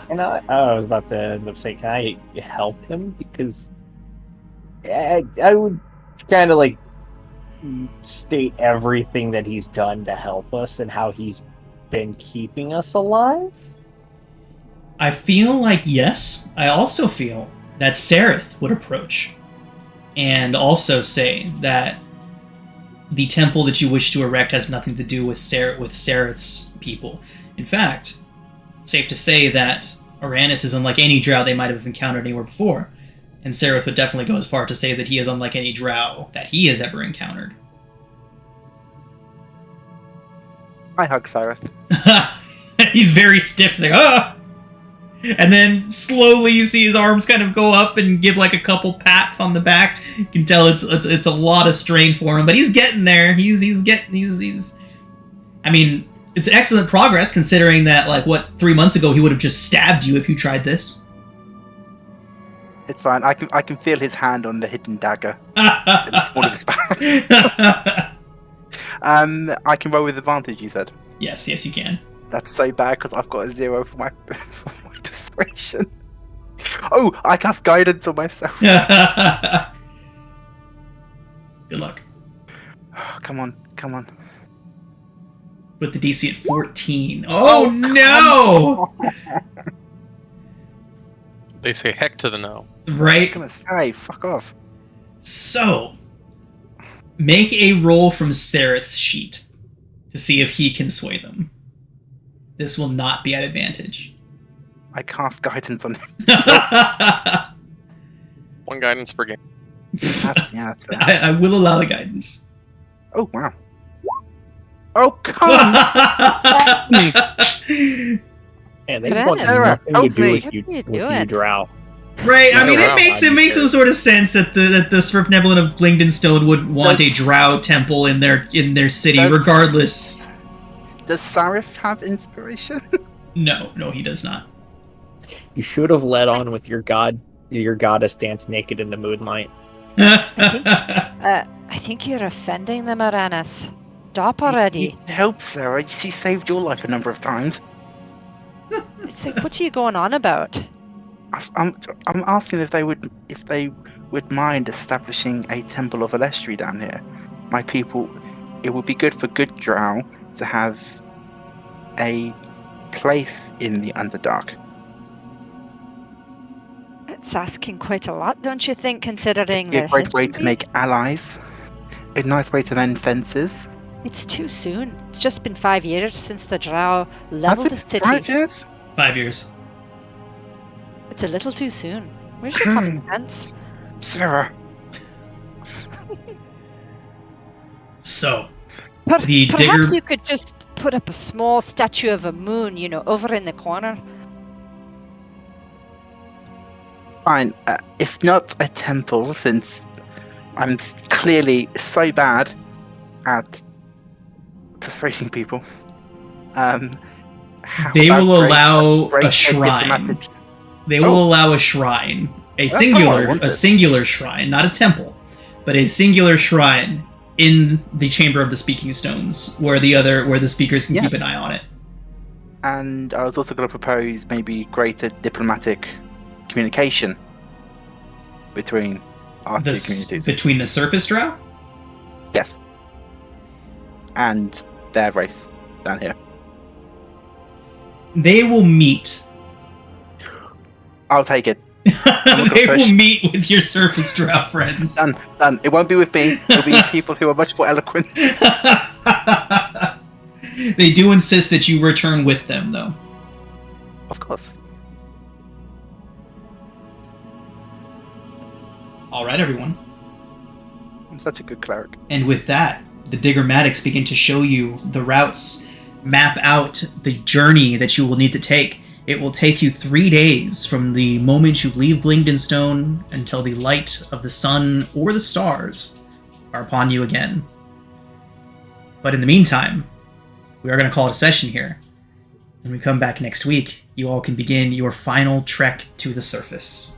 And I was about to end up saying, can I help him? Because I would kind of like state everything that he's done to help us and how he's been keeping us alive. I feel like yes. I also feel that Sereth would approach and also say that the temple that you wish to erect has nothing to do with Sereth's people. In fact, it's safe to say that Uranus is unlike any drow they might have encountered anywhere before, and Sereth would definitely go as far to say that he is unlike any drow that he has ever encountered. I hug Sareth. He's very stiff. He's like, ah! And then slowly you see his arms kind of go up and give like a couple pats on the back. You can tell it's a lot of strain for him, but he's getting there. He's I mean, it's excellent progress considering that, like, 3 months ago he would have just stabbed you if you tried this. It's fine. I can feel his hand on the hidden dagger. It's one of his back. I can roll with advantage, you said? Yes, you can. That's so bad because I've got a 0 for my persuasion. Oh, I cast guidance on myself. Good luck. Oh, come on. With the DC at 14. Oh no! They say heck to the no. I was Right? gonna say, fuck off. So, make a roll from Sereth's sheet to see if he can sway them. This will not be at advantage. I cast guidance on him. One guidance per game. Yeah, that's fair. I will allow the guidance. Oh, wow. Oh, come on! And they Bananas. want Sarah, nothing to help do me. with What you, are you with you, doing? Drow. Right, I He's mean, around. it makes some sort of sense that the Swift Nebulin of Blingdenstone would want a Does- drow temple in their city, Does- regardless. Does Sarif have inspiration? No, he does not. You should have led on with your goddess dance naked in the moonlight. I think you're offending the Moranis. Stop already. You help Sarah. She saved your life a number of times. It's like, what are you going on about? I'm asking if they would mind establishing a temple of Alestri down here. My people, it would be good for good drow to have a place in the Underdark. It's asking quite a lot, don't you think, considering Be a their great way to history? make allies. A nice way to mend fences. It's too soon. It's just been 5 years since the Drow Has leveled it the city. 5 years? 5 years. It's a little too soon. Where's your common sense? Sarah. So, Per- The perhaps digger- you could just put up a small statue of a moon, over in the corner. Fine. If not a temple, since I'm clearly so bad at persuading people. How they about will great- allow great a shrine. diplomatic- They will Oh. allow a shrine, That's not what I wanted. a singular shrine, not a temple, but a singular shrine in the Chamber of the Speaking Stones, where the speakers can keep Yes. an eye on it. And I was also going to propose maybe greater diplomatic communication between our two communities. Between the surface drow. Yes. And their race down here. They will meet. I'll take it. They push. will meet with your surface drow friends. Done. It won't be with me. It'll be people who are much more eloquent. They do insist that you return with them, though. Of course. All right, everyone. I'm such a good cleric. And with that, the Diggermatics begin to show you the routes, map out the journey that you will need to take. It will take you 3 days from the moment you leave Blingdenstone until the light of the sun or the stars are upon you again. But in the meantime, we are going to call it a session here. When we come back next week, you all can begin your final trek to the surface.